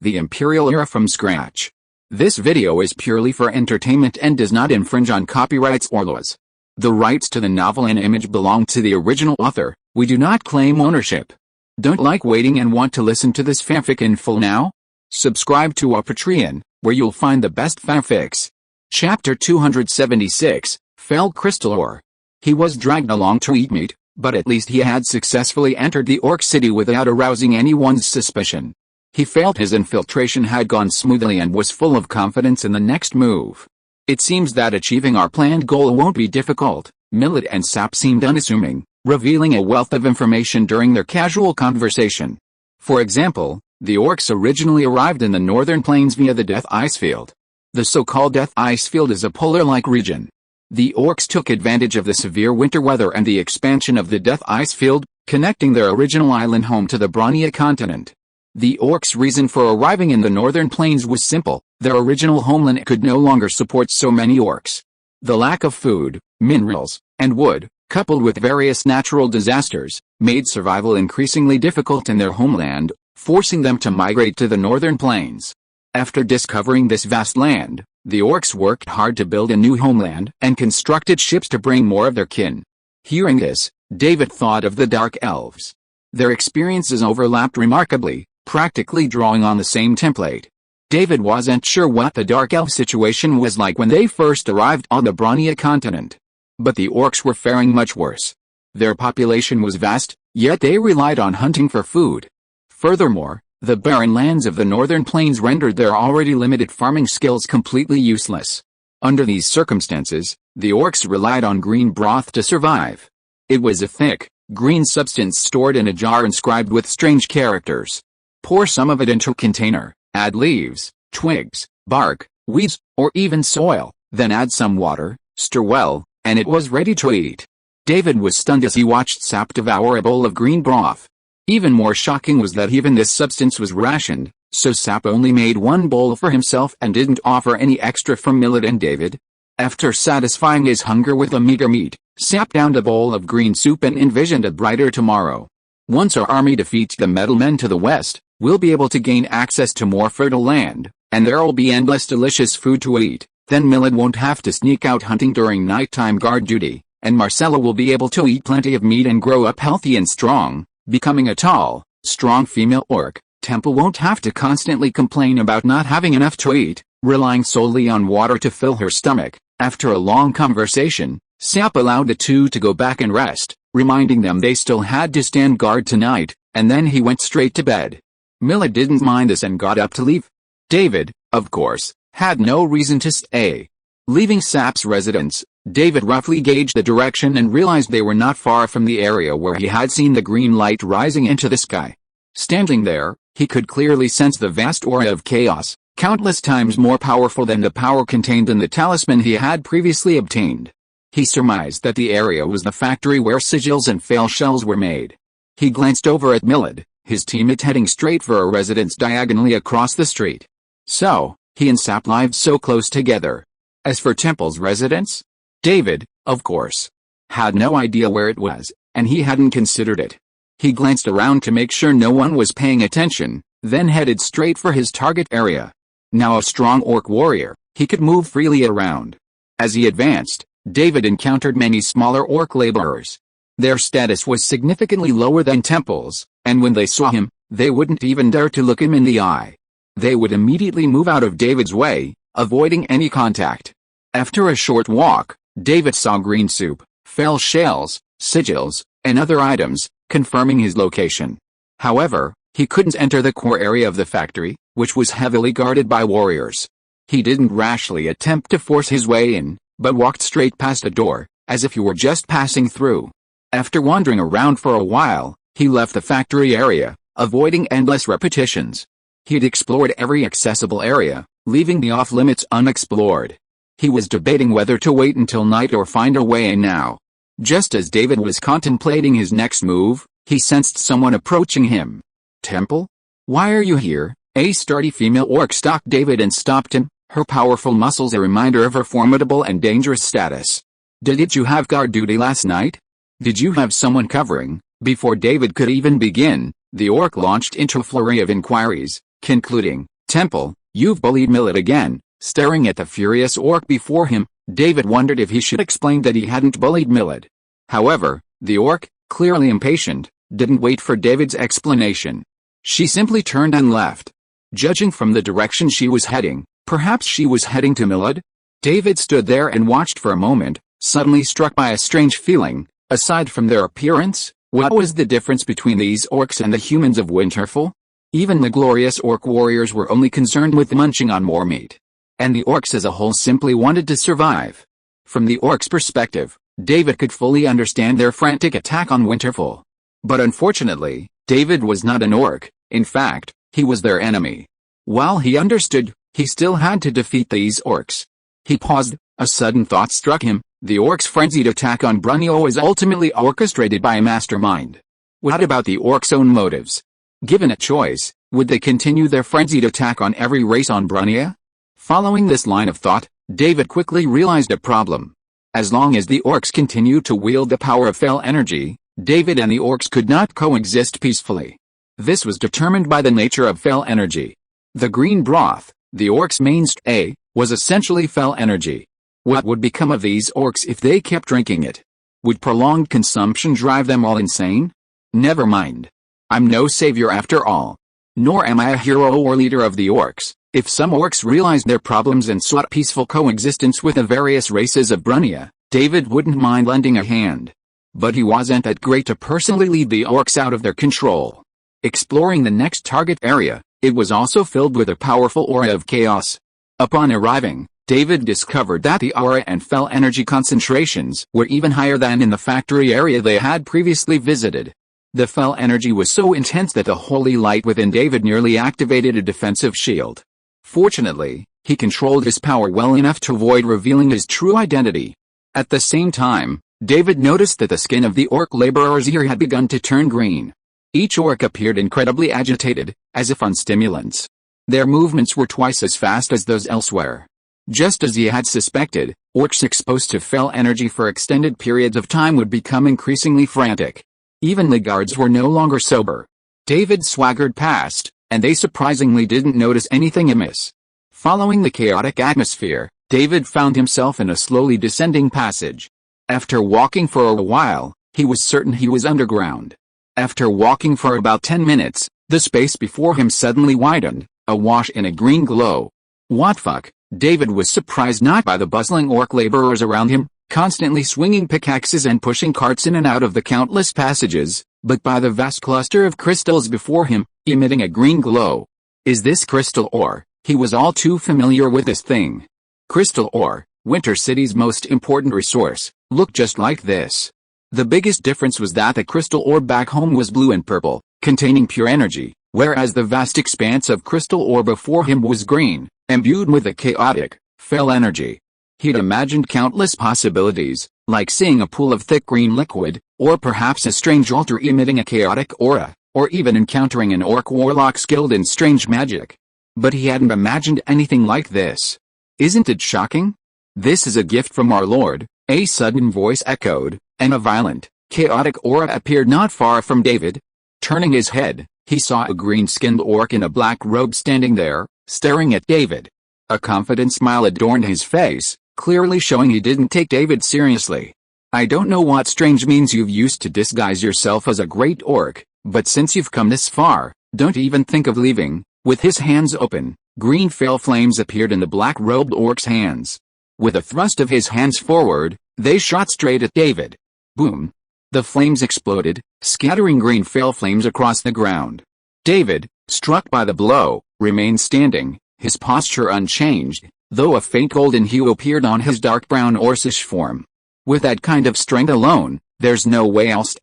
the Imperial Era from scratch. This video is purely for entertainment and does not infringe on copyrights or laws. The rights to the novel and image belong to the original author. We do not claim ownership. Don't like waiting and want to listen to this fanfic in full now? Subscribe to our Patreon, where you'll find the best fanfics. Chapter 276, Fell Crystal Ore. He was dragged along to eat meat, but at least he had successfully entered the Orc City without arousing anyone's suspicion. He felt his infiltration had gone smoothly and was full of confidence in the next move. It seems that achieving our planned goal won't be difficult. Millet and Sap seemed unassuming, revealing a wealth of information during their casual conversation. For example, the Orcs originally arrived in the northern plains via the Death Icefield. The so-called Death Icefield is a polar-like region. The Orcs took advantage of the severe winter weather and the expansion of the Death Icefield, connecting their original island home to the Bronia continent. The Orcs' reason for arriving in the northern plains was simple: their original homeland could no longer support so many Orcs. The lack of food, minerals, and wood, coupled with various natural disasters, made survival increasingly difficult in their homeland, forcing them to migrate to the northern plains. After discovering this vast land, the Orcs worked hard to build a new homeland and constructed ships to bring more of their kin. Hearing this, David thought of the Dark Elves. Their experiences overlapped remarkably, practically drawing on the same template. David wasn't sure what the Dark Elf situation was like when they first arrived on the Bronia continent. But the Orcs were faring much worse. Their population was vast, yet they relied on hunting for food. Furthermore, the barren lands of the northern plains rendered their already limited farming skills completely useless. Under these circumstances, the Orcs relied on green broth to survive. It was a thick, green substance stored in a jar inscribed with strange characters. Pour some of it into a container, add leaves, twigs, bark, weeds, or even soil, then add some water, stir well, and it was ready to eat. David was stunned as he watched Sap devour a bowl of green broth. Even more shocking was that even this substance was rationed, so Sap only made one bowl for himself and didn't offer any extra for Millet and David. After satisfying his hunger with a meager meat, Sap downed a bowl of green soup and envisioned a brighter tomorrow. Once our army defeats the metal men to the west, we'll be able to gain access to more fertile land, and there'll be endless delicious food to eat. Then Millet won't have to sneak out hunting during nighttime guard duty, and Marcella will be able to eat plenty of meat and grow up healthy and strong. Becoming a tall, strong female orc, Temple won't have to constantly complain about not having enough to eat, relying solely on water to fill her stomach. After a long conversation, Sap allowed the two to go back and rest, reminding them they still had to stand guard tonight, and then he went straight to bed. Millet didn't mind this and got up to leave. David, of course, had no reason to stay. Leaving Sap's residence, David roughly gauged the direction and realized they were not far from the area where he had seen the green light rising into the sky. Standing there, he could clearly sense the vast aura of chaos, countless times more powerful than the power contained in the talisman he had previously obtained. He surmised that the area was the factory where sigils and fail shells were made. He glanced over at Millet, his teammate heading straight for a residence diagonally across the street. So, he and Sap lived so close together. As for Temple's residence, David, of course, had no idea where it was, and he hadn't considered it. He glanced around to make sure no one was paying attention, then headed straight for his target area. Now a strong orc warrior, he could move freely around. As he advanced, David encountered many smaller orc laborers. Their status was significantly lower than Temple's, and when they saw him, they wouldn't even dare to look him in the eye. They would immediately move out of David's way, avoiding any contact. After a short walk, David saw green soup, fell shells, sigils, and other items, confirming his location. However, he couldn't enter the core area of the factory, which was heavily guarded by warriors. He didn't rashly attempt to force his way in, but walked straight past the door, as if he were just passing through. After wandering around for a while, he left the factory area, avoiding endless repetitions. He'd explored every accessible area, leaving the off-limits unexplored. He was debating whether to wait until night or find a way in now. Just as David was contemplating his next move, he sensed someone approaching him. "Temple? Why are you here?" A sturdy female orc stalked David and stopped him, her powerful muscles a reminder of her formidable and dangerous status. "Did you have guard duty last night? Did you have someone covering?" Before David could even begin, the orc launched into a flurry of inquiries, concluding, Temple, you've bullied Millet again." Staring at the furious orc before him, David wondered if he should explain that he hadn't bullied Millet. However, the orc, clearly impatient, didn't wait for David's explanation. She simply turned and left. Judging from the direction she was heading, perhaps she was heading to Millet? David stood there and watched for a moment, suddenly struck by a strange feeling. Aside from their appearance, what was the difference between these orcs and the humans of Winterfell? Even the glorious orc warriors were only concerned with munching on more meat. And the orcs as a whole simply wanted to survive. From the orcs' perspective, David could fully understand their frantic attack on Winterfell. But unfortunately, David was not an orc. In fact, he was their enemy. While he understood, he still had to defeat these orcs. He paused. A sudden thought struck him. The orcs' frenzied attack on Brunio was ultimately orchestrated by a mastermind. What about the orcs' own motives? Given a choice, would they continue their frenzied attack on every race on Brunia? Following this line of thought, David quickly realized a problem. As long as the orcs continued to wield the power of fell energy, David and the orcs could not coexist peacefully. This was determined by the nature of fell energy. The green broth, the orcs' mainstay, was essentially fell energy. What would become of these orcs if they kept drinking it? Would prolonged consumption drive them all insane? Never mind. I'm no savior after all. Nor am I a hero or leader of the orcs. If some orcs realized their problems and sought peaceful coexistence with the various races of Brunia, David wouldn't mind lending a hand. But he wasn't that great to personally lead the orcs out of their control. Exploring the next target area, it was also filled with a powerful aura of chaos. Upon arriving, David discovered that the aura and fell energy concentrations were even higher than in the factory area they had previously visited. The fell energy was so intense that the holy light within David nearly activated a defensive shield. Fortunately, he controlled his power well enough to avoid revealing his true identity. At the same time, David noticed that the skin of the orc laborer's ear had begun to turn green. Each orc appeared incredibly agitated, as if on stimulants. Their movements were twice as fast as those elsewhere. Just as he had suspected, orcs exposed to fell energy for extended periods of time would become increasingly frantic. Even the guards were no longer sober. David swaggered past, and they surprisingly didn't notice anything amiss. Following the chaotic atmosphere, David found himself in a slowly descending passage. After walking for a while, he was certain he was underground. After walking for about 10 minutes, the space before him suddenly widened, awash in a green glow. What fuck? David was surprised not by the bustling orc laborers around him, constantly swinging pickaxes and pushing carts in and out of the countless passages, but by the vast cluster of crystals before him, emitting a green glow. Is this crystal ore? He was all too familiar with this thing. Crystal ore, Winter City's most important resource, looked just like this. The biggest difference was that the crystal ore back home was blue and purple, containing pure energy, whereas the vast expanse of crystal ore before him was green, imbued with a chaotic, fell energy. He'd imagined countless possibilities, like seeing a pool of thick green liquid, or perhaps a strange altar emitting a chaotic aura, or even encountering an orc warlock skilled in strange magic. But he hadn't imagined anything like this. Isn't it shocking? This is a gift from our Lord, a sudden voice echoed, and a violent, chaotic aura appeared not far from David. Turning his head, he saw a green-skinned orc in a black robe standing there, staring at David. A confident smile adorned his face, clearly showing he didn't take David seriously. I don't know what strange means you've used to disguise yourself as a great orc, but since you've come this far, don't even think of leaving. With his hands open, green fell flames appeared in the black-robed orc's hands. With a thrust of his hands forward, they shot straight at David. Boom! The flames exploded, scattering green fell flames across the ground. David, struck by the blow, remained standing, his posture unchanged, though a faint golden hue appeared on his dark brown orcish form. With that kind of strength alone, there's no way else.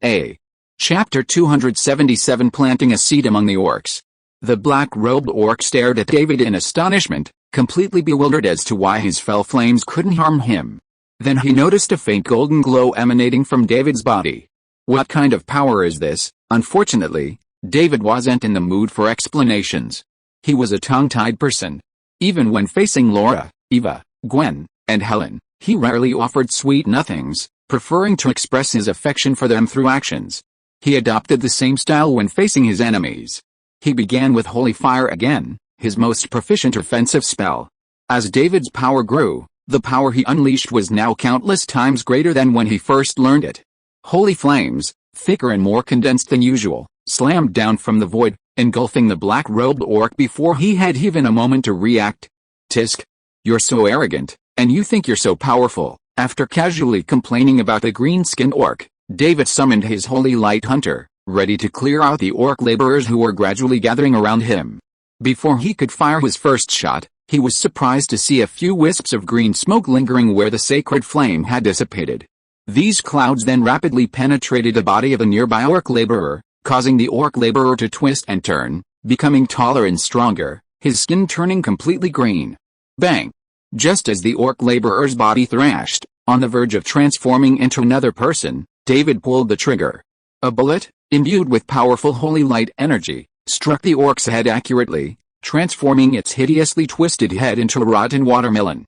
Chapter 277 Planting a Seed Among the Orcs. The black-robed orc stared at David in astonishment, completely bewildered as to why his fell flames couldn't harm him. Then he noticed a faint golden glow emanating from David's body. What kind of power is this? Unfortunately, David wasn't in the mood for explanations. He was a tongue-tied person. Even when facing Laura, Eva, Gwen, and Helen, he rarely offered sweet nothings, preferring to express his affection for them through actions. He adopted the same style when facing his enemies. He began with holy fire again, his most proficient offensive spell. As David's power grew, the power he unleashed was now countless times greater than when he first learned it. Holy flames, thicker and more condensed than usual, slammed down from the void, engulfing the black-robed orc before he had even a moment to react. Tisk. You're so arrogant, and you think you're so powerful. After casually complaining about the green-skinned orc, David summoned his holy light hunter, ready to clear out the orc laborers who were gradually gathering around him. Before he could fire his first shot, he was surprised to see a few wisps of green smoke lingering where the sacred flame had dissipated. These clouds then rapidly penetrated the body of a nearby orc laborer, causing the orc laborer to twist and turn, becoming taller and stronger, his skin turning completely green. Bang! Just as the orc laborer's body thrashed, on the verge of transforming into another person, David pulled the trigger. A bullet, imbued with powerful holy light energy, struck the orc's head accurately, transforming its hideously twisted head into a rotten watermelon.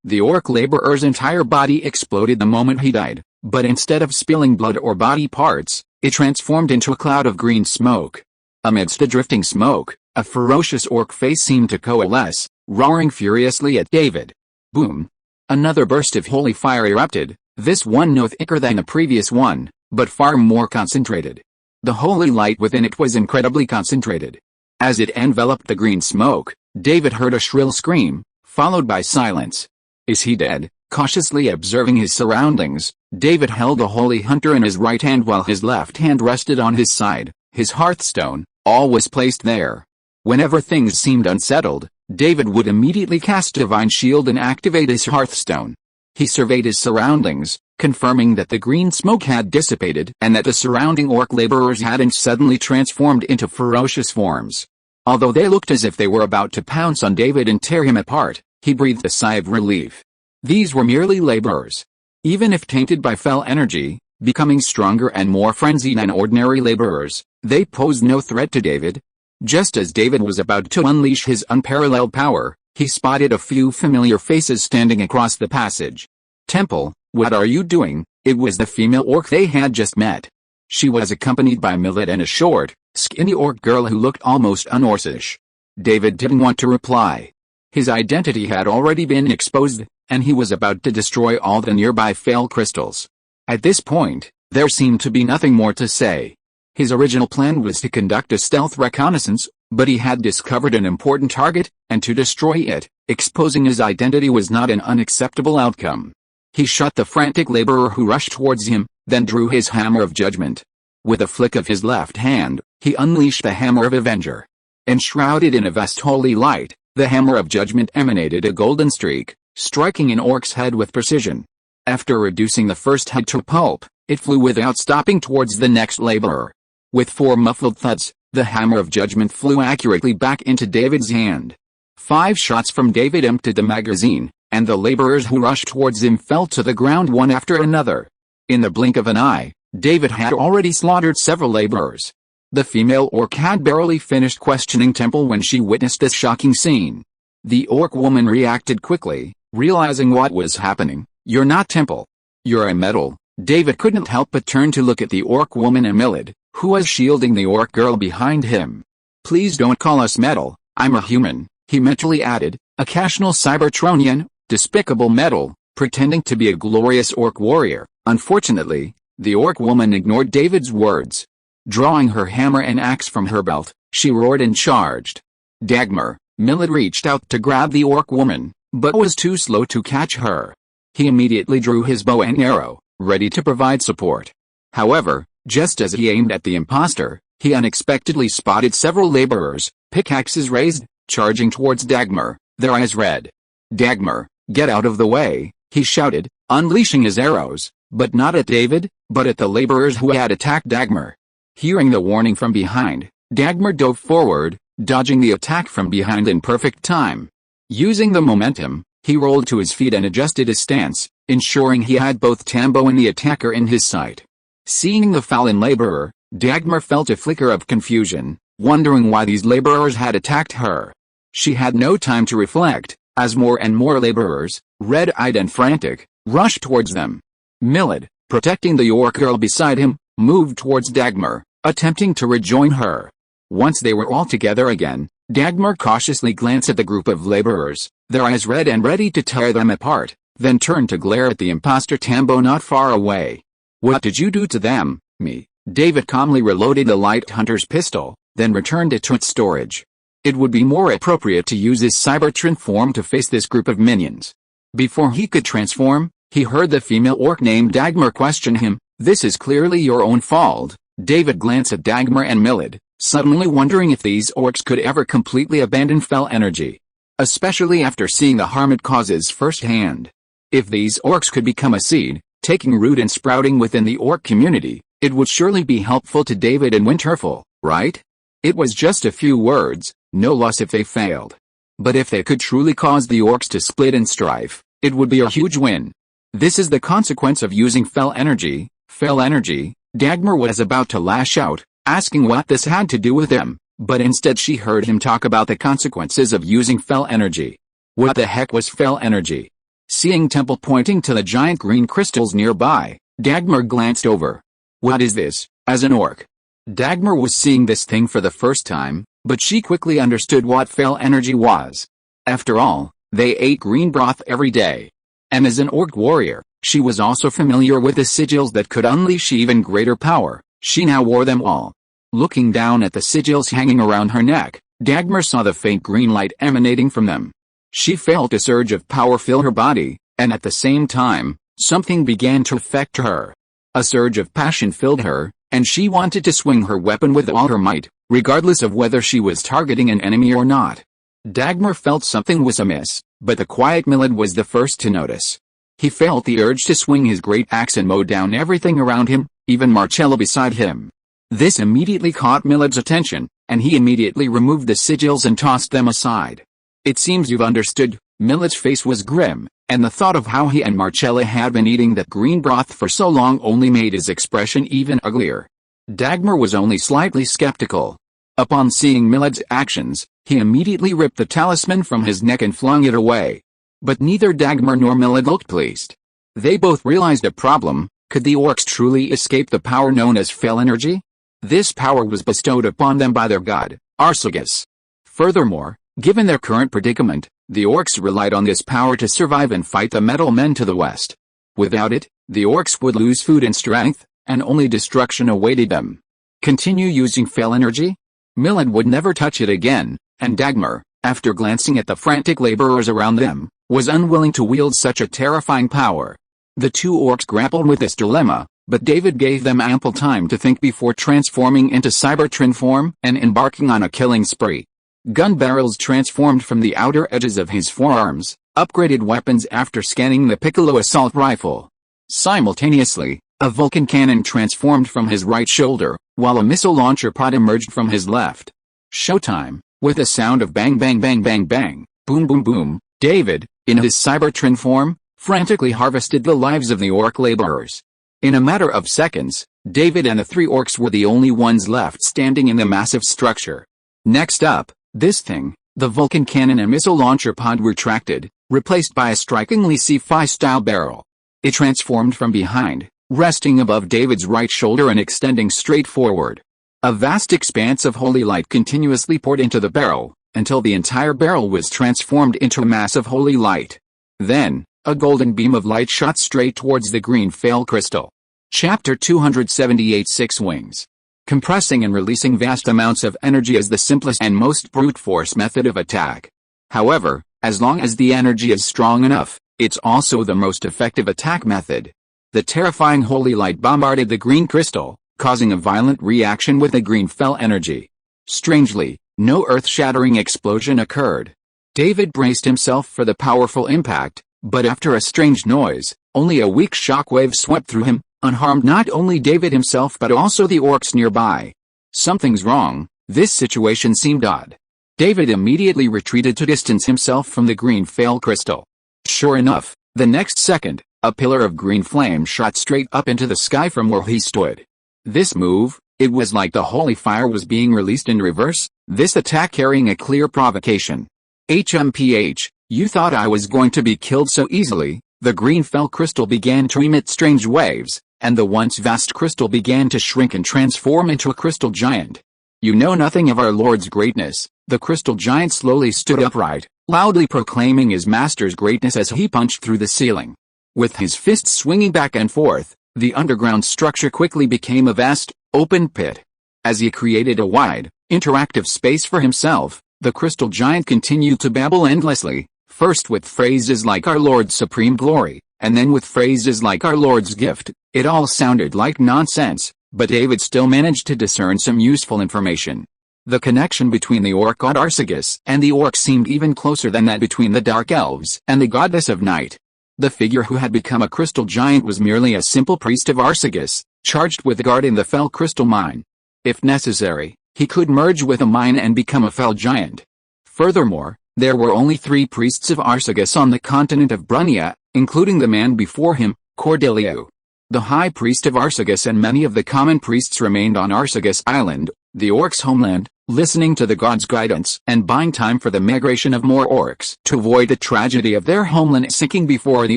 The orc laborer's entire body exploded the moment he died, but instead of spilling blood or body parts, it transformed into a cloud of green smoke. Amidst the drifting smoke, a ferocious orc face seemed to coalesce, roaring furiously at David. Boom! Another burst of holy fire erupted, this one no thicker than the previous one, but far more concentrated. The holy light within it was incredibly concentrated. As it enveloped the green smoke, David heard a shrill scream, followed by silence. Is he dead? Cautiously observing his surroundings, David held the holy hunter in his right hand while his left hand rested on his side, his hearthstone, all was placed there. Whenever things seemed unsettled, David would immediately cast Divine Shield and activate his hearthstone. He surveyed his surroundings, confirming that the green smoke had dissipated and that the surrounding orc laborers hadn't suddenly transformed into ferocious forms. Although they looked as if they were about to pounce on David and tear him apart, he breathed a sigh of relief. These were merely laborers. Even if tainted by fell energy, becoming stronger and more frenzied than ordinary laborers, they posed no threat to David. Just as David was about to unleash his unparalleled power, he spotted a few familiar faces standing across the passage. Temple, what are you doing? It was the female orc they had just met. She was accompanied by Millet and a short, skinny orc girl who looked almost un-orcish. David didn't want to reply. His identity had already been exposed, and he was about to destroy all the nearby fail crystals. At this point, there seemed to be nothing more to say. His original plan was to conduct a stealth reconnaissance, but he had discovered an important target, and to destroy it, exposing his identity was not an unacceptable outcome. He shot the frantic laborer who rushed towards him, then drew his hammer of judgment. With a flick of his left hand, he unleashed the hammer of Avenger. Enshrouded in a vast holy light, the hammer of judgment emanated a golden streak, striking an orc's head with precision. After reducing the first head to pulp, it flew without stopping towards the next laborer. With 4 muffled thuds, the hammer of judgment flew accurately back into David's hand. 5 shots from David emptied the magazine, and the laborers who rushed towards him fell to the ground one after another. In the blink of an eye, David had already slaughtered several laborers. The female orc had barely finished questioning Temple when she witnessed this shocking scene. The orc woman reacted quickly, realizing what was happening. You're not Temple. You're a metal. David couldn't help but turn to look at the orc woman and Millet, who was shielding the orc girl behind him. Please don't call us metal, I'm a human, he mentally added, occasional Cybertronian, despicable metal, pretending to be a glorious orc warrior. Unfortunately, the orc woman ignored David's words. Drawing her hammer and axe from her belt, she roared and charged. Dagmar, Millet reached out to grab the orc woman, but was too slow to catch her. He immediately drew his bow and arrow, ready to provide support. However, just as he aimed at the imposter, he unexpectedly spotted several laborers, pickaxes raised, charging towards Dagmar, their eyes red. Dagmar, get out of the way, he shouted, unleashing his arrows, but not at David, but at the laborers who had attacked Dagmar. Hearing the warning from behind, Dagmar dove forward, dodging the attack from behind in perfect time. Using the momentum, he rolled to his feet and adjusted his stance, ensuring he had both Tambo and the attacker in his sight. Seeing the fallen laborer, Dagmar felt a flicker of confusion, wondering why these laborers had attacked her. She had no time to reflect, as more and more laborers, red-eyed and frantic, rushed towards them. Millet, protecting the orc girl beside him, moved towards Dagmar, attempting to rejoin her. Once they were all together again, Dagmar cautiously glanced at the group of laborers, their eyes red and ready to tear them apart, then turned to glare at the imposter Tambo not far away. "What did you do to them, me?" David calmly reloaded the light hunter's pistol, then returned it to its storage. It would be more appropriate to use his Cybertron form to face this group of minions. Before he could transform, he heard the female orc named Dagmar question him. "This is clearly your own fault." David glanced at Dagmar and Millid, suddenly wondering if these orcs could ever completely abandon fell energy. Especially after seeing the harm it causes firsthand. If these orcs could become a seed, taking root and sprouting within the orc community, it would surely be helpful to David and Winterfell, right? It was just a few words, no loss if they failed. But if they could truly cause the orcs to split and strife, it would be a huge win. This is the consequence of using fell energy. Fell energy. Dagmar was about to lash out, asking what this had to do with him, but instead she heard him talk about the consequences of using fell energy. What the heck was fell energy? Seeing Temple pointing to the giant green crystals nearby, Dagmar glanced over. What is this? As an orc, Dagmar was seeing this thing for the first time, but she quickly understood what fell energy was. After all, they ate green broth every day. And as an orc warrior, she was also familiar with the sigils that could unleash even greater power. She now wore them all. Looking down at the sigils hanging around her neck, Dagmar saw the faint green light emanating from them. She felt a surge of power fill her body, and at the same time, something began to affect her. A surge of passion filled her, and she wanted to swing her weapon with all her might, regardless of whether she was targeting an enemy or not. Dagmar felt something was amiss, but the quiet Millid was the first to notice. He felt the urge to swing his great axe and mow down everything around him, even Marcella beside him. This immediately caught Millid's attention, and he immediately removed the sigils and tossed them aside. "It seems you've understood." Millid's face was grim, and the thought of how he and Marcella had been eating that green broth for so long only made his expression even uglier. Dagmar was only slightly skeptical. Upon seeing Millid's actions, he immediately ripped the talisman from his neck and flung it away. But neither Dagmar nor Millid looked pleased. They both realized a problem. Could the orcs truly escape the power known as fell energy? This power was bestowed upon them by their god, Archaeologist. Furthermore, given their current predicament, the orcs relied on this power to survive and fight the metal men to the west. Without it, the orcs would lose food and strength, and only destruction awaited them. Continue using fell energy? Millid would never touch it again, and Dagmar, after glancing at the frantic laborers around them, was unwilling to wield such a terrifying power. The two orcs grappled with this dilemma, but David gave them ample time to think before transforming into Cybertron form and embarking on a killing spree. Gun barrels transformed from the outer edges of his forearms, upgraded weapons after scanning the Piccolo assault rifle. Simultaneously, a Vulcan cannon transformed from his right shoulder, while a missile launcher pod emerged from his left. Showtime, with a sound of bang bang bang bang bang, boom boom boom, David, in his Cybertron form, frantically harvested the lives of the orc laborers. In a matter of seconds, David and the three orcs were the only ones left standing in the massive structure. Next up, this thing, the Vulcan cannon and missile launcher pod retracted, replaced by a strikingly sci-fi-style barrel. It transformed from behind, resting above David's right shoulder and extending straight forward. A vast expanse of holy light continuously poured into the barrel, until the entire barrel was transformed into a mass of holy light. Then, a golden beam of light shot straight towards the green fell crystal. Chapter 278 Six Wings. Compressing and releasing vast amounts of energy is the simplest and most brute force method of attack. However, as long as the energy is strong enough, it's also the most effective attack method. The terrifying holy light bombarded the green crystal, causing a violent reaction with the green fell energy. Strangely, no earth-shattering explosion occurred. David braced himself for the powerful impact, but after a strange noise, only a weak shockwave swept through him, unharmed not only David himself but also the orcs nearby. Something's wrong. This situation seemed odd. David immediately retreated to distance himself from the green fell crystal. Sure enough, the next second, a pillar of green flame shot straight up into the sky from where he stood. This move, it was like the holy fire was being released in reverse, this attack carrying a clear provocation. HMPH, you thought I was going to be killed so easily? The green fell crystal began to emit strange waves, and the once vast crystal began to shrink and transform into a crystal giant. "You know nothing of our Lord's greatness." The crystal giant slowly stood upright, loudly proclaiming his master's greatness as he punched through the ceiling. With his fists swinging back and forth, the underground structure quickly became a vast, open pit. As he created a wide, interactive space for himself, the crystal giant continued to babble endlessly, first with phrases like "Our Lord's supreme glory," and then with phrases like "Our Lord's gift." It all sounded like nonsense, but David still managed to discern some useful information. The connection between the orc god Arsagas and the orcs seemed even closer than that between the dark elves and the goddess of night. The figure who had become a crystal giant was merely a simple priest of Arsagas, charged with guarding the fell crystal mine. If necessary, he could merge with a mine and become a fell giant. Furthermore, there were only 3 priests of Arsagas on the continent of Brunia, including the man before him, Cordeliu. The high priest of Arsagas and many of the common priests remained on Arsagas Island, the orcs' homeland, listening to the god's guidance and buying time for the migration of more orcs to avoid the tragedy of their homeland sinking before the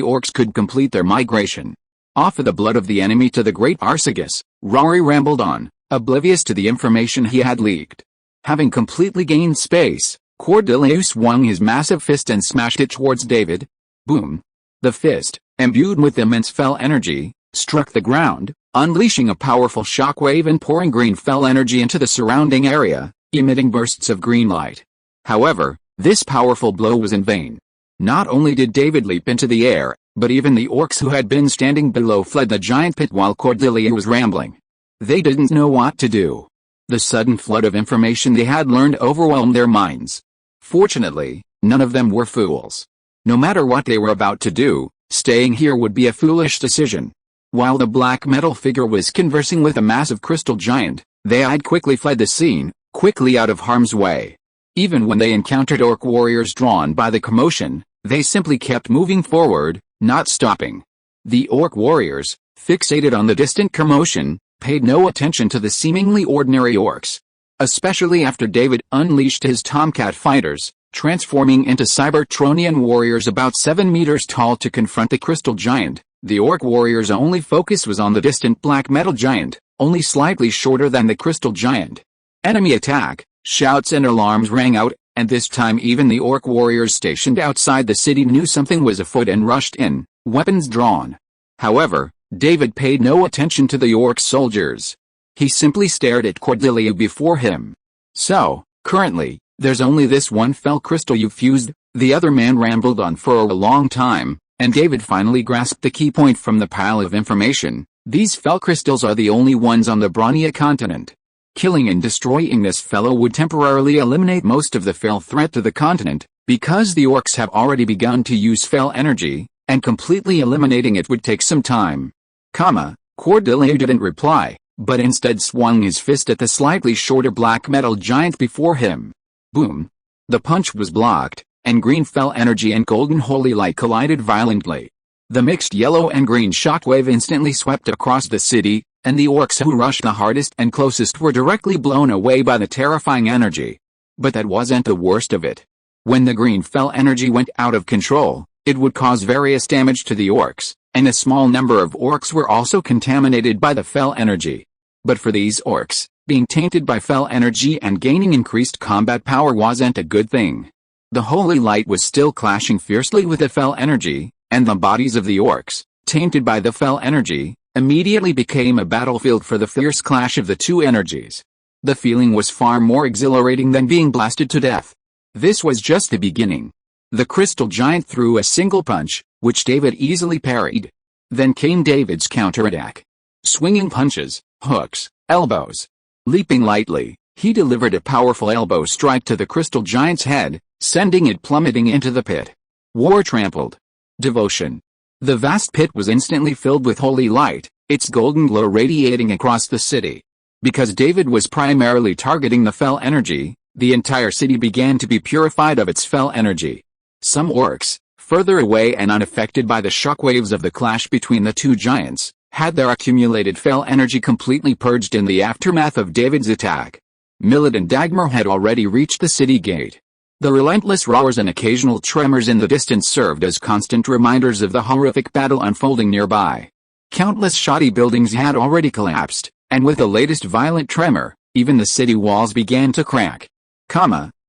orcs could complete their migration. Off of the blood of the enemy to the great Arsagas, Rory rambled on, oblivious to the information he had leaked. Having completely gained space, Cordeliu swung his massive fist and smashed it towards David. Boom! The fist, imbued with immense fell energy, struck the ground, unleashing a powerful shockwave and pouring green fell energy into the surrounding area, emitting bursts of green light. However, this powerful blow was in vain. Not only did David leap into the air, but even the orcs who had been standing below fled the giant pit while Cordelia was rambling. They didn't know what to do. The sudden flood of information they had learned overwhelmed their minds. Fortunately, none of them were fools. No matter what they were about to do, staying here would be a foolish decision. While the black metal figure was conversing with a massive crystal giant, they had quickly fled the scene, quickly out of harm's way. Even when they encountered orc warriors drawn by the commotion, they simply kept moving forward, not stopping. The orc warriors, fixated on the distant commotion, paid no attention to the seemingly ordinary orcs. Especially after David unleashed his Tomcat fighters, transforming into Cybertronian warriors about 7 meters tall to confront the crystal giant. The orc warriors' only focus was on the distant black metal giant, only slightly shorter than the crystal giant. Enemy attack, shouts and alarms rang out, and this time even the orc warriors stationed outside the city knew something was afoot and rushed in, weapons drawn. However, David paid no attention to the orc soldiers. He simply stared at Cordelia before him. "So, currently, there's only this one fell crystal you fused," the other man rambled on for a long time. And David finally grasped the key point from the pile of information. These fell crystals are the only ones on the Bronia continent. Killing and destroying this fellow would temporarily eliminate most of the fell threat to the continent, because the orcs have already begun to use fell energy, and completely eliminating it would take some time. Cordelia didn't reply, but instead swung his fist at the slightly shorter black metal giant before him. Boom! The punch was blocked, and green fell energy and golden holy light collided violently. The mixed yellow and green shockwave instantly swept across the city, and the orcs who rushed the hardest and closest were directly blown away by the terrifying energy. But that wasn't the worst of it. When the green fell energy went out of control, it would cause various damage to the orcs, and a small number of orcs were also contaminated by the fell energy. But for these orcs, being tainted by fell energy and gaining increased combat power wasn't a good thing. The holy light was still clashing fiercely with the fell energy, and the bodies of the orcs, tainted by the fell energy, immediately became a battlefield for the fierce clash of the two energies. The feeling was far more exhilarating than being blasted to death. This was just the beginning. The crystal giant threw a single punch, which David easily parried. Then came David's counterattack. Swinging punches, hooks, elbows. Leaping lightly, he delivered a powerful elbow strike to the crystal giant's head, sending it plummeting into the pit. War trampled. Devotion. The vast pit was instantly filled with holy light, its golden glow radiating across the city. Because David was primarily targeting the fell energy, the entire city began to be purified of its fell energy. Some orcs, further away and unaffected by the shockwaves of the clash between the two giants, had their accumulated fell energy completely purged in the aftermath of David's attack. Millet and Dagmar had already reached the city gate. The relentless roars and occasional tremors in the distance served as constant reminders of the horrific battle unfolding nearby. Countless shoddy buildings had already collapsed, and with the latest violent tremor, Even the city walls began to crack.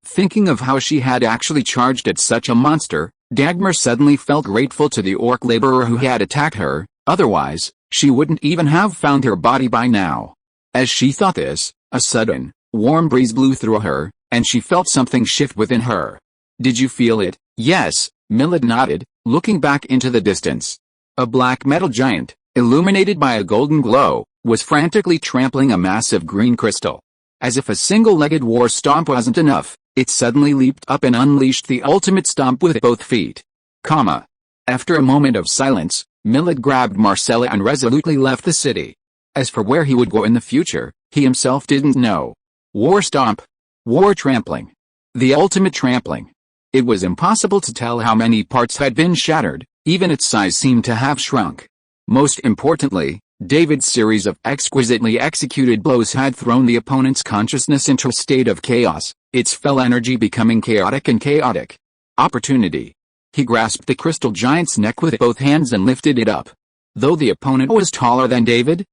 Thinking of how she had actually charged at such a monster, Dagmar suddenly felt grateful to the orc laborer who had attacked her, otherwise, she wouldn't even have found her body by now. As she thought this, a sudden, warm breeze blew through her, and she felt something shift within her. Did you feel it? Yes, Millet nodded, looking back into the distance. A black metal giant, illuminated by a golden glow, was frantically trampling a massive green crystal. As if a single-legged war stomp wasn't enough, it suddenly leaped up and unleashed the ultimate stomp with both feet. After a moment of silence, Millet grabbed Marcella and resolutely left the city. As for where he would go in the future, he himself didn't know. War stomp. War trampling. The ultimate trampling. It was impossible to tell how many parts had been shattered, even its size seemed to have shrunk. Most importantly, David's series of exquisitely executed blows had thrown the opponent's consciousness into a state of chaos, its fell energy becoming chaotic and chaotic. Opportunity. He grasped the crystal giant's neck with both hands and lifted it up. Though the opponent was taller than David,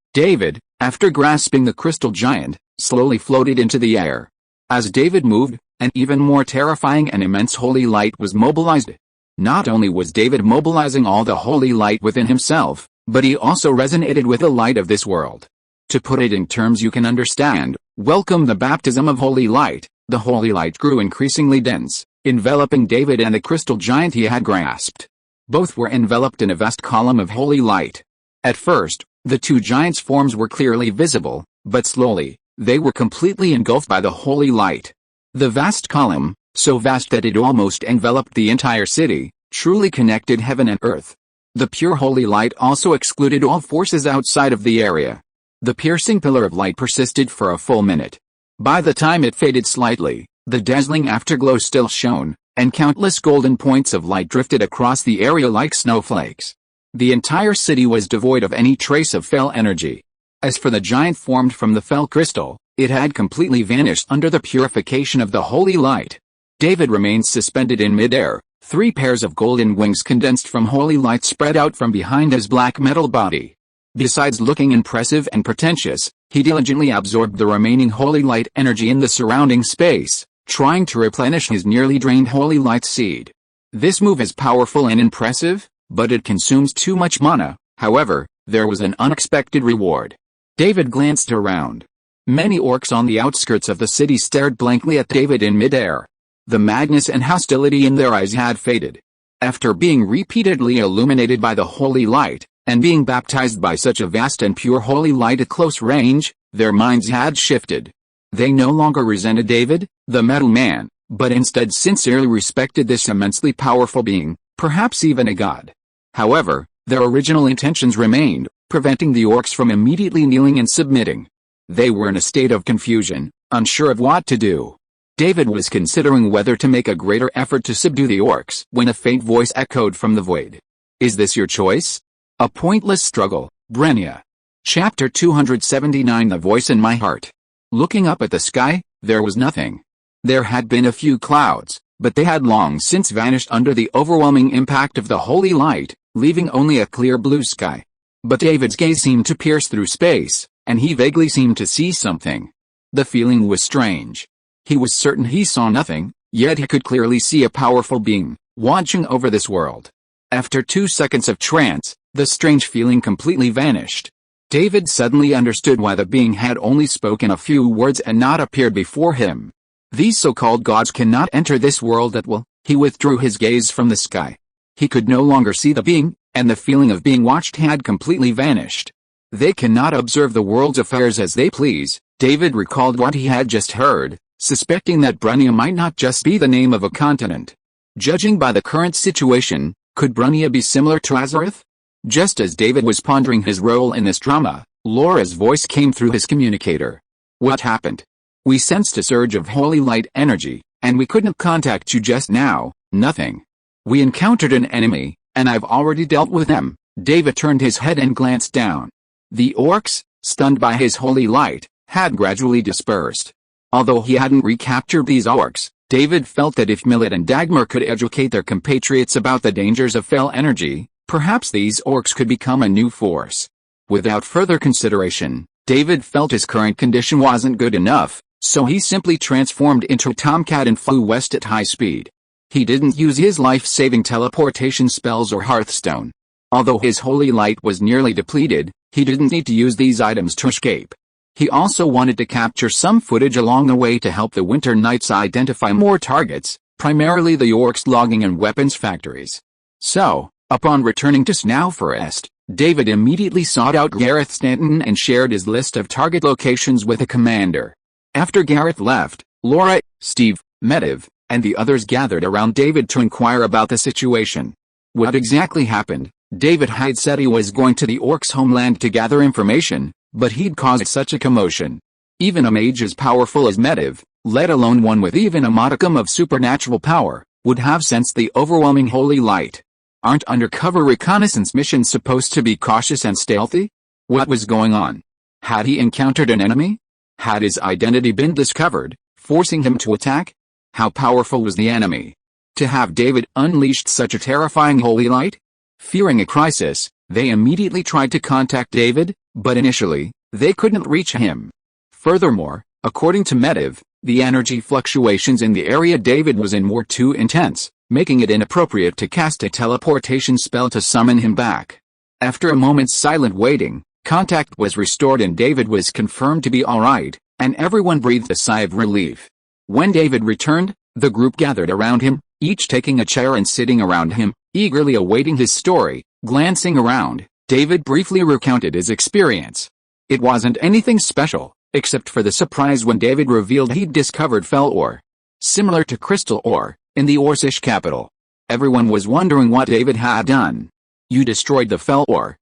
after grasping the crystal giant, slowly floated into the air. As David moved, an even more terrifying and immense holy light was mobilized. Not only was David mobilizing all the holy light within himself, but he also resonated with the light of this world. To put it in terms you can understand, welcome the baptism of holy light. The holy light grew increasingly dense, enveloping David and the crystal giant he had grasped. Both were enveloped in a vast column of holy light. At first, the two giants' forms were clearly visible, but slowly, they were completely engulfed by the holy light. The vast column, so vast that it almost enveloped the entire city, truly connected heaven and earth. The pure holy light also excluded all forces outside of the area. The piercing pillar of light persisted for a full minute. By the time it faded slightly, the dazzling afterglow still shone, and countless golden points of light drifted across the area like snowflakes. The entire city was devoid of any trace of fell energy. As for the giant formed from the fell crystal, it had completely vanished under the purification of the holy light. David remained suspended in midair. 3 pairs of golden wings condensed from holy light spread out from behind his black metal body. Besides looking impressive and pretentious, he diligently absorbed the remaining holy light energy in the surrounding space, trying to replenish his nearly drained holy light seed. This move is powerful and impressive, but it consumes too much mana. However, there was an unexpected reward. David glanced around. Many orcs on the outskirts of the city stared blankly at David in midair. The madness and hostility in their eyes had faded. After being repeatedly illuminated by the holy light, and being baptized by such a vast and pure holy light at close range, their minds had shifted. They no longer resented David, the metal man, but instead sincerely respected this immensely powerful being, perhaps even a god. However, their original intentions remained, preventing the orcs from immediately kneeling and submitting. They were in a state of confusion, unsure of what to do. David was considering whether to make a greater effort to subdue the orcs when a faint voice echoed from the void. Is this your choice? A pointless struggle, Brenia. Chapter 279 The Voice in My Heart. Looking up at the sky, there was nothing. There had been a few clouds, but they had long since vanished under the overwhelming impact of the holy light, leaving only a clear blue sky. But David's gaze seemed to pierce through space, and he vaguely seemed to see something. The feeling was strange. He was certain he saw nothing, yet he could clearly see a powerful being, watching over this world. After 2 seconds of trance, the strange feeling completely vanished. David suddenly understood why the being had only spoken a few words and not appeared before him. These so-called gods cannot enter this world at will. He withdrew his gaze from the sky. He could no longer see the being, and the feeling of being watched had completely vanished. They cannot observe the world's affairs as they please. David recalled what he had just heard, suspecting that Brenia might not just be the name of a continent. Judging by the current situation, could Brenia be similar to Azareth? Just as David was pondering his role in this drama, Laura's voice came through his communicator. What happened? We sensed a surge of holy light energy, and we couldn't contact you just now. Nothing. We encountered an enemy, and I've already dealt with them. David turned his head and glanced down. The orcs, stunned by his holy light, had gradually dispersed. Although he hadn't recaptured these orcs, David felt that if Millet and Dagmar could educate their compatriots about the dangers of fell energy, perhaps these orcs could become a new force. Without further consideration, David felt his current condition wasn't good enough, so he simply transformed into a tomcat and flew west at high speed. He didn't use his life-saving teleportation spells or Hearthstone. Although his holy light was nearly depleted, he didn't need to use these items to escape. He also wanted to capture some footage along the way to help the Winter Knights identify more targets, primarily the orcs logging and weapons factories. So, upon returning to Snowforest, David immediately sought out Gareth Stanton and shared his list of target locations with the commander. After Gareth left, Laura, Steve, Medivh, and the others gathered around David to inquire about the situation. What exactly happened? David had said he was going to the orcs' homeland to gather information, but he'd caused such a commotion. Even a mage as powerful as Medivh, let alone one with even a modicum of supernatural power, would have sensed the overwhelming holy light. Aren't undercover reconnaissance missions supposed to be cautious and stealthy? What was going on? Had he encountered an enemy? Had his identity been discovered, forcing him to attack? How powerful was the enemy? To have David unleashed such a terrifying holy light? Fearing a crisis, they immediately tried to contact David, but initially, they couldn't reach him. Furthermore, according to Medivh, the energy fluctuations in the area David was in were too intense, making it inappropriate to cast a teleportation spell to summon him back. After a moment's silent waiting, contact was restored and David was confirmed to be alright, and everyone breathed a sigh of relief. When David returned, the group gathered around him, each taking a chair and sitting around him, eagerly awaiting his story. Glancing around, David briefly recounted his experience. It wasn't anything special, except for the surprise when David revealed he'd discovered fel ore. Similar to crystal ore, in the Orcish capital. Everyone was wondering what David had done. You destroyed the fel ore,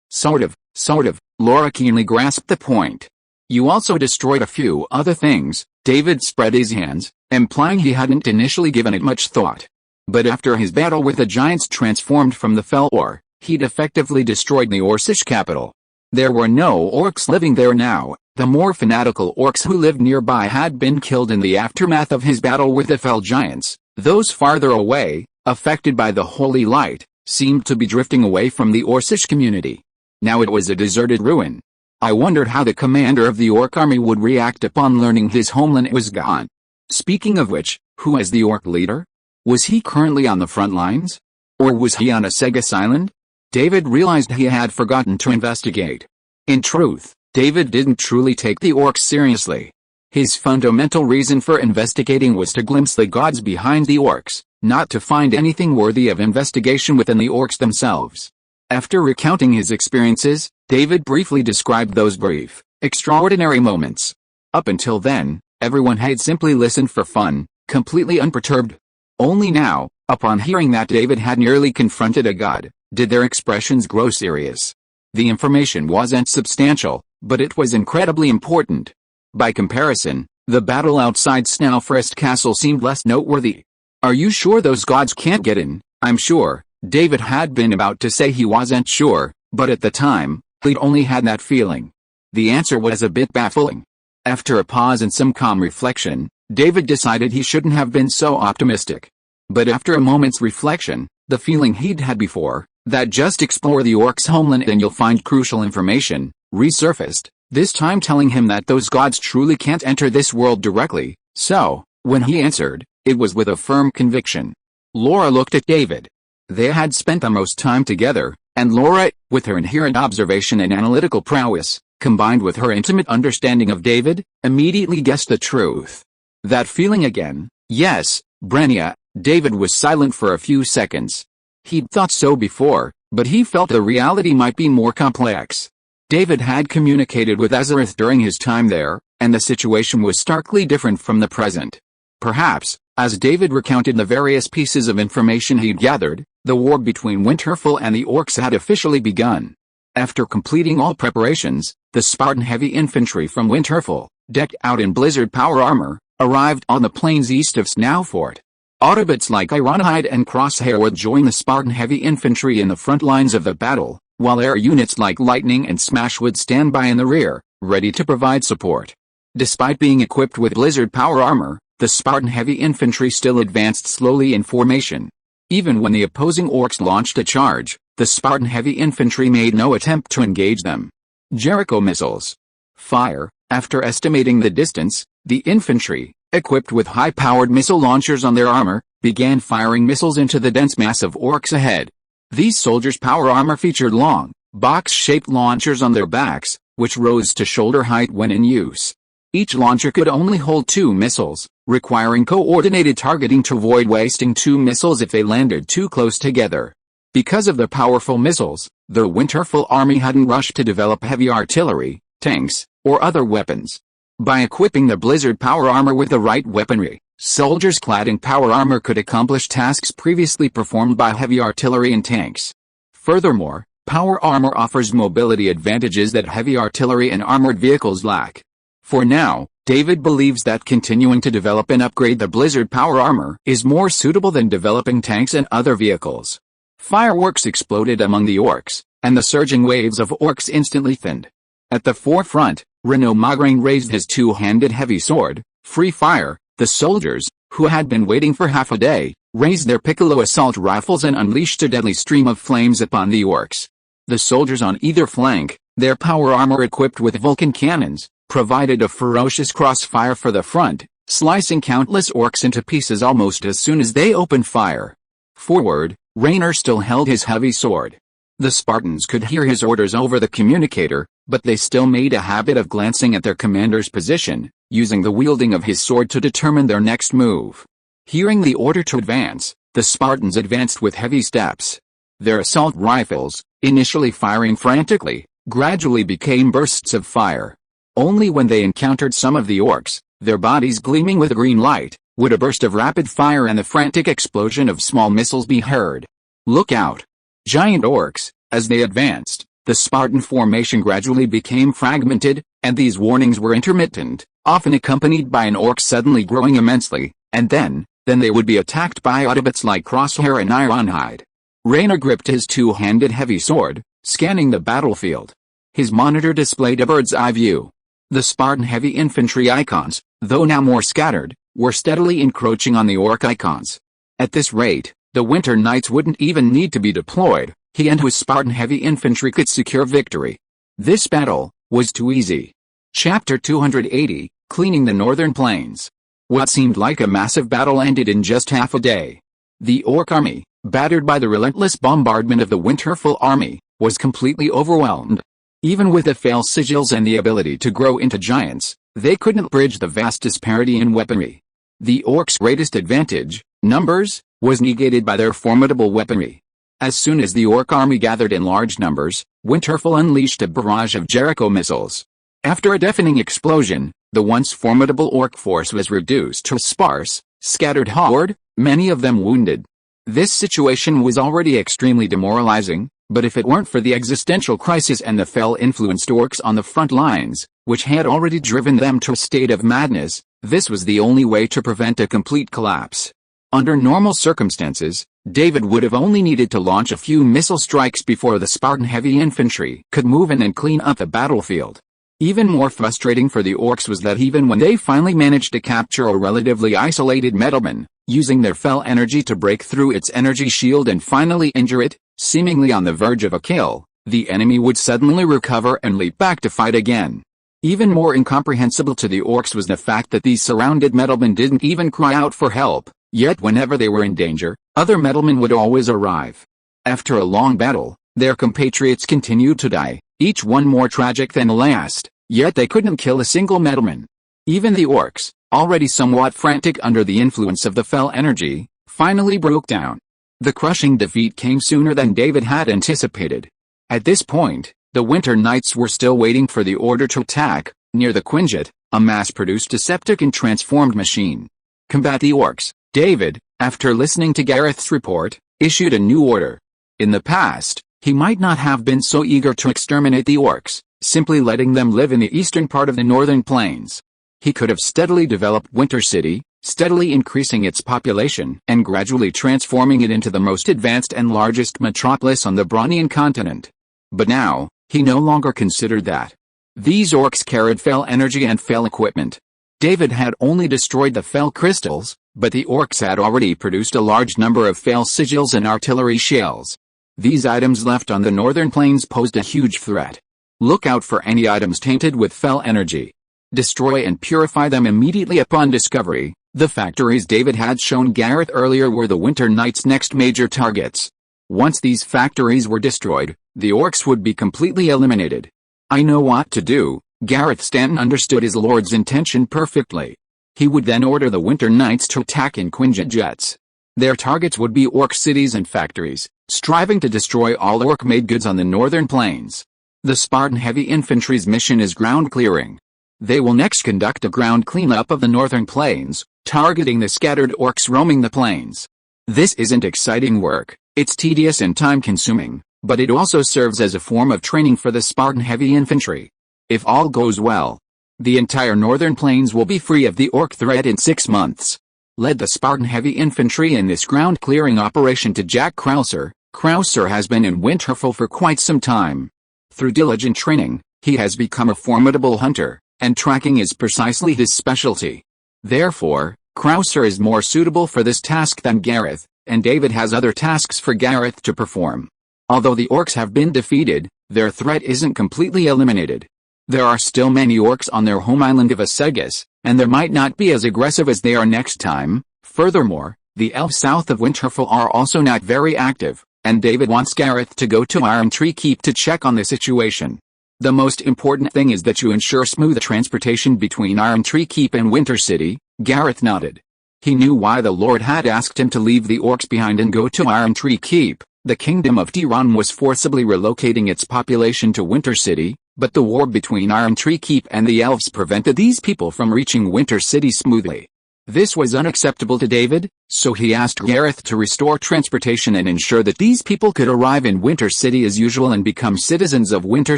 sort of, Laura keenly grasped the point. You also destroyed a few other things. David spread his hands, implying he hadn't initially given it much thought. But after his battle with the giants transformed from the fel ore, he'd effectively destroyed the Orcish capital. There were no orcs living there now. The more fanatical orcs who lived nearby had been killed in the aftermath of his battle with the fel giants. Those farther away, affected by the holy light, seemed to be drifting away from the Orcish community. Now it was a deserted ruin. I wondered how the commander of the orc army would react upon learning his homeland was gone. Speaking of which, who is the orc leader? Was he currently on the front lines? Or was he on a Segas island? David realized he had forgotten to investigate. In truth, David didn't truly take the orcs seriously. His fundamental reason for investigating was to glimpse the gods behind the orcs, not to find anything worthy of investigation within the orcs themselves. After recounting his experiences, David briefly described those brief, extraordinary moments. Up until then, everyone had simply listened for fun, completely unperturbed. Only now, upon hearing that David had nearly confronted a god, did their expressions grow serious. The information wasn't substantial, but it was incredibly important. By comparison, the battle outside Snowforest Castle seemed less noteworthy. Are you sure those gods can't get in? I'm sure. David had been about to say he wasn't sure, but at the time, he'd only had that feeling. The answer was a bit baffling. After a pause and some calm reflection, David decided he shouldn't have been so optimistic. But after a moment's reflection, the feeling he'd had before, that just explore the orcs' homeland and you'll find crucial information, resurfaced, this time telling him that those gods truly can't enter this world directly. So, when he answered, it was with a firm conviction. Laura looked at David. They had spent the most time together, and Laura, with her inherent observation and analytical prowess, combined with her intimate understanding of David, immediately guessed the truth. That feeling again? Yes, Brenia. David was silent for a few seconds. He'd thought so before, but he felt the reality might be more complex. David had communicated with Azareth during his time there, and the situation was starkly different from the present. Perhaps, as David recounted the various pieces of information he'd gathered, the war between Winterfell and the orcs had officially begun. After completing all preparations, the Spartan heavy infantry from Winterfell, decked out in blizzard power armor, arrived on the plains east of Snowfort. Autobots like Ironhide and Crosshair would join the Spartan heavy infantry in the front lines of the battle, while air units like Lightning and Smash would stand by in the rear, ready to provide support. Despite being equipped with blizzard power armor, the Spartan heavy infantry still advanced slowly in formation. Even when the opposing orcs launched a charge, the Spartan heavy infantry made no attempt to engage them. Jericho missiles. Fire. After estimating the distance, the infantry, equipped with high-powered missile launchers on their armor, began firing missiles into the dense mass of orcs ahead. These soldiers' power armor featured long, box-shaped launchers on their backs, which rose to shoulder height when in use. Each launcher could only hold 2 missiles, requiring coordinated targeting to avoid wasting 2 missiles if they landed too close together. Because of the powerful missiles, the Winterfell army hadn't rushed to develop heavy artillery, tanks, or other weapons. By equipping the Blizzard power armor with the right weaponry, soldiers clad in power armor could accomplish tasks previously performed by heavy artillery and tanks. Furthermore, power armor offers mobility advantages that heavy artillery and armored vehicles lack. For now, David believes that continuing to develop and upgrade the Blizzard power armor is more suitable than developing tanks and other vehicles. Fireworks exploded among the orcs, and the surging waves of orcs instantly thinned. At the forefront, Renaud Magraine raised his 2-handed heavy sword, Free Fire. The soldiers, who had been waiting for half a day, raised their piccolo assault rifles and unleashed a deadly stream of flames upon the orcs. The soldiers on either flank, their power armor equipped with Vulcan cannons, provided a ferocious crossfire for the front, slicing countless orcs into pieces almost as soon as they opened fire. Forward, Raynor still held his heavy sword. The Spartans could hear his orders over the communicator, but they still made a habit of glancing at their commander's position, using the wielding of his sword to determine their next move. Hearing the order to advance, the Spartans advanced with heavy steps. Their assault rifles, initially firing frantically, gradually became bursts of fire. Only when they encountered some of the orcs, their bodies gleaming with green light, would a burst of rapid fire and the frantic explosion of small missiles be heard. Look out! Giant orcs. As they advanced, the Spartan formation gradually became fragmented, and these warnings were intermittent, often accompanied by an orc suddenly growing immensely, and then they would be attacked by Autobots like Crosshair and Ironhide. Raynor gripped his 2-handed heavy sword, scanning the battlefield. His monitor displayed a bird's-eye view. The Spartan heavy infantry icons, though now more scattered, were steadily encroaching on the orc icons. At this rate, the Winter Knights wouldn't even need to be deployed. He and his Spartan heavy infantry could secure victory. This battle was too easy. Chapter 280, Cleaning the Northern Plains. What seemed like a massive battle ended in just half a day. The orc army, battered by the relentless bombardment of the Winterfell army, was completely overwhelmed. Even with the Fel sigils and the ability to grow into giants, they couldn't bridge the vast disparity in weaponry. The orcs' greatest advantage, numbers, was negated by their formidable weaponry. As soon as the orc army gathered in large numbers, Winterfell unleashed a barrage of Jericho missiles. After a deafening explosion, the once formidable orc force was reduced to a sparse, scattered horde, many of them wounded. This situation was already extremely demoralizing, but if it weren't for the existential crisis and the Fel-influenced orcs on the front lines, which had already driven them to a state of madness, this was the only way to prevent a complete collapse. Under normal circumstances, David would have only needed to launch a few missile strikes before the Spartan heavy infantry could move in and clean up the battlefield. Even more frustrating for the orcs was that even when they finally managed to capture a relatively isolated metalman, using their Fel energy to break through its energy shield and finally injure it, seemingly on the verge of a kill, the enemy would suddenly recover and leap back to fight again. Even more incomprehensible to the orcs was the fact that these surrounded metalmen didn't even cry out for help. Yet whenever they were in danger, other metalmen would always arrive. After a long battle, their compatriots continued to die, each one more tragic than the last, yet they couldn't kill a single metalman. Even the orcs, already somewhat frantic under the influence of the Fel energy, finally broke down. The crushing defeat came sooner than David had anticipated. At this point, the Winter Knights were still waiting for the order to attack. Near the Quinjet, a mass-produced Decepticon transformed machine. Combat the orcs. David, after listening to Gareth's report, issued a new order. In the past, he might not have been so eager to exterminate the orcs, simply letting them live in the eastern part of the northern plains. He could have steadily developed Winter City, steadily increasing its population and gradually transforming it into the most advanced and largest metropolis on the Bronnian continent. But now, he no longer considered that. These orcs carried Fel energy and Fel equipment. David had only destroyed the Fel crystals, but the orcs had already produced a large number of Fel sigils and artillery shells. These items left on the northern plains posed a huge threat. Look out for any items tainted with fell energy. Destroy and purify them immediately upon discovery. The factories David had shown Gareth earlier were the Winter Knights' next major targets. Once these factories were destroyed, the orcs would be completely eliminated. I know what to do. Gareth Stanton understood his lord's intention perfectly. He would then order the Winter Knights to attack in Quinjet jets. Their targets would be orc cities and factories, striving to destroy all orc-made goods on the northern plains. The Spartan heavy infantry's mission is ground clearing. They will next conduct a ground cleanup of the northern plains, targeting the scattered orcs roaming the plains. This isn't exciting work, it's tedious and time-consuming, but it also serves as a form of training for the Spartan heavy infantry. If all goes well, the entire northern plains will be free of the orc threat in 6 months. Led the Spartan heavy infantry in this ground-clearing operation to Jack Krauser. Krauser has been in Winterfell for quite some time. Through diligent training, he has become a formidable hunter, and tracking is precisely his specialty. Therefore, Krauser is more suitable for this task than Gareth, and David has other tasks for Gareth to perform. Although the orcs have been defeated, their threat isn't completely eliminated. There are still many orcs on their home island of Asegus, and they might not be as aggressive as they are next time. Furthermore, the elves south of Winterfell are also not very active, and David wants Gareth to go to Iron Tree Keep to check on the situation. The most important thing is that you ensure smooth transportation between Iron Tree Keep and Winter City. Gareth nodded. He knew why the Lord had asked him to leave the orcs behind and go to Iron Tree Keep. The Kingdom of Tiran was forcibly relocating its population to Winter City, but the war between Iron Tree Keep and the elves prevented these people from reaching Winter City smoothly. This was unacceptable to David, so he asked Gareth to restore transportation and ensure that these people could arrive in Winter City as usual and become citizens of Winter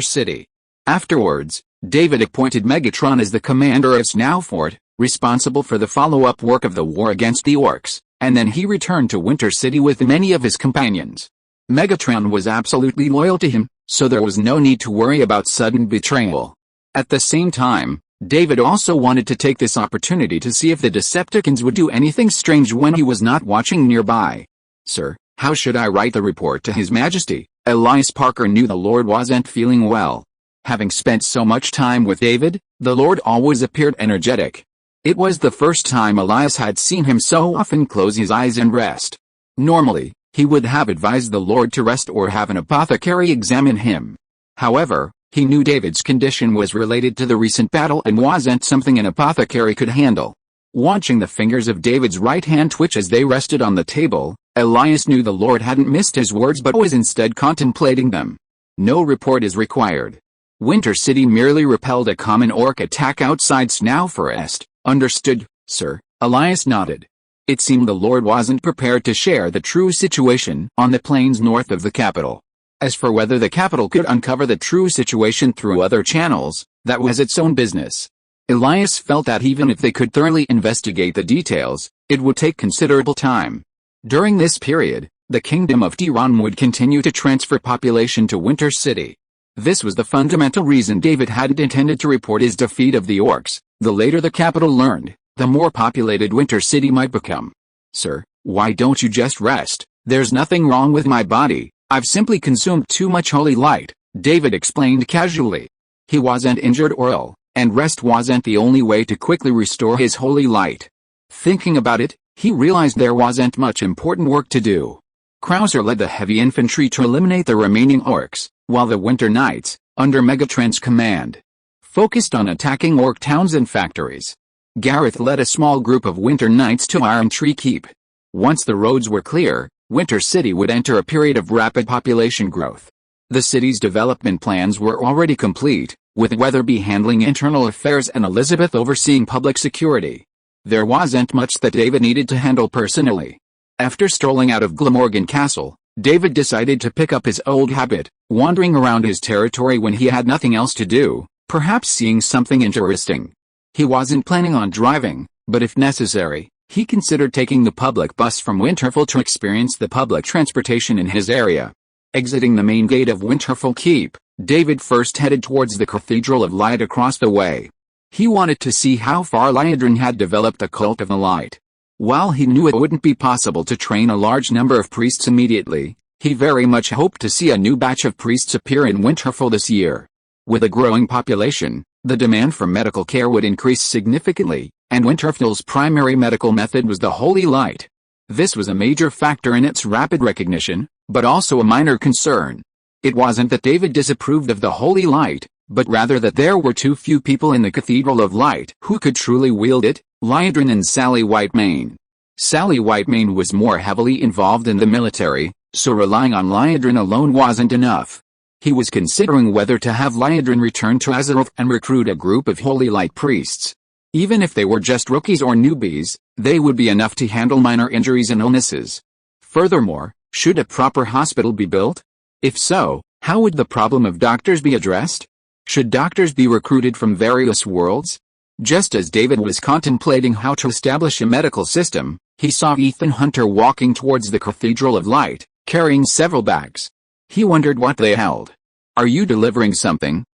City. Afterwards, David appointed Megatron as the commander of Snowfort, responsible for the follow-up work of the war against the orcs, and then he returned to Winter City with many of his companions. Megatron was absolutely loyal to him, so there was no need to worry about sudden betrayal. At the same time, David also wanted to take this opportunity to see if the Decepticons would do anything strange when he was not watching nearby. Sir, how should I write the report to His Majesty? Elias Parker knew the Lord wasn't feeling well. Having spent so much time with David, the Lord always appeared energetic. It was the first time Elias had seen him so often close his eyes and rest. Normally, he would have advised the Lord to rest or have an apothecary examine him. However, he knew David's condition was related to the recent battle and wasn't something an apothecary could handle. Watching the fingers of David's right hand twitch as they rested on the table, Elias knew the Lord hadn't missed his words but was instead contemplating them. No report is required. Winter City merely repelled a common orc attack outside Snowforest. Understood, sir, Elias nodded. It seemed the Lord wasn't prepared to share the true situation on the plains north of the capital. As for whether the capital could uncover the true situation through other channels, that was its own business. Elias felt that even if they could thoroughly investigate the details, it would take considerable time. During this period, the Kingdom of Tiran would continue to transfer population to Winter City. This was the fundamental reason David hadn't intended to report his defeat of the orcs. The later the capital learned, the more populated Winter City might become. Sir, why don't you just rest? There's nothing wrong with my body, I've simply consumed too much holy light, David explained casually. He wasn't injured or ill, and rest wasn't the only way to quickly restore his holy light. Thinking about it, he realized there wasn't much important work to do. Krauser led the heavy infantry to eliminate the remaining orcs, while the Winter Knights, under Megatron's command, focused on attacking orc towns and factories. Gareth led a small group of Winter Knights to Iron Tree Keep. Once the roads were clear, Winter City would enter a period of rapid population growth. The city's development plans were already complete, with Weatherby handling internal affairs and Elizabeth overseeing public security. There wasn't much that David needed to handle personally. After strolling out of Glamorgan Castle, David decided to pick up his old habit, wandering around his territory when he had nothing else to do, perhaps seeing something interesting. He wasn't planning on driving, but if necessary, he considered taking the public bus from Winterfell to experience the public transportation in his area. Exiting the main gate of Winterfell Keep, David first headed towards the Cathedral of Light across the way. He wanted to see how far Liadrin had developed the cult of the light. While he knew it wouldn't be possible to train a large number of priests immediately, he very much hoped to see a new batch of priests appear in Winterfell this year. With a growing population, the demand for medical care would increase significantly, and Winterfell's primary medical method was the Holy Light. This was a major factor in its rapid recognition, but also a minor concern. It wasn't that David disapproved of the Holy Light, but rather that there were too few people in the Cathedral of Light who could truly wield it, Liedrin and Sally Whitemane. Sally Whitemane was more heavily involved in the military, so relying on Liedrin alone wasn't enough. He was considering whether to have Liedrin return to Azeroth and recruit a group of Holy Light priests. Even if they were just rookies or newbies, they would be enough to handle minor injuries and illnesses. Furthermore, should a proper hospital be built? If so, how would the problem of doctors be addressed? Should doctors be recruited from various worlds? Just as David was contemplating how to establish a medical system, he saw Ethan Hunter walking towards the Cathedral of Light, carrying several bags. He wondered what they held. "Are you delivering something?"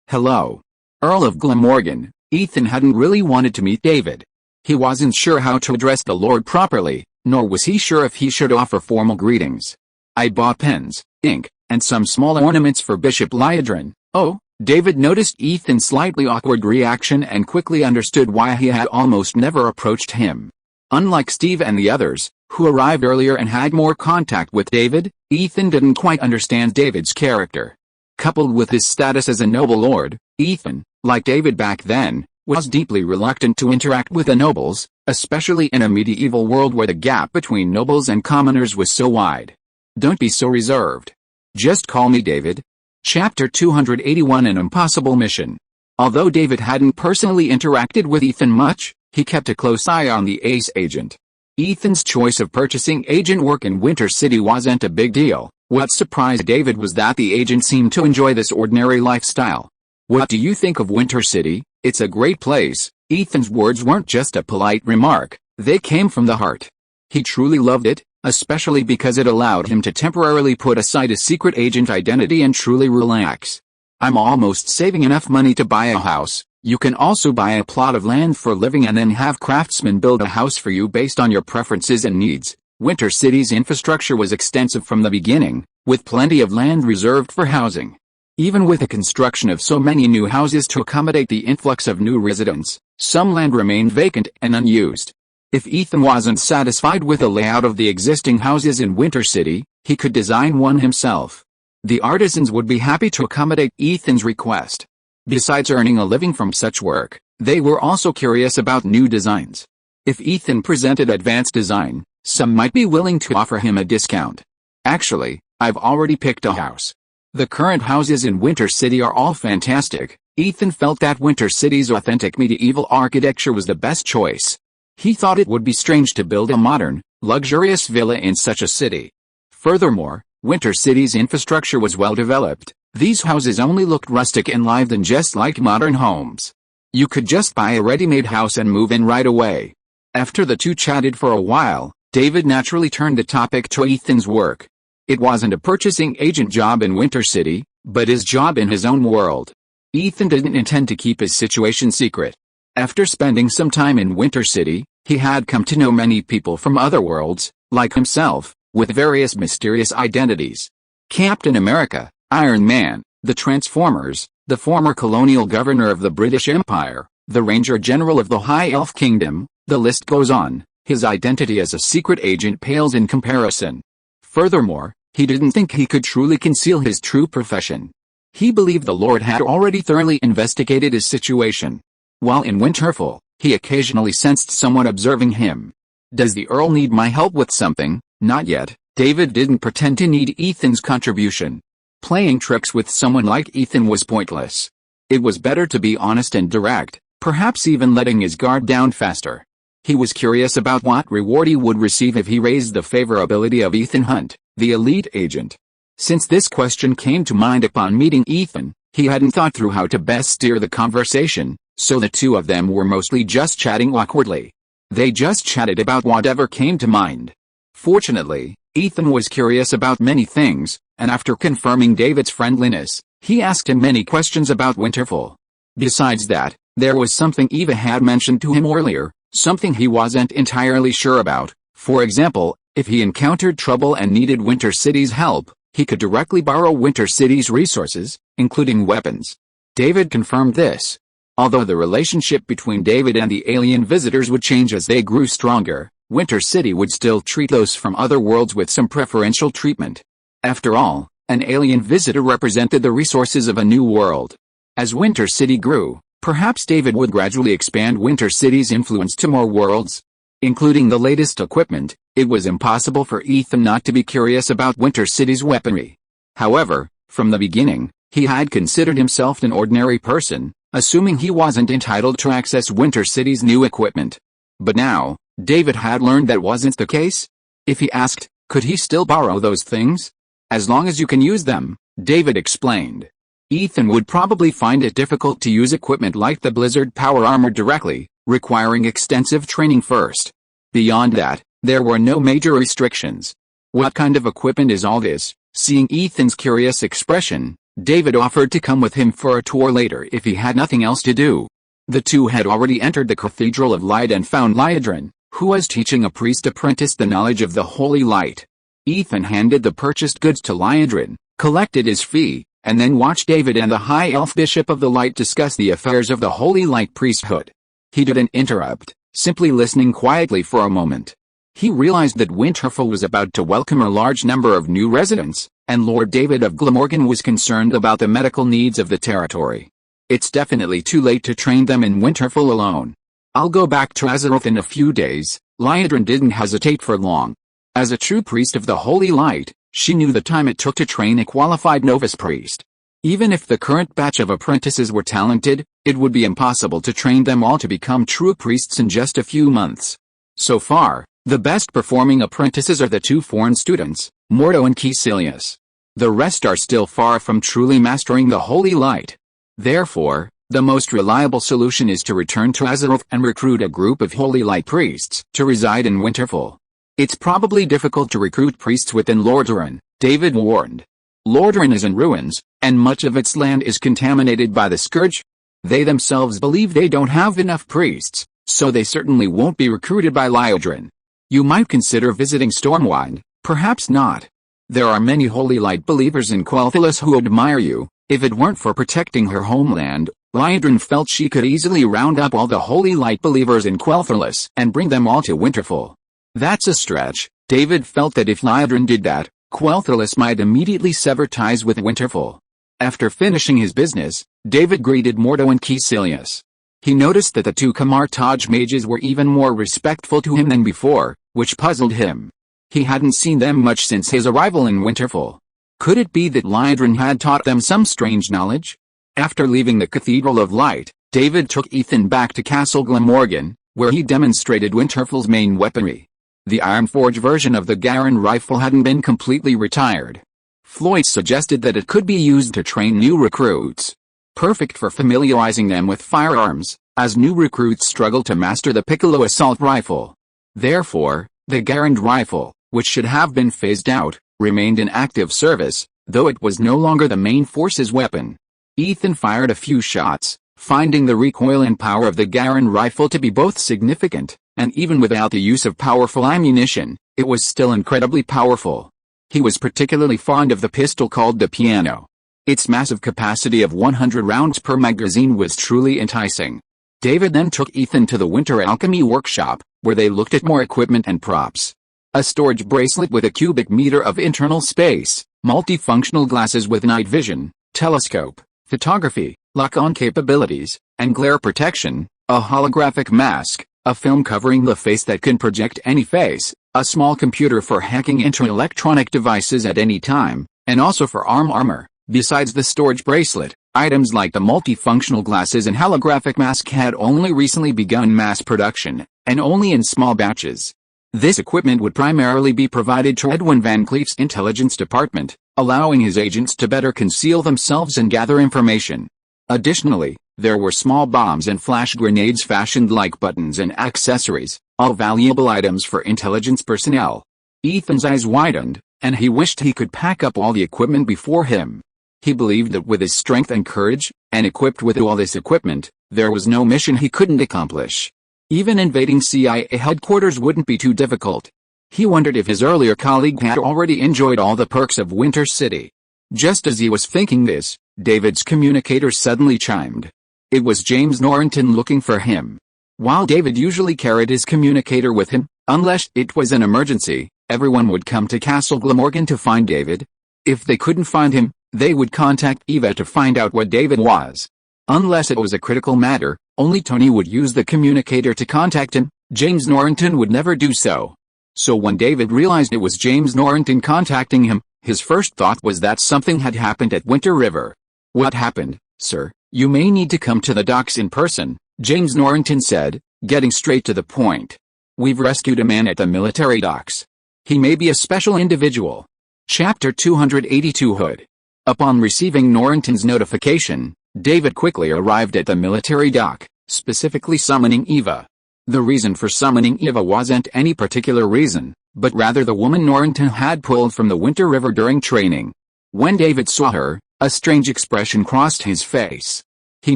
Hello. Earl of Glamorgan. Ethan hadn't really wanted to meet David. He wasn't sure how to address the Lord properly, nor was he sure if he should offer formal greetings. "I bought pens, ink, and some small ornaments for Bishop Liedrin." "Oh." David noticed Ethan's slightly awkward reaction and quickly understood why he had almost never approached him. Unlike Steve and the others, who arrived earlier and had more contact with David, Ethan didn't quite understand David's character. Coupled with his status as a noble lord, Ethan, like David back then, was deeply reluctant to interact with the nobles, especially in a medieval world where the gap between nobles and commoners was so wide. "Don't be so reserved. Just call me David." Chapter 281 An Impossible Mission. Although David hadn't personally interacted with Ethan much, he kept a close eye on the ace agent. Ethan's choice of purchasing agent work in Winter City wasn't a big deal. What surprised David was that the agent seemed to enjoy this ordinary lifestyle. "What do you think of Winter City?" "It's a great place." Ethan's words weren't just a polite remark, they came from the heart. He truly loved it, especially because it allowed him to temporarily put aside a secret agent identity and truly relax. "I'm almost saving enough money to buy a house. You can also buy a plot of land for living and then have craftsmen build a house for you based on your preferences and needs." Winter City's infrastructure was extensive from the beginning, with plenty of land reserved for housing. Even with the construction of so many new houses to accommodate the influx of new residents, some land remained vacant and unused. If Ethan wasn't satisfied with the layout of the existing houses in Winter City, he could design one himself. The artisans would be happy to accommodate Ethan's request. Besides earning a living from such work, they were also curious about new designs. If Ethan presented advanced design, some might be willing to offer him a discount. "Actually, I've already picked a house. The current houses in Winter City are all fantastic." Ethan felt that Winter City's authentic medieval architecture was the best choice. He thought it would be strange to build a modern, luxurious villa in such a city. Furthermore, Winter City's infrastructure was well developed. These houses only looked rustic and lived in just like modern homes. You could just buy a ready-made house and move in right away. After the two chatted for a while, David naturally turned the topic to Ethan's work. It wasn't a purchasing agent job in Winter City, but his job in his own world. Ethan didn't intend to keep his situation secret. After spending some time in Winter City, he had come to know many people from other worlds, like himself, with various mysterious identities. Captain America, Iron Man, the Transformers, the former colonial governor of the British Empire, the Ranger General of the High Elf Kingdom, the list goes on. His identity as a secret agent pales in comparison. Furthermore, he didn't think he could truly conceal his true profession. He believed the Lord had already thoroughly investigated his situation. While in Winterfell, he occasionally sensed someone observing him. "Does the Earl need my help with something?" "Not yet." David didn't pretend to need Ethan's contribution. Playing tricks with someone like Ethan was pointless. It was better to be honest and direct, perhaps even letting his guard down faster. He was curious about what reward he would receive if he raised the favorability of Ethan Hunt, the elite agent. Since this question came to mind upon meeting Ethan, he hadn't thought through how to best steer the conversation, so the two of them were mostly just chatting awkwardly. They just chatted about whatever came to mind. Fortunately, Ethan was curious about many things, and after confirming David's friendliness, he asked him many questions about Winterfell. Besides that, there was something Eva had mentioned to him earlier, something he wasn't entirely sure about. For example, if he encountered trouble and needed Winter City's help, he could directly borrow Winter City's resources, including weapons. David confirmed this. Although the relationship between David and the alien visitors would change as they grew stronger, Winter City would still treat those from other worlds with some preferential treatment. After all, an alien visitor represented the resources of a new world. As Winter City grew, perhaps David would gradually expand Winter City's influence to more worlds. Including the latest equipment, it was impossible for Ethan not to be curious about Winter City's weaponry. However, from the beginning, he had considered himself an ordinary person, assuming he wasn't entitled to access Winter City's new equipment. But now, David had learned that wasn't the case. If he asked, could he still borrow those things? As long as you can use them, David explained. Ethan would probably find it difficult to use equipment like the Blizzard power armor directly, requiring extensive training first. Beyond that, there were no major restrictions. What kind of equipment is all this? Seeing Ethan's curious expression, David offered to come with him for a tour later if he had nothing else to do. The two had already entered the Cathedral of Light and found Liadrin, who was teaching a priest apprentice the knowledge of the Holy Light. Ethan handed the purchased goods to Liadrin, collected his fee, and then watched David and the High Elf Bishop of the Light discuss the affairs of the Holy Light priesthood. He didn't interrupt, simply listening quietly for a moment. He realized that Winterfell was about to welcome a large number of new residents, and Lord David of Glamorgan was concerned about the medical needs of the territory. It's definitely too late to train them in Winterfell alone. I'll go back to Azeroth in a few days. Liadrin didn't hesitate for long. As a true priest of the Holy Light, she knew the time it took to train a qualified novice priest. Even if the current batch of apprentices were talented, it would be impossible to train them all to become true priests in just a few months. So far, the best performing apprentices are the two foreign students, Mordo and Caecilius. The rest are still far from truly mastering the Holy Light. Therefore, the most reliable solution is to return to Azeroth and recruit a group of Holy Light priests to reside in Winterfell. It's probably difficult to recruit priests within Lordaeron, David warned. Lordaeron is in ruins, and much of its land is contaminated by the Scourge. They themselves believe they don't have enough priests, so they certainly won't be recruited by Liadrin. You might consider visiting Stormwind, perhaps not. There are many Holy Light believers in Quel'Thalas who admire you. If it weren't for protecting her homeland, Liadrin felt she could easily round up all the Holy Light believers in Quel'Thalas and bring them all to Winterfell. That's a stretch. David felt that if Liadrin did that, Quel'Thalas might immediately sever ties with Winterfell. After finishing his business, David greeted Mordo and Caecilius. He noticed that the two Kamartaj mages were even more respectful to him than before, which puzzled him. He hadn't seen them much since his arrival in Winterfell. Could it be that Liadrin had taught them some strange knowledge? After leaving the Cathedral of Light, David took Ethan back to Castle Glamorgan, where he demonstrated Winterfell's main weaponry. The Ironforge version of the Garen rifle hadn't been completely retired. Floyd suggested that it could be used to train new recruits. Perfect for familiarizing them with firearms, as new recruits struggle to master the Piccolo assault rifle. Therefore, the Garand rifle, which should have been phased out, remained in active service, though it was no longer the main force's weapon. Ethan fired a few shots, finding the recoil and power of the Garand rifle to be both significant, and even without the use of powerful ammunition, it was still incredibly powerful. He was particularly fond of the pistol called the Piano. Its massive capacity of 100 rounds per magazine was truly enticing. David then took Ethan to the Winter Alchemy workshop, where they looked at more equipment and props. A storage bracelet with a cubic meter of internal space, multifunctional glasses with night vision, telescope, photography, lock-on capabilities, and glare protection, a holographic mask, a film covering the face that can project any face, a small computer for hacking into electronic devices at any time, and also for armor. Besides the storage bracelet, items like the multifunctional glasses and holographic mask had only recently begun mass production, and only in small batches. This equipment would primarily be provided to Edwin Van Cleef's intelligence department, allowing his agents to better conceal themselves and gather information. Additionally, there were small bombs and flash grenades fashioned like buttons and accessories, all valuable items for intelligence personnel. Ethan's eyes widened, and he wished he could pack up all the equipment before him. He believed that with his strength and courage, and equipped with all this equipment, there was no mission he couldn't accomplish. Even invading CIA headquarters wouldn't be too difficult. He wondered if his earlier colleague had already enjoyed all the perks of Winter City. Just as he was thinking this, David's communicator suddenly chimed. It was James Norrington looking for him. While David usually carried his communicator with him, unless it was an emergency, everyone would come to Castle Glamorgan to find David. If they couldn't find him, they would contact Eva to find out what David was. Unless it was a critical matter, only Tony would use the communicator to contact him. James Norrington would never do so. So when David realized it was James Norrington contacting him, his first thought was that something had happened at Winter River. "What happened, sir? You may need to come to the docks in person," James Norrington said, getting straight to the point. "We've rescued a man at the military docks. He may be a special individual." Chapter 282 Hood. Upon receiving Norrington's notification, David quickly arrived at the military dock, specifically summoning Eva. The reason for summoning Eva wasn't any particular reason, but rather the woman Norrington had pulled from the Winter River during training. When David saw her, a strange expression crossed his face. He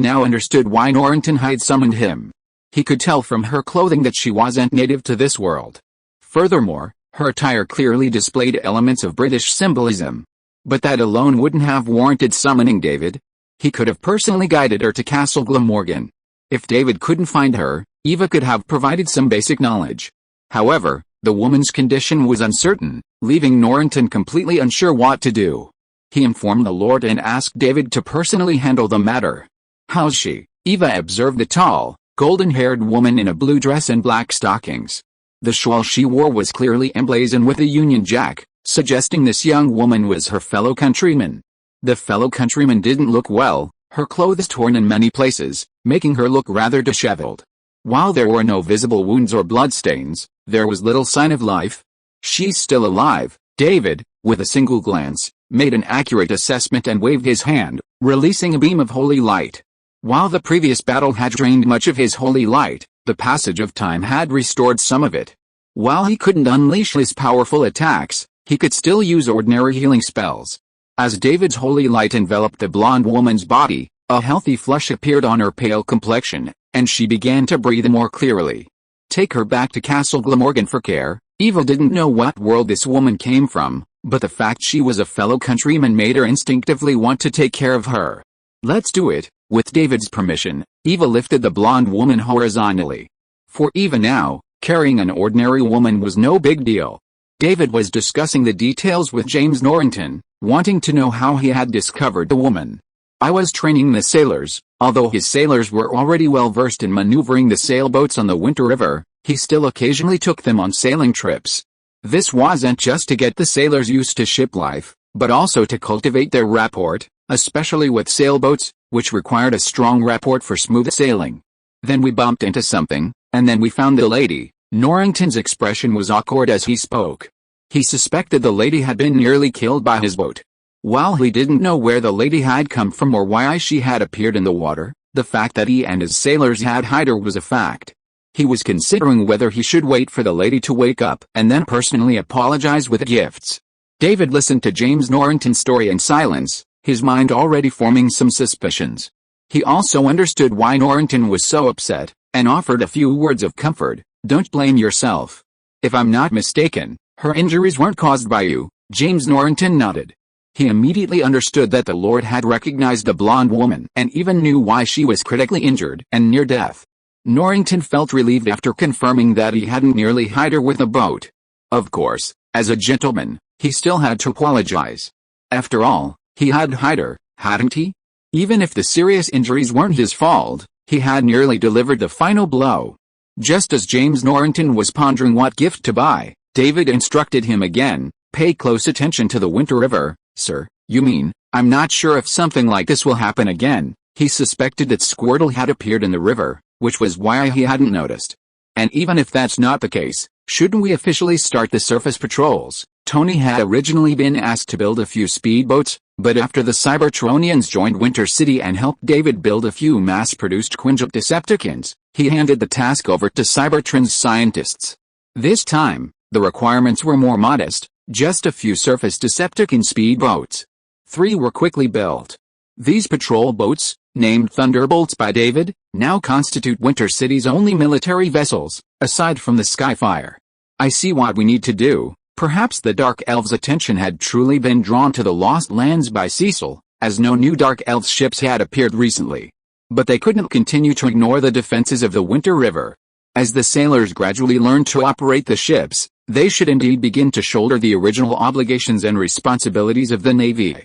now understood why Norrington had summoned him. He could tell from her clothing that she wasn't native to this world. Furthermore, her attire clearly displayed elements of British symbolism. But that alone wouldn't have warranted summoning David. He could have personally guided her to Castle Glamorgan. If David couldn't find her, Eva could have provided some basic knowledge. However, the woman's condition was uncertain, leaving Norrington completely unsure what to do. He informed the Lord and asked David to personally handle the matter. "How's she?" Eva observed the tall, golden-haired woman in a blue dress and black stockings. The shawl she wore was clearly emblazoned with a Union Jack, suggesting this young woman was her fellow countryman. The fellow countryman didn't look well, her clothes torn in many places, making her look rather disheveled. While there were no visible wounds or bloodstains, there was little sign of life. "She's still alive," David, with a single glance, made an accurate assessment and waved his hand, releasing a beam of holy light. While the previous battle had drained much of his holy light, the passage of time had restored some of it. While he couldn't unleash his powerful attacks, he could still use ordinary healing spells. As David's holy light enveloped the blonde woman's body, a healthy flush appeared on her pale complexion, and she began to breathe more clearly. Take her back to Castle Glamorgan for care. Eva didn't know what world this woman came from, but the fact she was a fellow countryman made her instinctively want to take care of her. "Let's do it." With David's permission, Eva lifted the blonde woman horizontally. For Eva now, carrying an ordinary woman was no big deal. David was discussing the details with James Norrington, wanting to know how he had discovered the woman. "I was training the sailors." Although his sailors were already well versed in maneuvering the sailboats on the Winter River, he still occasionally took them on sailing trips. This wasn't just to get the sailors used to ship life, but also to cultivate their rapport, especially with sailboats, which required a strong rapport for smooth sailing. "Then we bumped into something, and then we found the lady." Norrington's expression was awkward as he spoke. He suspected the lady had been nearly killed by his boat. While he didn't know where the lady had come from or why she had appeared in the water, the fact that he and his sailors had hid her was a fact. He was considering whether he should wait for the lady to wake up and then personally apologize with gifts. David listened to James Norrington's story in silence, his mind already forming some suspicions. He also understood why Norrington was so upset, and offered a few words of comfort. "Don't blame yourself. If I'm not mistaken, her injuries weren't caused by you." James Norrington nodded. He immediately understood that the Lord had recognized the blonde woman and even knew why she was critically injured and near death. Norrington felt relieved after confirming that he hadn't nearly hit her with a boat. Of course, as a gentleman, he still had to apologize. After all, he had hit her, hadn't he? Even if the serious injuries weren't his fault, he had nearly delivered the final blow. Just as James Norrington was pondering what gift to buy, David instructed him again, "Pay close attention to the Winter River, sir." "You mean, I'm not sure if something like this will happen again." He suspected that Squirtle had appeared in the river, which was why he hadn't noticed. "And even if that's not the case, shouldn't we officially start the surface patrols?" Tony had originally been asked to build a few speedboats, but after the Cybertronians joined Winter City and helped David build a few mass-produced Quinjet Decepticons, he handed the task over to Cybertron's scientists. This time, the requirements were more modest, just a few surface Decepticon speedboats. 3 were quickly built. These patrol boats, named Thunderbolts by David, now constitute Winter City's only military vessels, aside from the Skyfire. "I see what we need to do." Perhaps the Dark Elves' attention had truly been drawn to the Lost Lands by Cecil, as no new Dark Elf ships had appeared recently. But they couldn't continue to ignore the defenses of the Winter River. As the sailors gradually learned to operate the ships, they should indeed begin to shoulder the original obligations and responsibilities of the Navy.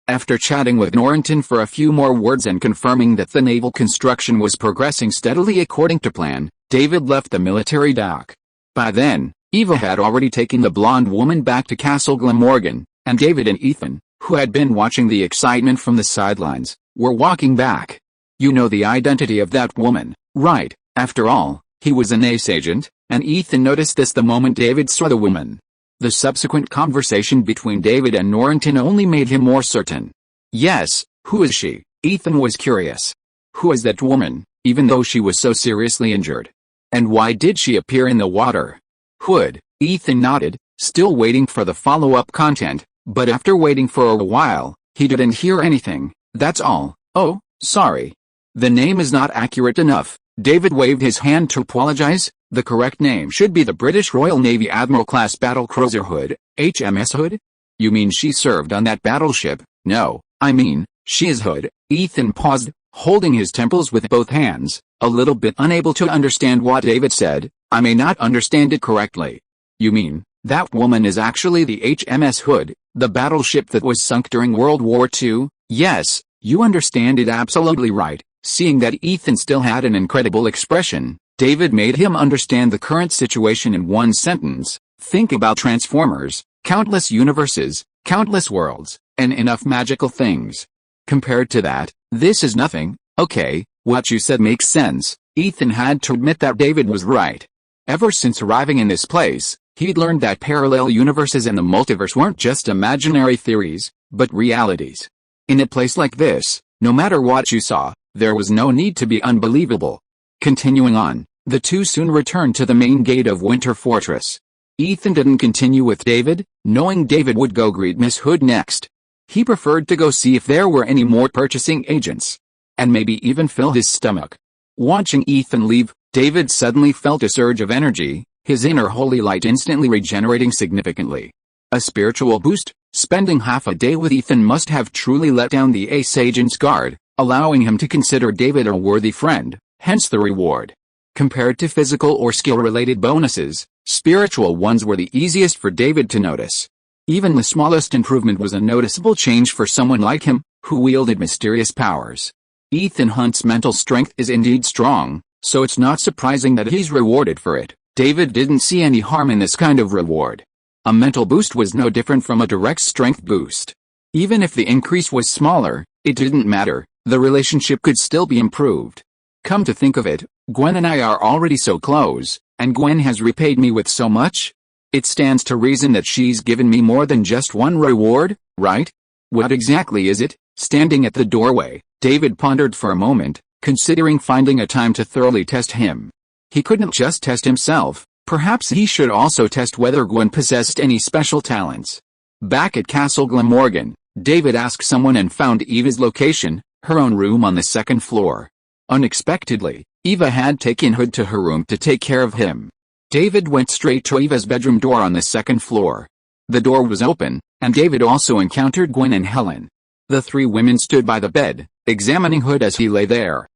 After chatting with Norrington for a few more words and confirming that the naval construction was progressing steadily according to plan, David left the military dock. By then, Eva had already taken the blonde woman back to Castle Glamorgan, and David and Ethan, who had been watching the excitement from the sidelines, were walking back. You know the identity of that woman, right? After all, he was an ace agent, and Ethan noticed this the moment David saw the woman. The subsequent conversation between David and Norrington only made him more certain. Yes, who is she? Ethan was curious. Who is that woman, even though she was so seriously injured? And why did she appear in the water? Hood. Ethan nodded, still waiting for the follow-up content, but after waiting for a while, he didn't hear anything. That's all. Oh, sorry. The name is not accurate enough. David waved his hand to apologize. The correct name should be the British Royal Navy Admiral-class battlecruiser Hood, HMS Hood? You mean she served on that battleship? No, I mean, she is Hood. Ethan paused, holding his temples with both hands, a little bit unable to understand what David said. I may not understand it correctly. You mean, that woman is actually the HMS Hood, the battleship that was sunk during World War II? Yes, you understand it absolutely right. Seeing that Ethan still had an incredible expression, David made him understand the current situation in one sentence. Think about Transformers, countless universes, countless worlds, and enough magical things. Compared to that, this is nothing. Okay, what you said makes sense. Ethan had to admit that David was right. Ever since arriving in this place, he'd learned that parallel universes and the multiverse weren't just imaginary theories, but realities. In a place like this, no matter what you saw, there was no need to be unbelievable. Continuing on, the two soon returned to the main gate of Winter Fortress. Ethan didn't continue with David, knowing David would go greet Miss Hood next. He preferred to go see if there were any more purchasing agents. And maybe even fill his stomach. Watching Ethan leave, David suddenly felt a surge of energy, his inner holy light instantly regenerating significantly. A spiritual boost. Spending half a day with Ethan must have truly let down the ace agent's guard, allowing him to consider David a worthy friend, hence the reward. Compared to physical or skill-related bonuses, spiritual ones were the easiest for David to notice. Even the smallest improvement was a noticeable change for someone like him, who wielded mysterious powers. Ethan Hunt's mental strength is indeed strong, so it's not surprising that he's rewarded for it. David didn't see any harm in this kind of reward. A mental boost was no different from a direct strength boost. Even if the increase was smaller, it didn't matter, the relationship could still be improved. Come to think of it, Gwen and I are already so close, and Gwen has repaid me with so much. It stands to reason that she's given me more than just one reward, right? What exactly is it? Standing at the doorway, David pondered for a moment, considering finding a time to thoroughly test him. He couldn't just test himself. Perhaps he should also test whether Gwen possessed any special talents. Back at Castle Glamorgan, David asked someone and found Eva's location, her own room on the second floor. Unexpectedly, Eva had taken Hood to her room to take care of him. David went straight to Eva's bedroom door on the second floor. The door was open, and David also encountered Gwen and Helen. The three women stood by the bed, examining Hood as he lay there.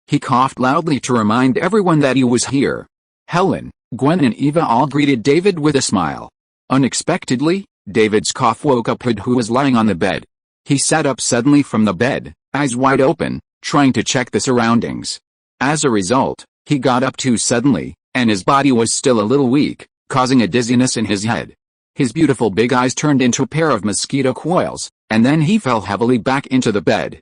He coughed loudly to remind everyone that he was here. Helen, Gwen and Eva all greeted David with a smile. Unexpectedly, David's cough woke up Hood, who was lying on the bed. He sat up suddenly from the bed, eyes wide open, trying to check the surroundings. As a result, he got up too suddenly, and his body was still a little weak, causing a dizziness in his head. His beautiful big eyes turned into a pair of mosquito coils, and then he fell heavily back into the bed.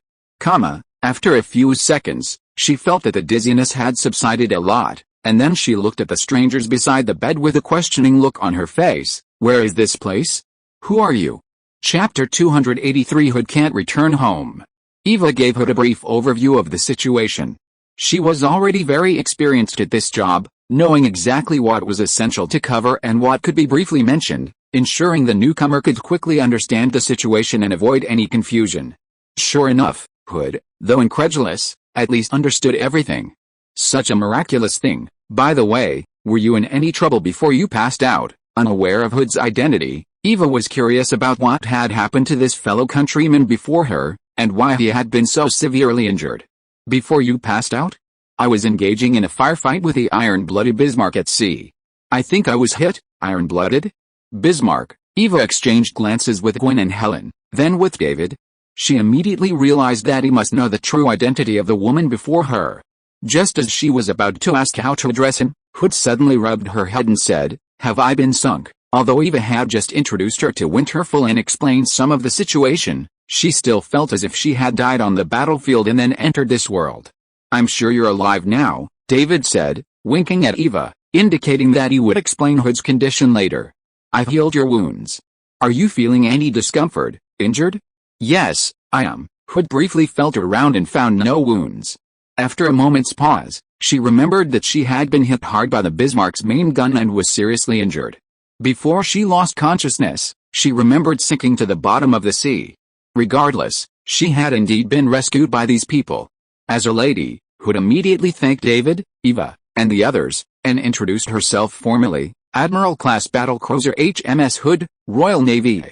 After a few seconds, she felt that the dizziness had subsided a lot. And then she looked at the strangers beside the bed with a questioning look on her face. Where is this place? Who are you? Chapter 283 Hood Can't Return Home. Eva gave Hood a brief overview of the situation. She was already very experienced at this job, knowing exactly what was essential to cover and what could be briefly mentioned, ensuring the newcomer could quickly understand the situation and avoid any confusion. Sure enough, Hood, though incredulous, at least understood everything. Such a miraculous thing. By the way, were you in any trouble before you passed out? Unaware of Hood's identity, Eva was curious about what had happened to this fellow countryman before her, and why he had been so severely injured. "Before you passed out? I was engaging in a firefight with the iron-blooded Bismarck at sea. I think I was hit." "Iron-blooded? Bismarck?" Eva exchanged glances with Gwen and Helen, then with David. She immediately realized that he must know the true identity of the woman before her. Just as she was about to ask how to address him, Hood suddenly rubbed her head and said, "Have I been sunk?" Although Eva had just introduced her to Winterfell and explained some of the situation, she still felt as if she had died on the battlefield and then entered this world. "I'm sure you're alive now," David said, winking at Eva, indicating that he would explain Hood's condition later. "I've healed your wounds. Are you feeling any discomfort, injured?" "Yes, I am." Hood briefly felt around and found no wounds. After a moment's pause, she remembered that she had been hit hard by the Bismarck's main gun and was seriously injured. Before she lost consciousness, she remembered sinking to the bottom of the sea. Regardless, she had indeed been rescued by these people. As a lady, Hood immediately thanked David, Eva, and the others, and introduced herself formally, "Admiral-class battlecruiser HMS Hood, Royal Navy.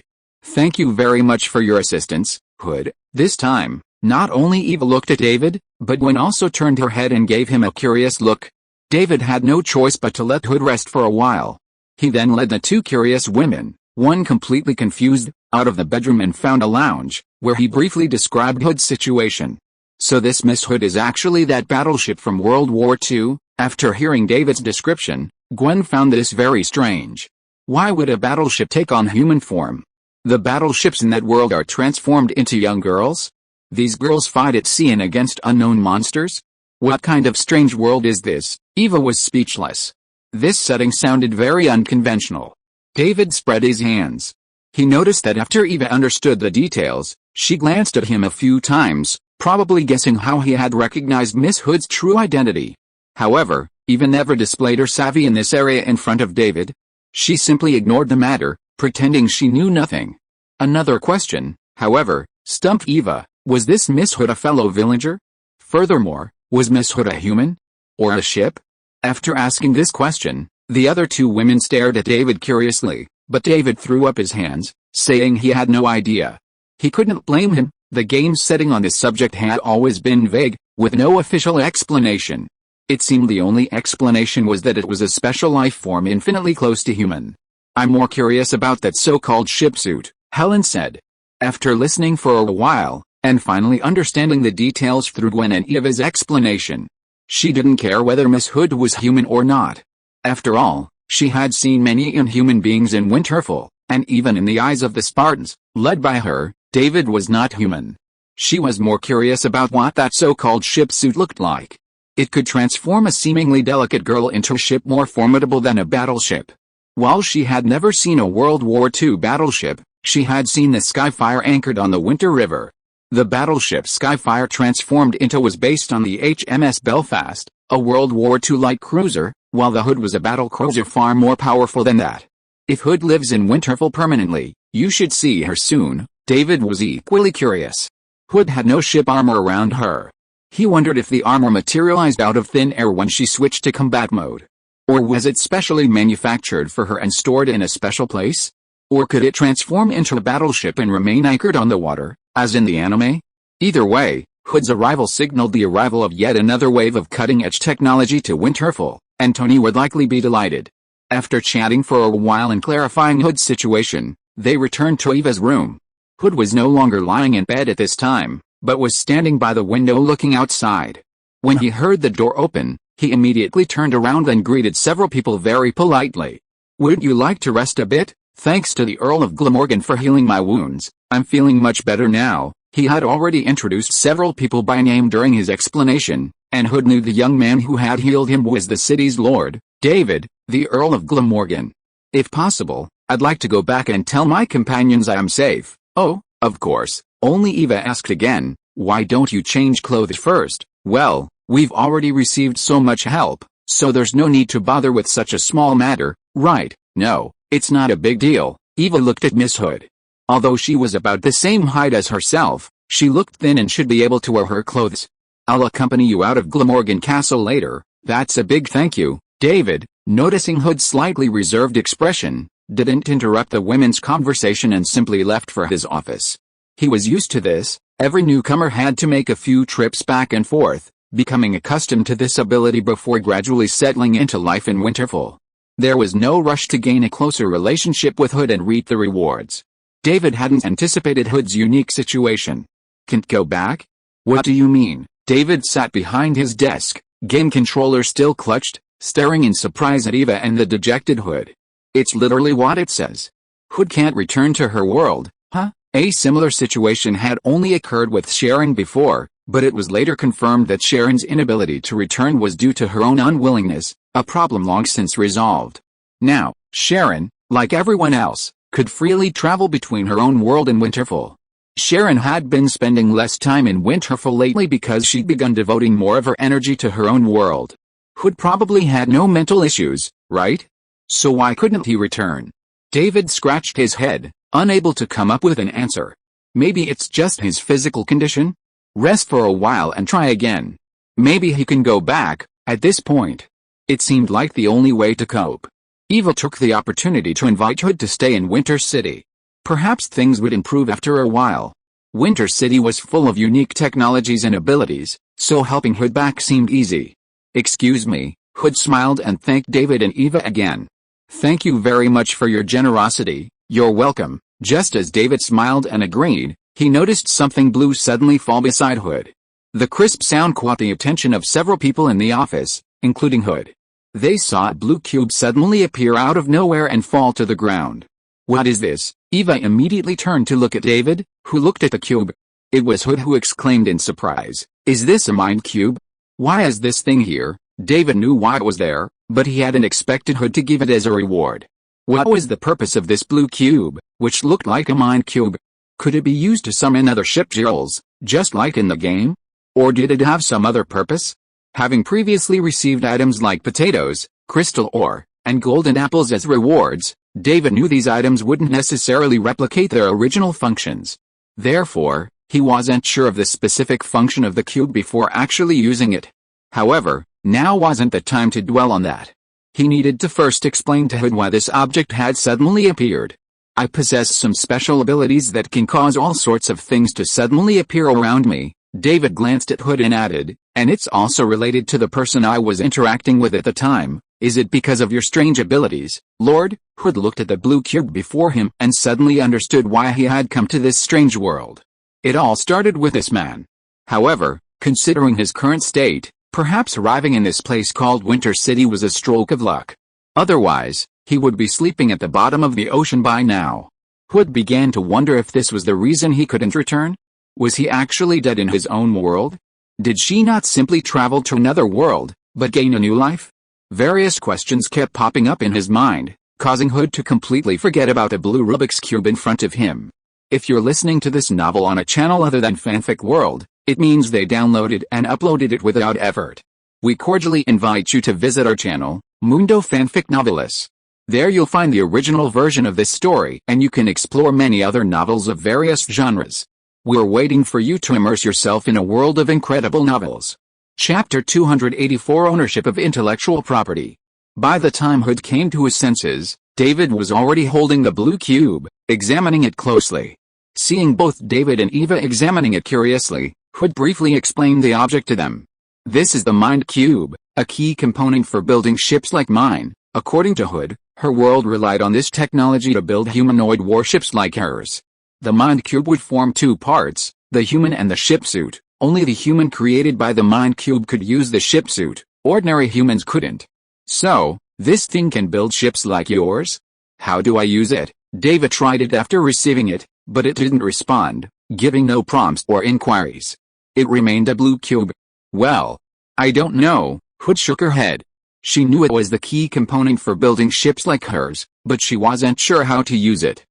Thank you very much for your assistance, Hood." This time, not only Eva looked at David, but Gwen also turned her head and gave him a curious look. David had no choice but to let Hood rest for a while. He then led the two curious women, one completely confused, out of the bedroom and found a lounge, where he briefly described Hood's situation. "So this Miss Hood is actually that battleship from World War II?" After hearing David's description, Gwen found this very strange. Why would a battleship take on human form? The battleships in that world are transformed into young girls? These girls fight at sea and against unknown monsters? What kind of strange world is this? Eva was speechless. This setting sounded very unconventional. David spread his hands. He noticed that after Eva understood the details, she glanced at him a few times, probably guessing how he had recognized Miss Hood's true identity. However, Eva never displayed her savvy in this area in front of David. She simply ignored the matter, pretending she knew nothing. Another question, however, stumped Eva. Was this Miss Hood a fellow villager? Furthermore, was Miss Hood a human? Or a ship? After asking this question, the other two women stared at David curiously, but David threw up his hands, saying he had no idea. He couldn't blame him. The game's setting on this subject had always been vague, with no official explanation. It seemed the only explanation was that it was a special life form infinitely close to human. "I'm more curious about that so-called ship suit," Helen said. After listening for a while, and finally understanding the details through Gwen and Eva's explanation, she didn't care whether Miss Hood was human or not. After all, she had seen many inhuman beings in Winterfell, and even in the eyes of the Spartans, led by her, David was not human. She was more curious about what that so-called ship suit looked like. It could transform a seemingly delicate girl into a ship more formidable than a battleship. While she had never seen a World War II battleship, she had seen the Skyfire anchored on the Winter River. The battleship Skyfire transformed into was based on the HMS Belfast, a World War II light cruiser, while the Hood was a battlecruiser far more powerful than that. If Hood lives in Winterfell permanently, you should see her soon. David was equally curious. Hood had no ship armor around her. He wondered if the armor materialized out of thin air when she switched to combat mode. Or was it specially manufactured for her and stored in a special place? Or could it transform into a battleship and remain anchored on the water, as in the anime? Either way, Hood's arrival signaled the arrival of yet another wave of cutting-edge technology to Winterfell, and Tony would likely be delighted. After chatting for a while and clarifying Hood's situation, they returned to Eva's room. Hood was no longer lying in bed at this time, but was standing by the window looking outside. When he heard the door open, he immediately turned around and greeted several people very politely. "Would you like to rest a bit? Thanks to the Earl of Glamorgan for healing my wounds, I'm feeling much better now." He had already introduced several people by name during his explanation, and Hood knew the young man who had healed him was the city's lord, David, the Earl of Glamorgan. "If possible, I'd like to go back and tell my companions I am safe." "Oh, of course." Only Eva asked again, "Why don't you change clothes first?" "Well, we've already received so much help, so there's no need to bother with such a small matter, right?" "No, it's not a big deal." Eva looked at Miss Hood. Although she was about the same height as herself, she looked thin and should be able to wear her clothes. "I'll accompany you out of Glamorgan Castle later." "That's a big thank you." David, noticing Hood's slightly reserved expression, didn't interrupt the women's conversation and simply left for his office. He was used to this. Every newcomer had to make a few trips back and forth, becoming accustomed to this ability before gradually settling into life in Winterfell. There was no rush to gain a closer relationship with Hood and reap the rewards. David hadn't anticipated Hood's unique situation. Can't go back? What do you mean? David sat behind his desk, game controller still clutched, staring in surprise at Eva and the dejected Hood. It's literally what it says. Hood can't return to her world, huh? A similar situation had only occurred with Sharon before, but it was later confirmed that Sharon's inability to return was due to her own unwillingness, a problem long since resolved. Now, Sharon, like everyone else, could freely travel between her own world and Winterfell. Sharon had been spending less time in Winterfell lately because she'd begun devoting more of her energy to her own world. Hood probably had no mental issues, right? So why couldn't he return? David scratched his head, unable to come up with an answer. Maybe it's just his physical condition? Rest for a while and try again. Maybe he can go back, at this point. It seemed like the only way to cope. Eva took the opportunity to invite Hood to stay in Winter City. Perhaps things would improve after a while. Winter City was full of unique technologies and abilities, so helping Hood back seemed easy. Excuse me, Hood smiled and thanked David and Eva again. Thank you very much for your generosity, you're welcome. Just as David smiled and agreed, he noticed something blue suddenly fall beside Hood. The crisp sound caught the attention of several people in the office, including Hood. They saw a blue cube suddenly appear out of nowhere and fall to the ground. What is this? Eva immediately turned to look at David, who looked at the cube. It was Hood who exclaimed in surprise, "Is this a mind cube? Why is this thing here?" David knew why it was there, but he hadn't expected Hood to give it as a reward. What was the purpose of this blue cube, which looked like a mind cube? Could it be used to summon other ship jewels, just like in the game? Or did it have some other purpose? Having previously received items like potatoes, crystal ore, and golden apples as rewards, David knew these items wouldn't necessarily replicate their original functions. Therefore, he wasn't sure of the specific function of the cube before actually using it. However, now wasn't the time to dwell on that. He needed to first explain to Hood why this object had suddenly appeared. I possess some special abilities that can cause all sorts of things to suddenly appear around me. David glanced at Hood and added, and it's also related to the person I was interacting with at the time. Is it because of your strange abilities, Lord? Hood looked at the blue cube before him and suddenly understood why he had come to this strange world. It all started with this man. However, considering his current state, perhaps arriving in this place called Winter City was a stroke of luck. Otherwise, he would be sleeping at the bottom of the ocean by now. Hood began to wonder if this was the reason he couldn't return. Was he actually dead in his own world? Did she not simply travel to another world, but gain a new life? Various questions kept popping up in his mind, causing Hood to completely forget about the blue Rubik's Cube in front of him. If you're listening to this novel on a channel other than Fanfic World, it means they downloaded and uploaded it without effort. We cordially invite you to visit our channel, Mundo Fanfic Novelis. There you'll find the original version of this story and you can explore many other novels of various genres. We're waiting for you to immerse yourself in a world of incredible novels. Chapter 284 Ownership of Intellectual Property. By the time Hood came to his senses, David was already holding the blue cube, examining it closely. Seeing both David and Eva examining it curiously, Hood briefly explained the object to them. This is the Mind Cube, a key component for building ships like mine. According to Hood, her world relied on this technology to build humanoid warships like hers. The Mind Cube would form two parts, the human and the ship suit. Only the human created by the Mind Cube could use the ship suit, ordinary humans couldn't. So, this thing can build ships like yours? How do I use it? David tried it after receiving it, but it didn't respond, giving no prompts or inquiries. It remained a blue cube. Well, I don't know. Hood shook her head. She knew it was the key component for building ships like hers, but she wasn't sure how to use it.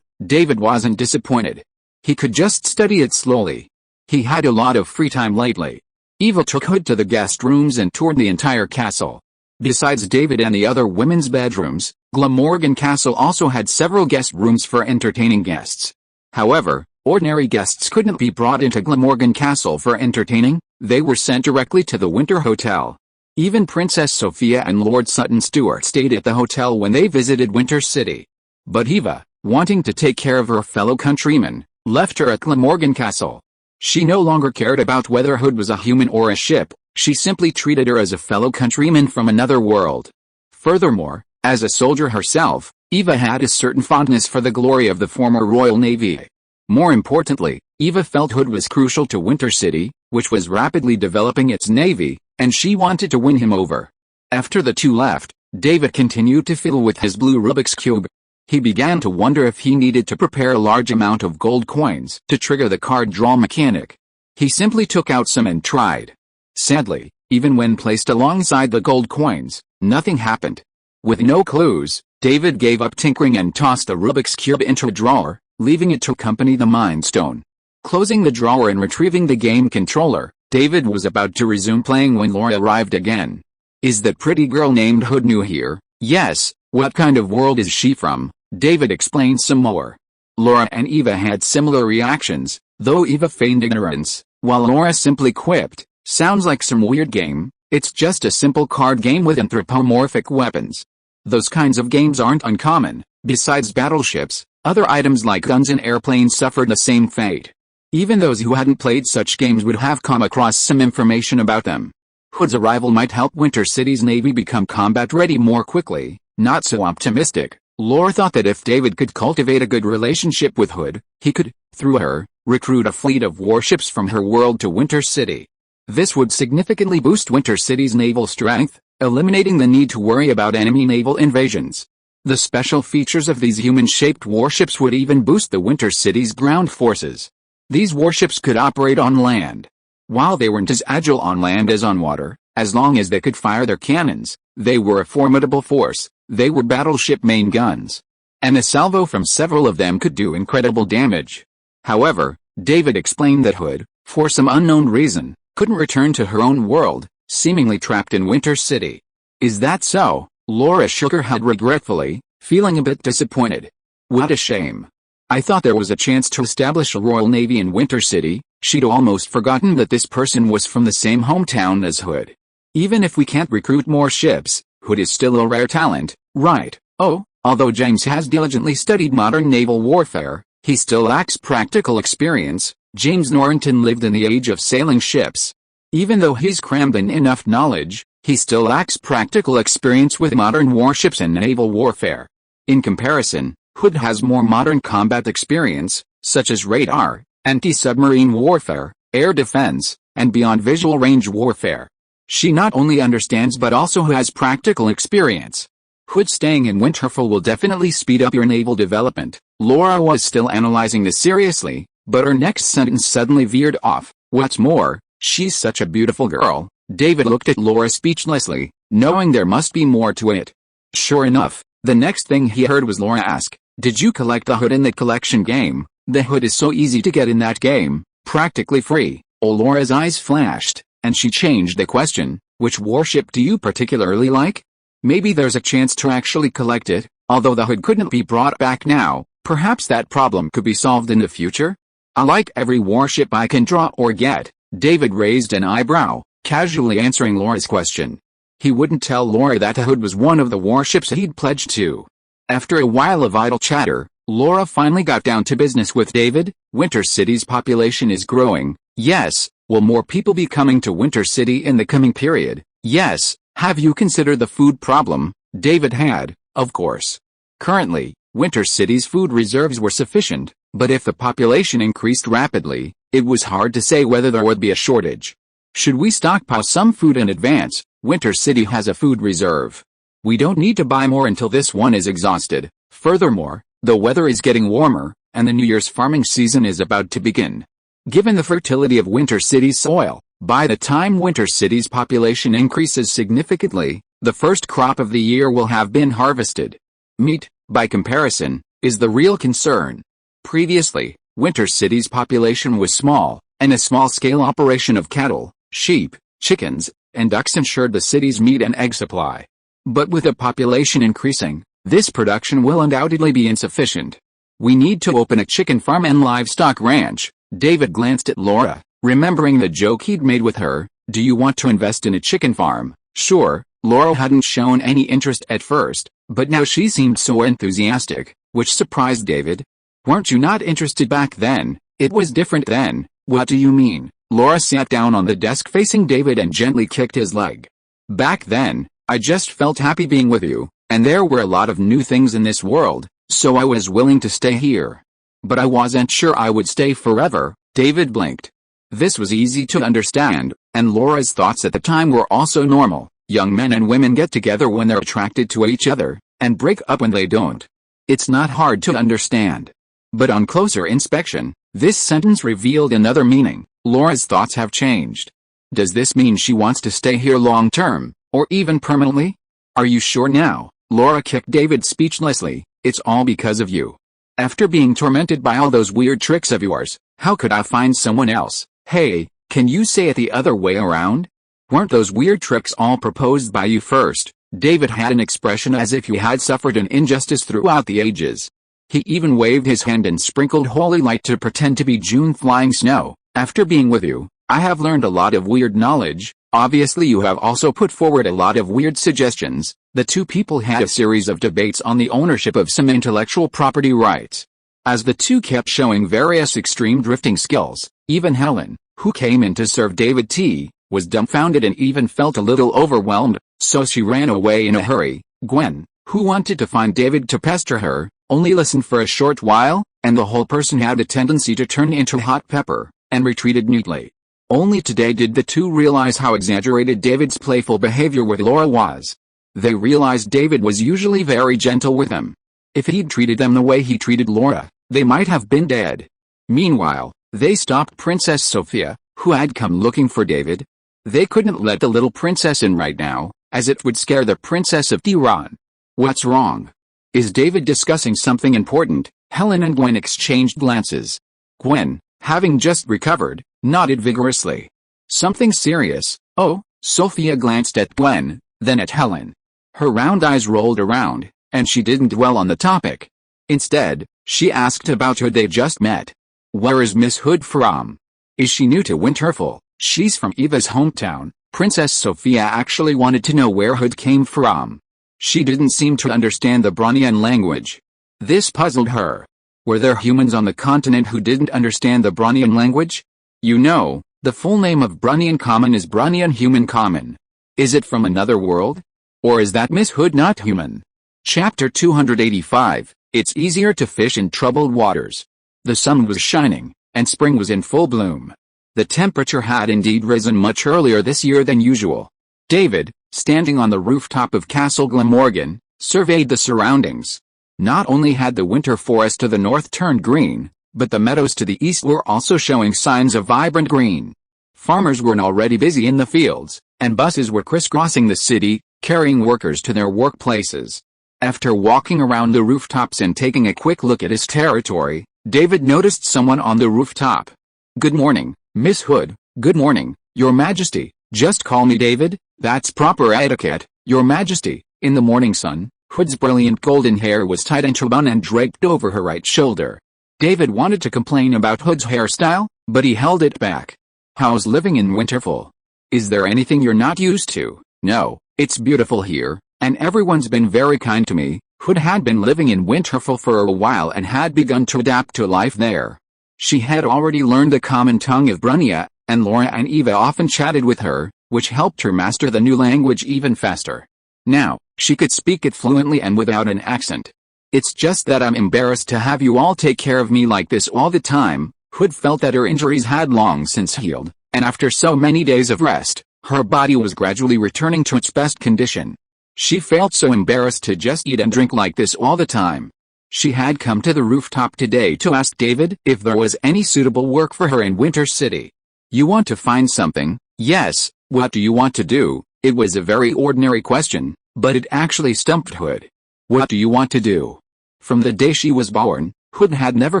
David wasn't disappointed. He could just study it slowly. He had a lot of free time lately. Eva took Hood to the guest rooms and toured the entire castle. Besides David and the other women's bedrooms, Glamorgan Castle also had several guest rooms for entertaining guests. However, ordinary guests couldn't be brought into Glamorgan Castle for entertaining, they were sent directly to the Winter Hotel. Even Princess Sophia and Lord Sutton Stewart stayed at the hotel when they visited Winter City. But Eva, wanting to take care of her fellow countrymen, left her at Glamorgan Castle. She no longer cared about whether Hood was a human or a ship, she simply treated her as a fellow countryman from another world. Furthermore, as a soldier herself, Eva had a certain fondness for the glory of the former Royal Navy. More importantly, Eva felt Hood was crucial to Winter City, which was rapidly developing its navy, and she wanted to win him over. After the two left, David continued to fiddle with his blue Rubik's Cube. He began to wonder if he needed to prepare a large amount of gold coins to trigger the card draw mechanic. He simply took out some and tried. Sadly, even when placed alongside the gold coins, nothing happened. With no clues, David gave up tinkering and tossed the Rubik's Cube into a drawer, leaving it to accompany the Mind Stone. Closing the drawer and retrieving the game controller, David was about to resume playing when Laura arrived again. "Is that pretty girl named Hood new here?" "Yes, what kind of world is she from?" David explained some more. Laura and Eva had similar reactions, though Eva feigned ignorance, while Laura simply quipped, "Sounds like some weird game, it's just a simple card game with anthropomorphic weapons." Those kinds of games aren't uncommon. Besides battleships, other items like guns and airplanes suffered the same fate. Even those who hadn't played such games would have come across some information about them. Hood's arrival might help Winter City's navy become combat-ready more quickly. Not so optimistic, Laura thought that if David could cultivate a good relationship with Hood, he could, through her, recruit a fleet of warships from her world to Winter City. This would significantly boost Winter City's naval strength, eliminating the need to worry about enemy naval invasions. The special features of these human-shaped warships would even boost the Winter City's ground forces. These warships could operate on land. While they weren't as agile on land as on water, as long as they could fire their cannons, they were a formidable force. They were battleship main guns. And a salvo from several of them could do incredible damage. However, David explained that Hood, for some unknown reason, couldn't return to her own world, seemingly trapped in Winter City. "Is that so?" Laura shook her head regretfully, feeling a bit disappointed. "What a shame. I thought there was a chance to establish a Royal Navy in Winter City." She'd almost forgotten that this person was from the same hometown as Hood. "Even if we can't recruit more ships, Hood is still a rare talent, right?" "Oh, although James has diligently studied modern naval warfare, he still lacks practical experience." James Norrington lived in the age of sailing ships. Even though he's crammed in enough knowledge, he still lacks practical experience with modern warships and naval warfare. In comparison, Hood has more modern combat experience, such as radar, anti-submarine warfare, air defense, and beyond visual range warfare. She not only understands but also has practical experience. Hood staying in Winterfell will definitely speed up your naval development. Laura was still analyzing this seriously, but her next sentence suddenly veered off. "What's more, she's such a beautiful girl." David looked at Laura speechlessly, knowing there must be more to it. Sure enough, the next thing he heard was Laura ask, "Did you collect the Hood in the collection game?" "The Hood is so easy to get in that game, practically free." Oh, Laura's eyes flashed, and she changed the question, "Which warship do you particularly like?" Maybe there's a chance to actually collect it, although the Hood couldn't be brought back now. Perhaps that problem could be solved in the future? "I like every warship I can draw or get." David raised an eyebrow, casually answering Laura's question. He wouldn't tell Laura that the Hood was one of the warships he'd pledged to. After a while of idle chatter, Laura finally got down to business with David. "Winter City's population is growing." "Yes." "Will more people be coming to Winter City in the coming period?" "Yes." "Have you considered the food problem?" David had, of course. Currently, Winter City's food reserves were sufficient, but if the population increased rapidly, it was hard to say whether there would be a shortage. "Should we stockpile some food in advance?" "Winter City has a food reserve. We don't need to buy more until this one is exhausted. Furthermore, the weather is getting warmer, and the New Year's farming season is about to begin. Given the fertility of Winter City's soil, by the time Winter City's population increases significantly, the first crop of the year will have been harvested. Meat, by comparison, is the real concern. Previously, Winter City's population was small, and a small-scale operation of cattle, sheep, chickens, and ducks ensured the city's meat and egg supply. But with the population increasing, this production will undoubtedly be insufficient. We need to open a chicken farm and livestock ranch." David glanced at Laura, remembering the joke he'd made with her. "Do you want to invest in a chicken farm?" Sure, Laura hadn't shown any interest at first, but now she seemed so enthusiastic, which surprised David. Weren't you not interested back then? It was different then. What do you mean? Laura sat down on the desk facing David and gently kicked his leg. Back then, I just felt happy being with you, and there were a lot of new things in this world, so I was willing to stay here. But I wasn't sure I would stay forever. David blinked. This was easy to understand, and Laura's thoughts at the time were also normal. Young men and women get together when they're attracted to each other, and break up when they don't. It's not hard to understand. But on closer inspection, this sentence revealed another meaning. Laura's thoughts have changed. Does this mean she wants to stay here long term, or even permanently? Are you sure now? Laura kicked David speechlessly. It's all because of you. After being tormented by all those weird tricks of yours, how could I find someone else? Hey, can you say it the other way around? Weren't those weird tricks all proposed by you first? David had an expression as if he had suffered an injustice throughout the ages. He even waved his hand and sprinkled holy light to pretend to be June flying snow. After being with you, I have learned a lot of weird knowledge. Obviously you have also put forward a lot of weird suggestions. The two people had a series of debates on the ownership of some intellectual property rights. As the two kept showing various extreme drifting skills, even Helen, who came in to serve David tea, was dumbfounded and even felt a little overwhelmed, so she ran away in a hurry. Gwen, who wanted to find David to pester her, only listened for a short while, and the whole person had a tendency to turn into hot pepper, and retreated neatly. Only today did the two realize how exaggerated David's playful behavior with Laura was. They realized David was usually very gentle with them. If he'd treated them the way he treated Laura, they might have been dead. Meanwhile, they stopped Princess Sophia, who had come looking for David. They couldn't let the little princess in right now, as it would scare the Princess of Tiran. What's wrong? Is David discussing something important? Helen and Gwen exchanged glances. Gwen, having just recovered, nodded vigorously. Something serious? Oh, Sophia glanced at Gwen, then at Helen. Her round eyes rolled around, and she didn't dwell on the topic. Instead, she asked about who they just met. Where is Miss Hood from? Is she new to Winterfell? She's from Eva's hometown. Princess Sophia actually wanted to know where Hood came from. She didn't seem to understand the Bronian language. This puzzled her. Were there humans on the continent who didn't understand the Bronian language? You know, the full name of Bronian Common is Bronian Human Common. Is it from another world? Or is that Miss Hood not human? Chapter 285, It's easier to fish in troubled waters. The sun was shining, and spring was in full bloom. The temperature had indeed risen much earlier this year than usual. David, standing on the rooftop of Castle Glamorgan, surveyed the surroundings. Not only had the winter forest to the north turned green, but the meadows to the east were also showing signs of vibrant green. Farmers were already busy in the fields, and buses were crisscrossing the city, carrying workers to their workplaces. After walking around the rooftops and taking a quick look at his territory, David noticed someone on the rooftop. Good morning, Miss Hood. Good morning, Your Majesty. Just call me David, that's proper etiquette, Your Majesty. In the morning sun, Hood's brilliant golden hair was tied in turban and draped over her right shoulder. David wanted to complain about Hood's hairstyle, but he held it back. How's living in Winterfell? Is there anything you're not used to? No, it's beautiful here, and everyone's been very kind to me. Hood had been living in Winterfell for a while and had begun to adapt to life there. She had already learned the common tongue of Brunia, and Laura and Eva often chatted with her, which helped her master the new language even faster. Now, she could speak it fluently and without an accent. It's just that I'm embarrassed to have you all take care of me like this all the time. Hood felt that her injuries had long since healed, and after so many days of rest, her body was gradually returning to its best condition. She felt so embarrassed to just eat and drink like this all the time. She had come to the rooftop today to ask David if there was any suitable work for her in Winter City. You want to find something? Yes, what do you want to do? It was a very ordinary question, but it actually stumped Hood. What do you want to do? From the day she was born, Hood had never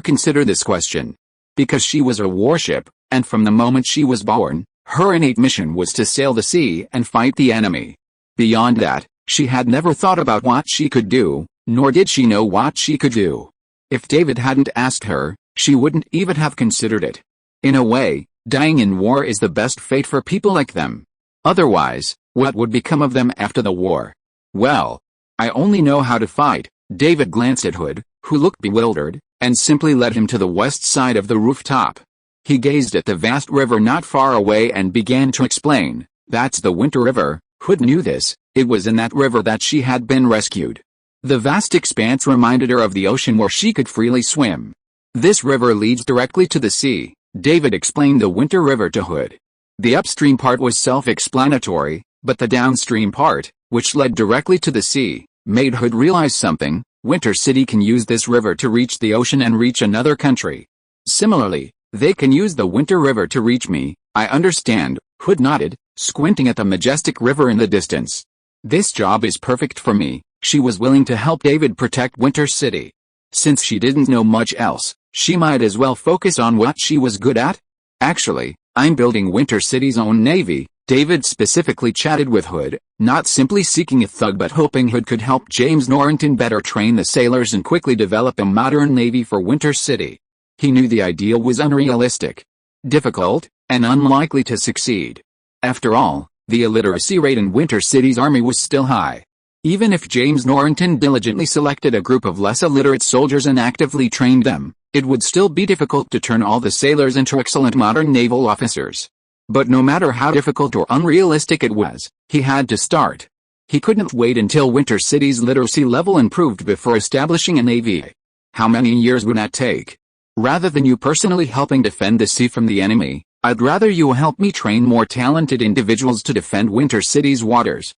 considered this question. Because she was a warship, and from the moment she was born, her innate mission was to sail the sea and fight the enemy. Beyond that, she had never thought about what she could do, nor did she know what she could do. If David hadn't asked her, she wouldn't even have considered it. In a way, dying in war is the best fate for people like them. Otherwise, What would become of them after the war? Well, I only know how to fight. David glanced at Hood, who looked bewildered, and simply led him to the west side of the rooftop. He gazed at the vast river not far away and began to explain. That's the Winter River. Hood knew this. It was in that river that she had been rescued. The vast expanse reminded her of the ocean where she could freely swim. This river leads directly to the sea. David explained the Winter River to Hood. The upstream part was self-explanatory, but the downstream part, which led directly to the sea, made Hood realize something. Winter City can use this river to reach the ocean and reach another country. Similarly, they can use the Winter River to reach me. I understand, Hood nodded, squinting at the majestic river in the distance. This job is perfect for me. She was willing to help David protect Winter City. Since she didn't know much else, she might as well focus on what she was good at. Actually, I'm building Winter City's own navy. David specifically chatted with Hood, not simply seeking a thug but hoping Hood could help James Norrington better train the sailors and quickly develop a modern navy for Winter City. He knew the ideal was unrealistic, difficult, and unlikely to succeed. After all, the illiteracy rate in Winter City's army was still high. Even if James Norrington diligently selected a group of less illiterate soldiers and actively trained them, it would still be difficult to turn all the sailors into excellent modern naval officers. But no matter how difficult or unrealistic it was, he had to start. He couldn't wait until Winter City's literacy level improved before establishing a navy. How many years would that take? Rather than you personally helping defend the sea from the enemy, I'd rather you help me train more talented individuals to defend Winter City's waters.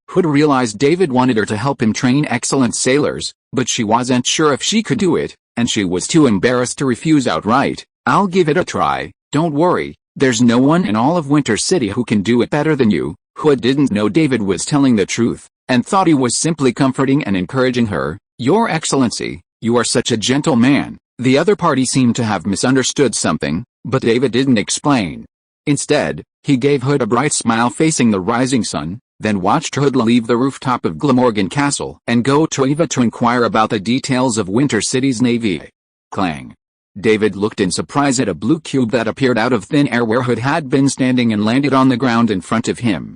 Hood realized David wanted her to help him train excellent sailors, but she wasn't sure if she could do it, and she was too embarrassed to refuse outright. I'll give it a try, don't worry, there's no one in all of Winter City who can do it better than you. Hood didn't know David was telling the truth, and thought he was simply comforting and encouraging her. Your Excellency, you are such a gentle man. The other party seemed to have misunderstood something, but David didn't explain. Instead, he gave Hood a bright smile facing the rising sun, then watched Hood leave the rooftop of Glamorgan Castle and go to Eva to inquire about the details of Winter City's navy. Clang. David looked in surprise at a blue cube that appeared out of thin air where Hood had been standing and landed on the ground in front of him.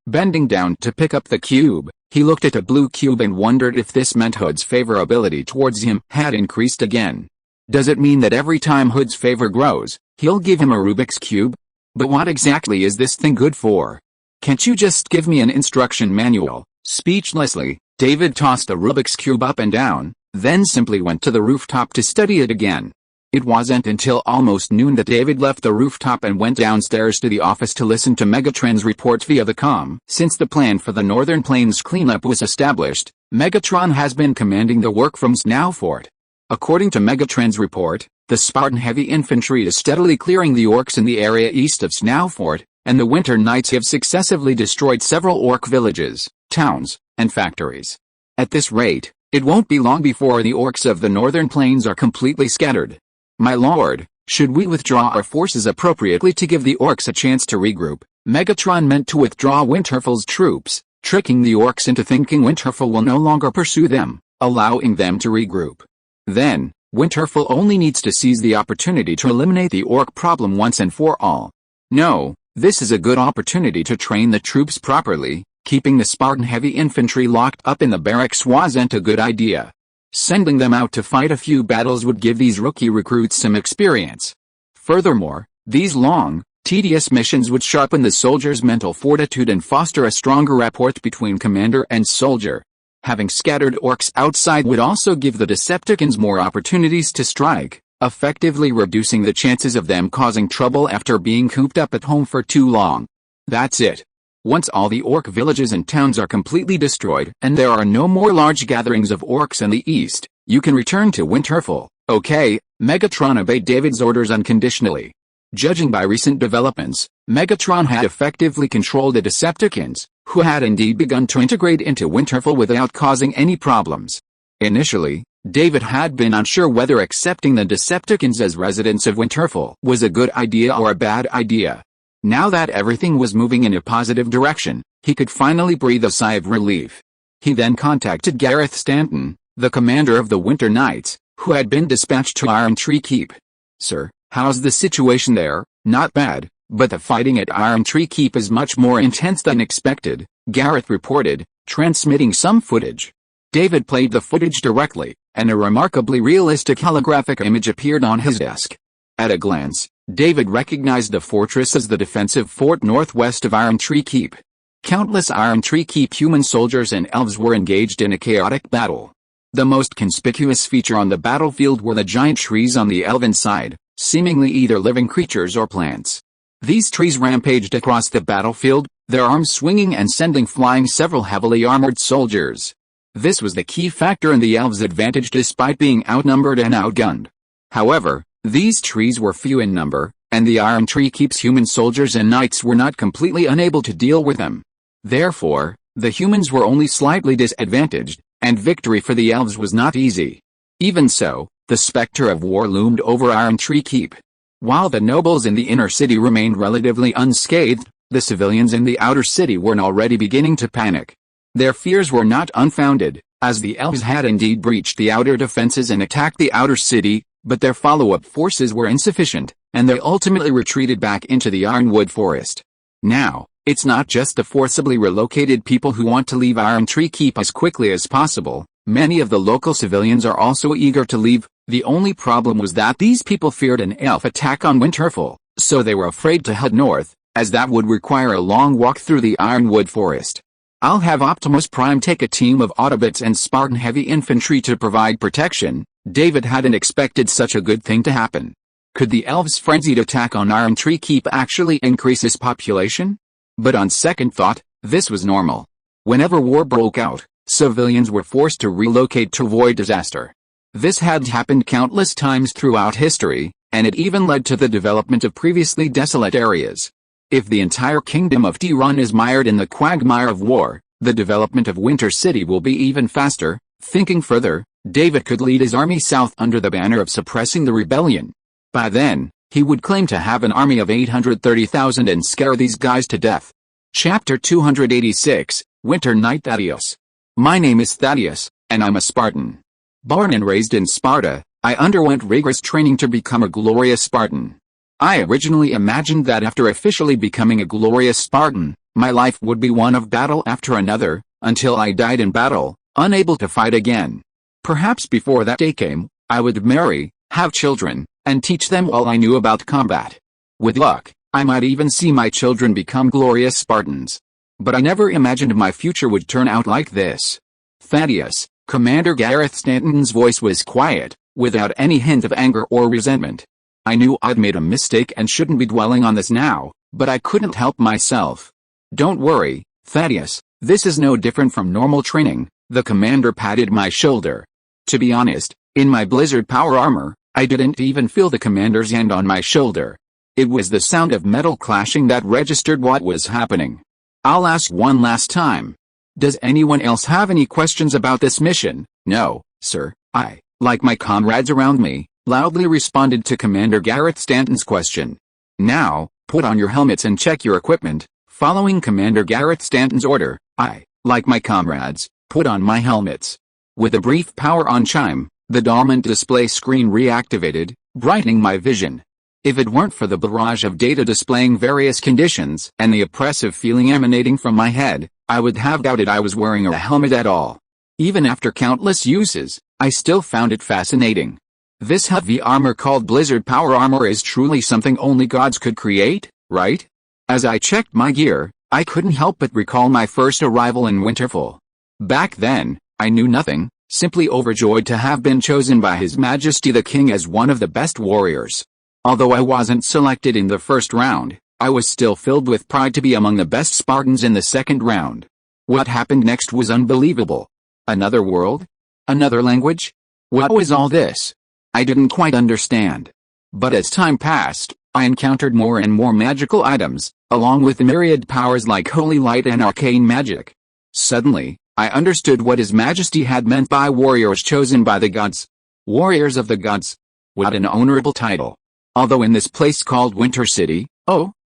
Bending down to pick up the cube, he looked at the blue cube and wondered if this meant Hood's favorability towards him had increased again. Does it mean that every time Hood's favor grows, he'll give him a Rubik's Cube? But what exactly is this thing good for? Can't you just give me an instruction manual? Speechlessly, David tossed the Rubik's Cube up and down, then simply went to the rooftop to study it again. It wasn't until almost noon that David left the rooftop and went downstairs to the office to listen to Megatron's report via the comm. Since the plan for the Northern Plains cleanup was established, Megatron has been commanding the work from Snowfort. According to Megatron's report, the Spartan heavy infantry is steadily clearing the orcs in the area east of Snowfort, and the Winter Knights have successively destroyed several orc villages, towns, and factories. At this rate, it won't be long before the orcs of the Northern Plains are completely scattered. My lord, should we withdraw our forces appropriately to give the orcs a chance to regroup? Megatron meant to withdraw Winterfell's troops, tricking the orcs into thinking Winterfell will no longer pursue them, allowing them to regroup. Then, Winterfell only needs to seize the opportunity to eliminate the orc problem once and for all. No, this is a good opportunity to train the troops properly. Keeping the Spartan heavy infantry locked up in the barracks wasn't a good idea. Sending them out to fight a few battles would give these rookie recruits some experience. Furthermore, these long, tedious missions would sharpen the soldiers' mental fortitude and foster a stronger rapport between commander and soldier. Having scattered orcs outside would also give the Decepticons more opportunities to strike, effectively reducing the chances of them causing trouble after being cooped up at home for too long. That's it. Once all the orc villages and towns are completely destroyed and there are no more large gatherings of orcs in the east, you can return to Winterfell. Okay, Megatron obeyed David's orders unconditionally. Judging by recent developments, Megatron had effectively controlled the Decepticons, who had indeed begun to integrate into Winterfell without causing any problems. Initially, David had been unsure whether accepting the Decepticons as residents of Winterfell was a good idea or a bad idea. Now that everything was moving in a positive direction, he could finally breathe a sigh of relief. He then contacted Gareth Stanton, the commander of the Winter Knights, who had been dispatched to Iron Tree Keep. Sir, how's the situation there? Not bad, But the fighting at Iron Tree Keep is much more intense than expected, Gareth reported, transmitting some footage. David played the footage directly, and a remarkably realistic holographic image appeared on his desk. At a glance, David recognized the fortress as the defensive fort northwest of Iron Tree Keep. Countless Iron Tree Keep human soldiers and elves were engaged in a chaotic battle. The most conspicuous feature on the battlefield were the giant trees on the elven side, seemingly either living creatures or plants. These trees rampaged across the battlefield, their arms swinging and sending flying several heavily armored soldiers. This was the key factor in the elves' advantage despite being outnumbered and outgunned. However, these trees were few in number, and the Iron Tree Keep's human soldiers and knights were not completely unable to deal with them. Therefore, the humans were only slightly disadvantaged, and victory for the elves was not easy. Even so, the specter of war loomed over Iron Tree Keep. While the nobles in the inner city remained relatively unscathed, the civilians in the outer city were already beginning to panic. Their fears were not unfounded, as the elves had indeed breached the outer defenses and attacked the outer city, but their follow-up forces were insufficient, and they ultimately retreated back into the Ironwood Forest. Now, it's not just the forcibly relocated people who want to leave Iron Tree Keep as quickly as possible. Many of the local civilians are also eager to leave. The only problem was that these people feared an elf attack on Winterfell, so they were afraid to head north, as that would require a long walk through the Ironwood Forest. I'll have Optimus Prime take a team of Autobots and Spartan heavy infantry to provide protection. David hadn't expected such a good thing to happen. Could the elves' frenzied attack on Iron Tree Keep actually increase its population? But on second thought, this was normal. Whenever war broke out, civilians were forced to relocate to avoid disaster. This had happened countless times throughout history, and it even led to the development of previously desolate areas. If the entire Kingdom of Tiran is mired in the quagmire of war, the development of Winter City will be even faster. Thinking further, David could lead his army south under the banner of suppressing the rebellion. By then, he would claim to have an army of 830,000 and scare these guys to death. Chapter 286, Winter Knight Thaddeus. My name is Thaddeus, and I'm a Spartan. Born and raised in Sparta, I underwent rigorous training to become a glorious Spartan. I originally imagined that after officially becoming a glorious Spartan, my life would be one of battle after another, until I died in battle, unable to fight again. Perhaps before that day came, I would marry, have children, and teach them all I knew about combat. With luck, I might even see my children become glorious Spartans. But I never imagined my future would turn out like this. Thaddeus, Commander Gareth Stanton's voice was quiet, without any hint of anger or resentment. I knew I'd made a mistake and shouldn't be dwelling on this now, but I couldn't help myself. Don't worry, Thaddeus, this is no different from normal training. The commander patted my shoulder. To be honest, in my blizzard power armor, I didn't even feel the commander's hand on my shoulder. It was the sound of metal clashing that registered what was happening. I'll ask one last time. Does anyone else have any questions about this mission? No, sir, I, like my comrades around me, loudly responded to Commander Gareth Stanton's question. Now, put on your helmets and check your equipment. Following Commander Gareth Stanton's order, I, like my comrades, put on my helmets. With a brief power-on chime, the dormant display screen reactivated, brightening my vision. If it weren't for the barrage of data displaying various conditions and the oppressive feeling emanating from my head, I would have doubted I was wearing a helmet at all. Even after countless uses, I still found it fascinating. This heavy armor called Blizzard Power Armor is truly something only gods could create, right? As I checked my gear, I couldn't help but recall my first arrival in Winterfell. Back then, I knew nothing, simply overjoyed to have been chosen by His Majesty the King as one of the best warriors. Although I wasn't selected in the first round, I was still filled with pride to be among the best Spartans in the second round. What happened next was unbelievable. Another world? Another language? What was all this? I didn't quite understand. But as time passed, I encountered more and more magical items, along with myriad powers like holy light and arcane magic. Suddenly, I understood what His Majesty had meant by warriors chosen by the gods. Warriors of the gods. What an honorable title. Although in this place called Winter City,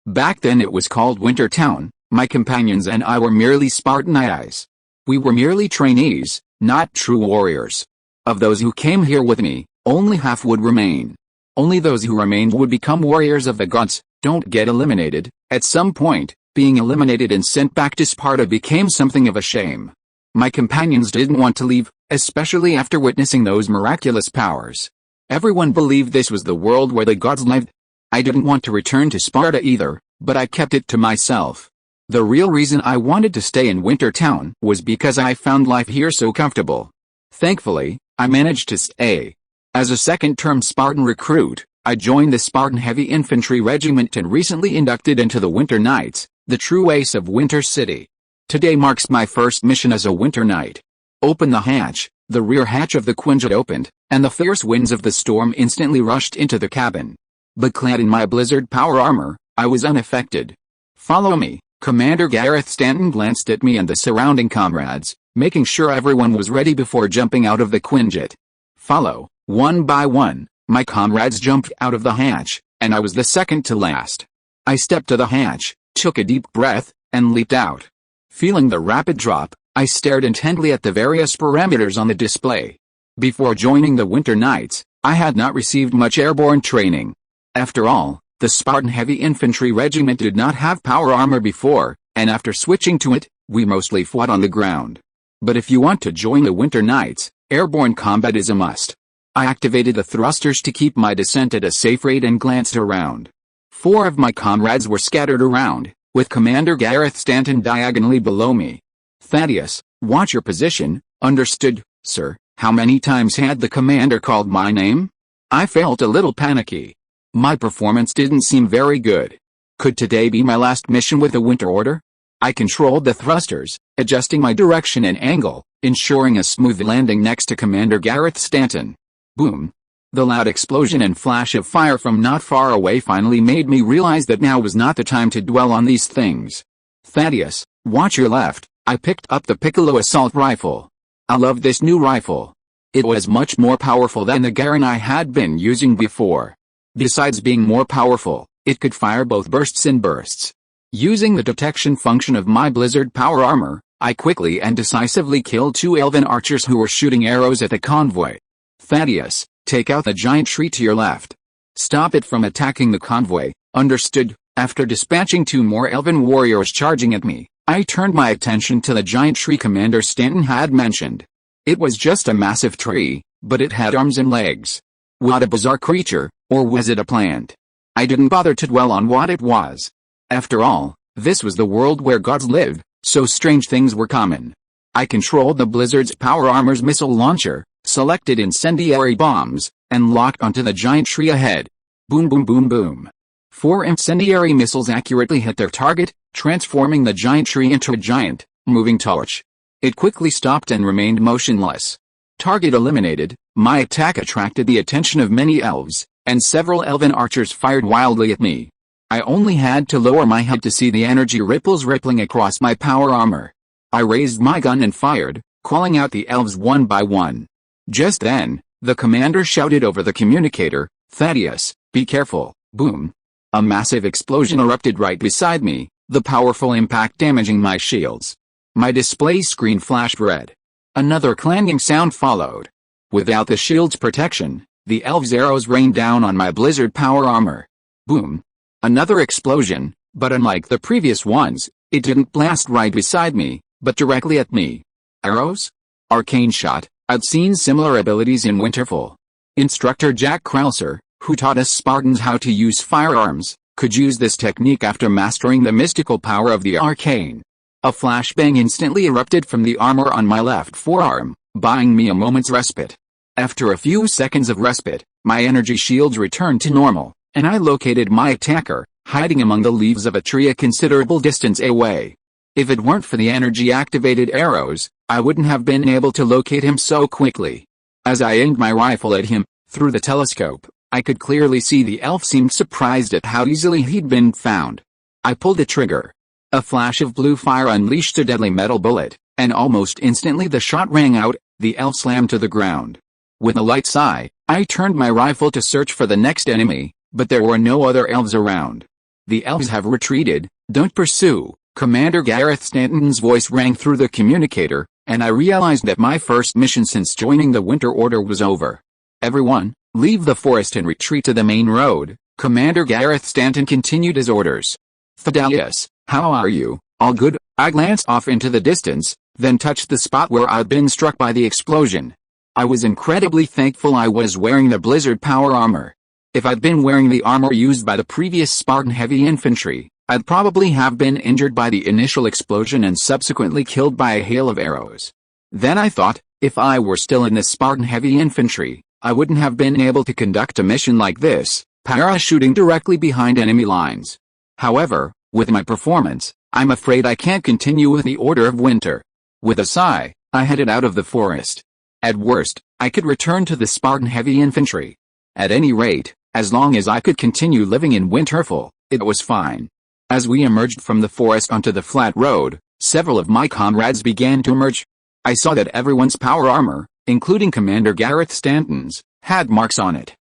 back then it was called Winter Town, my companions and I were merely Spartanites. We were merely trainees, not true warriors. Of those who came here with me, only half would remain. Only those who remained would become warriors of the gods, Don't get eliminated. At some point, being eliminated and sent back to Sparta became something of a shame. My companions didn't want to leave, especially after witnessing those miraculous powers. Everyone believed this was the world where the gods lived. I didn't want to return to Sparta either, but I kept it to myself. The real reason I wanted to stay in Wintertown was because I found life here so comfortable. Thankfully, I managed to stay. As a second-term Spartan recruit, I joined the Spartan Heavy Infantry Regiment and recently inducted into the Winter Knights, the true ace of Winter City. Today marks my first mission as a Winter Knight. Open the hatch. The rear hatch of the Quinjet opened, and the fierce winds of the storm instantly rushed into the cabin. But clad in my blizzard power armor, I was unaffected. Follow me. Commander Gareth Stanton glanced at me and the surrounding comrades, making sure everyone was ready before jumping out of the Quinjet. Follow. One by one, my comrades jumped out of the hatch, and I was the second to last. I stepped to the hatch, took a deep breath, and leaped out. Feeling the rapid drop, I stared intently at the various parameters on the display. Before joining the Winter Knights, I had not received much airborne training. After all, the Spartan Heavy Infantry Regiment did not have power armor before, and after switching to it, we mostly fought on the ground. But if you want to join the Winter Knights, airborne combat is a must. I activated the thrusters to keep my descent at a safe rate and glanced around. 4 of my comrades were scattered around, with Commander Gareth Stanton diagonally below me. Thaddeus, watch your position. Understood, sir. How many times had the commander called my name? I felt a little panicky. My performance didn't seem very good. Could today be my last mission with the Winter Order? I controlled the thrusters, adjusting my direction and angle, ensuring a smooth landing next to Commander Gareth Stanton. Boom. The loud explosion and flash of fire from not far away finally made me realize that now was not the time to dwell on these things. Thaddeus, watch your left. I picked up the Piccolo assault rifle. I love this new rifle. It was much more powerful than the Garand I had been using before. Besides being more powerful, it could fire both bursts and bursts. Using the detection function of my blizzard power armor, I quickly and decisively killed 2 elven archers who were shooting arrows at the convoy. Thaddeus, take out the giant tree to your left. Stop it from attacking the convoy. Understood. After dispatching 2 more elven warriors charging at me, I turned my attention to the giant tree Commander Stanton had mentioned. It was just a massive tree, but it had arms and legs. What a bizarre creature, or was it a plant? I didn't bother to dwell on what it was. After all, this was the world where gods lived, so strange things were common. I controlled the Blizzard's power armor's missile launcher, selected incendiary bombs, and locked onto the giant tree ahead. Boom boom boom boom. 4 incendiary missiles accurately hit their target, transforming the giant tree into a giant, moving torch. It quickly stopped and remained motionless. Target eliminated. My attack attracted the attention of many elves, and several elven archers fired wildly at me. I only had to lower my head to see the energy ripples rippling across my power armor. I raised my gun and fired, calling out the elves one by one. Just then, the commander shouted over the communicator, "Thaddeus, be careful." Boom. A massive explosion erupted right beside me, the powerful impact damaging my shields. My display screen flashed red. Another clanging sound followed. Without the shield's protection, the elves' arrows rained down on my blizzard power armor. Boom. Another explosion, but unlike the previous ones, it didn't blast right beside me, but directly at me. Arrows? Arcane shot. I'd seen similar abilities in Winterfell. Instructor Jack Krauser, who taught us Spartans how to use firearms, could use this technique after mastering the mystical power of the arcane. A flashbang instantly erupted from the armor on my left forearm, buying me a moment's respite. After a few seconds of respite, my energy shields returned to normal, and I located my attacker, hiding among the leaves of a tree a considerable distance away. If it weren't for the energy-activated arrows, I wouldn't have been able to locate him so quickly. As I aimed my rifle at him, through the telescope, I could clearly see the elf seemed surprised at how easily he'd been found. I pulled the trigger. A flash of blue fire unleashed a deadly metal bullet, and almost instantly the shot rang out. The elf slammed to the ground. With a light sigh, I turned my rifle to search for the next enemy, but there were no other elves around. "The elves have retreated, don't pursue." Commander Gareth Stanton's voice rang through the communicator, and I realized that my first mission since joining the Winter Order was over. "Everyone, leave the forest and retreat to the main road," Commander Gareth Stanton continued his orders. "Thaddeus, how are you? All good?" I glanced off into the distance, then touched the spot where I'd been struck by the explosion. I was incredibly thankful I was wearing the blizzard power armor. If I'd been wearing the armor used by the previous Spartan heavy infantry, I'd probably have been injured by the initial explosion and subsequently killed by a hail of arrows. Then I thought, if I were still in the Spartan heavy infantry, I wouldn't have been able to conduct a mission like this, parachuting directly behind enemy lines. However, with my performance, I'm afraid I can't continue with the Order of Winter. With a sigh, I headed out of the forest. At worst, I could return to the Spartan heavy infantry. At any rate, as long as I could continue living in Winterfell, it was fine. As we emerged from the forest onto the flat road, several of my comrades began to emerge. I saw that everyone's power armor, including Commander Gareth Stanton's, had marks on it.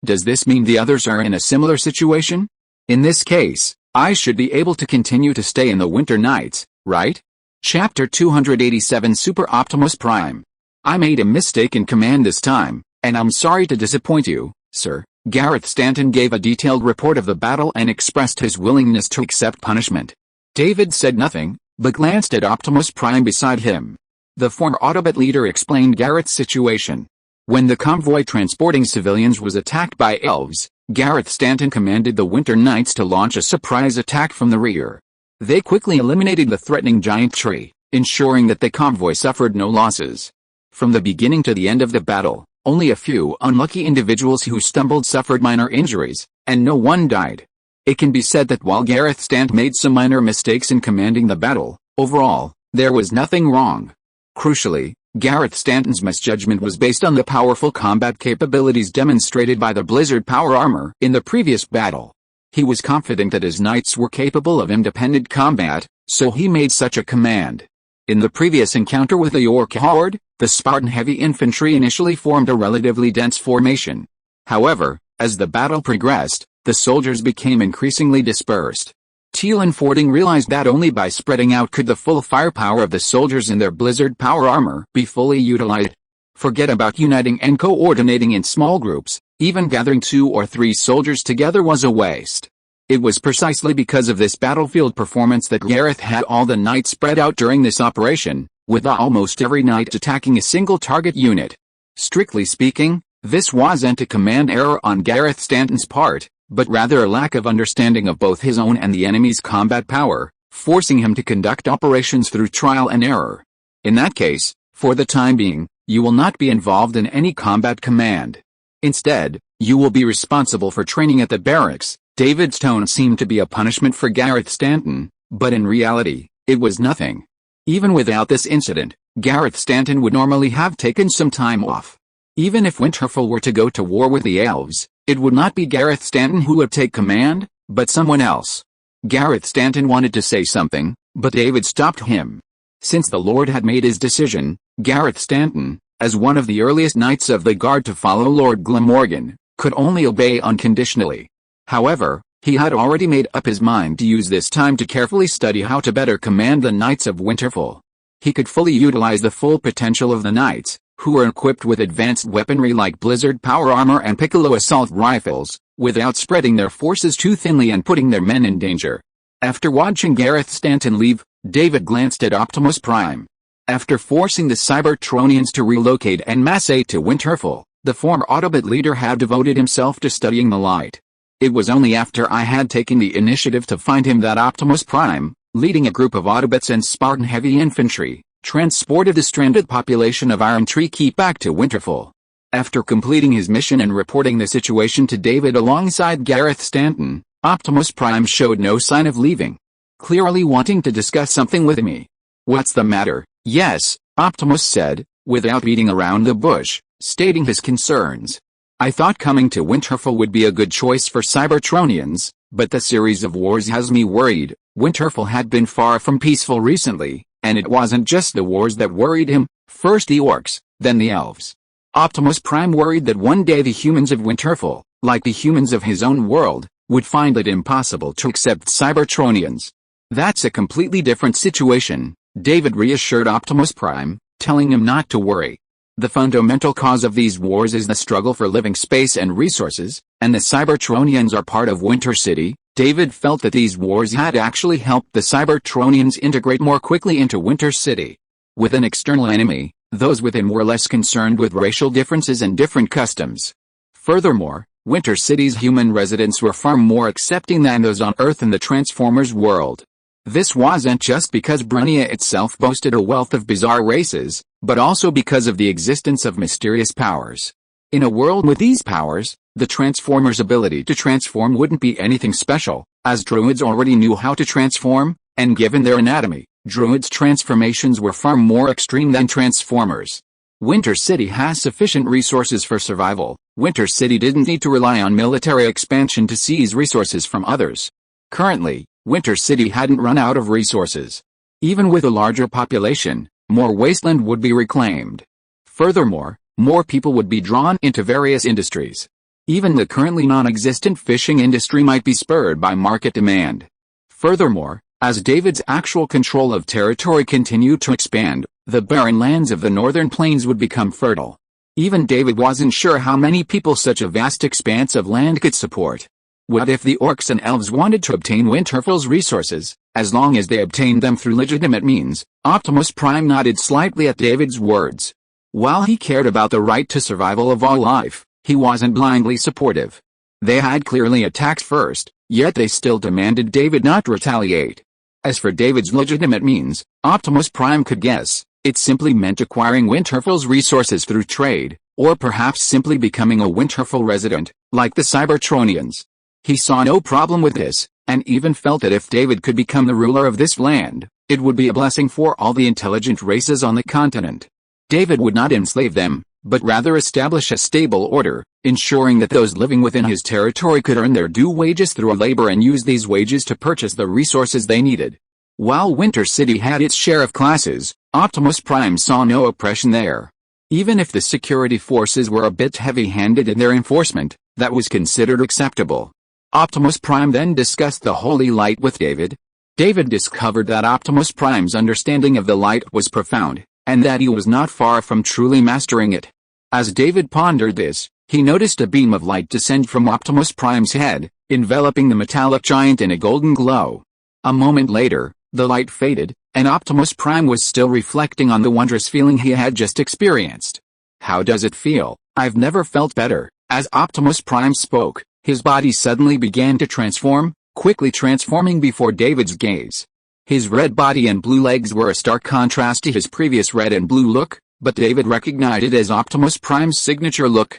Does this mean the others are in a similar situation? In this case, I should be able to continue to stay in the winter nights, right? Chapter 287 Super Optimus Prime. I made a mistake in command this time, and I'm sorry to disappoint you, sir. Gareth Stanton gave a detailed report of the battle and expressed his willingness to accept punishment. David said nothing, but glanced at Optimus Prime beside him. The former Autobot leader explained Gareth's situation. When the convoy transporting civilians was attacked by elves, Gareth Stanton commanded the Winter Knights to launch a surprise attack from the rear. They quickly eliminated the threatening giant tree, ensuring that the convoy suffered no losses. From the beginning to the end of the battle, only a few unlucky individuals who stumbled suffered minor injuries, and no one died. It can be said that while Gareth Stanton made some minor mistakes in commanding the battle, overall, there was nothing wrong. Crucially, Gareth Stanton's misjudgment was based on the powerful combat capabilities demonstrated by the Blizzard power armor in the previous battle. He was confident that his knights were capable of independent combat, so he made such a command. In the previous encounter with the Orc horde, the Spartan heavy infantry initially formed a relatively dense formation. However, as the battle progressed, the soldiers became increasingly dispersed. Teal and Fording realized that only by spreading out could the full firepower of the soldiers in their Blizzard power armor be fully utilized. Forget about uniting and coordinating in small groups, even gathering 2 or 3 soldiers together was a waste. It was precisely because of this battlefield performance that Gareth had all the knights spread out during this operation, with almost every knight attacking a single target unit. Strictly speaking, this wasn't a command error on Gareth Stanton's part, but rather a lack of understanding of both his own and the enemy's combat power, forcing him to conduct operations through trial and error. In that case, for the time being, you will not be involved in any combat command. Instead, you will be responsible for training at the barracks. David's tone seemed to be a punishment for Gareth Stanton, but in reality, it was nothing. Even without this incident, Gareth Stanton would normally have taken some time off. Even if Winterfell were to go to war with the elves, it would not be Gareth Stanton who would take command, but someone else. Gareth Stanton wanted to say something, but David stopped him. Since the Lord had made his decision, Gareth Stanton, as one of the earliest knights of the guard to follow Lord Glamorgan, could only obey unconditionally. However, he had already made up his mind to use this time to carefully study how to better command the Knights of Winterfell. He could fully utilize the full potential of the Knights, who were equipped with advanced weaponry like Blizzard power armor and Piccolo assault rifles, without spreading their forces too thinly and putting their men in danger. After watching Gareth Stanton leave, David glanced at Optimus Prime. After forcing the Cybertronians to relocate en masse to Winterfell, the former Autobot leader had devoted himself to studying the light. It was only after I had taken the initiative to find him that Optimus Prime, leading a group of Autobots and Spartan heavy infantry, transported the stranded population of Iron Tree Keep back to Winterfell. After completing his mission and reporting the situation to David alongside Gareth Stanton, Optimus Prime showed no sign of leaving, clearly wanting to discuss something with me. "What's the matter?" "Yes," Optimus said, without beating around the bush, stating his concerns. "I thought coming to Winterfell would be a good choice for Cybertronians, but the series of wars has me worried." Winterfell had been far from peaceful recently, and it wasn't just the wars that worried him, first the orcs, then the elves. Optimus Prime worried that one day the humans of Winterfell, like the humans of his own world, would find it impossible to accept Cybertronians. "That's a completely different situation," David reassured Optimus Prime, telling him not to worry. The fundamental cause of these wars is the struggle for living space and resources, and the Cybertronians are part of Winter City. David felt that these wars had actually helped the Cybertronians integrate more quickly into Winter City. With an external enemy, those within were less concerned with racial differences and different customs. Furthermore, Winter City's human residents were far more accepting than those on Earth in the Transformers world. This wasn't just because Brunia itself boasted a wealth of bizarre races, but also because of the existence of mysterious powers. In a world with these powers, the Transformers' ability to transform wouldn't be anything special, as druids already knew how to transform, and given their anatomy, druids' transformations were far more extreme than Transformers. Winter City has sufficient resources for survival. Winter City didn't need to rely on military expansion to seize resources from others. Currently, Winter City hadn't run out of resources. Even with a larger population, more wasteland would be reclaimed. Furthermore, more people would be drawn into various industries. Even the currently non-existent fishing industry might be spurred by market demand. Furthermore, as David's actual control of territory continued to expand, the barren lands of the northern plains would become fertile. Even David wasn't sure how many people such a vast expanse of land could support. What if the orcs and elves wanted to obtain Winterfell's resources, as long as they obtained them through legitimate means? Optimus Prime nodded slightly at David's words. While he cared about the right to survival of all life, he wasn't blindly supportive. They had clearly attacked first, yet they still demanded David not retaliate. As for David's legitimate means, Optimus Prime could guess, it simply meant acquiring Winterfell's resources through trade, or perhaps simply becoming a Winterfell resident, like the Cybertronians. He saw no problem with this, and even felt that if David could become the ruler of this land, it would be a blessing for all the intelligent races on the continent. David would not enslave them, but rather establish a stable order, ensuring that those living within his territory could earn their due wages through labor and use these wages to purchase the resources they needed. While Winter City had its share of classes, Optimus Prime saw no oppression there. Even if the security forces were a bit heavy-handed in their enforcement, that was considered acceptable. Optimus Prime then discussed the Holy Light with David. David discovered that Optimus Prime's understanding of the light was profound, and that he was not far from truly mastering it. As David pondered this, he noticed a beam of light descend from Optimus Prime's head, enveloping the metallic giant in a golden glow. A moment later, the light faded, and Optimus Prime was still reflecting on the wondrous feeling he had just experienced. "How does it feel?" "I've never felt better." As Optimus Prime spoke, his body suddenly began to transform, quickly transforming before David's gaze. His red body and blue legs were a stark contrast to his previous red and blue look, but David recognized it as Optimus Prime's signature look.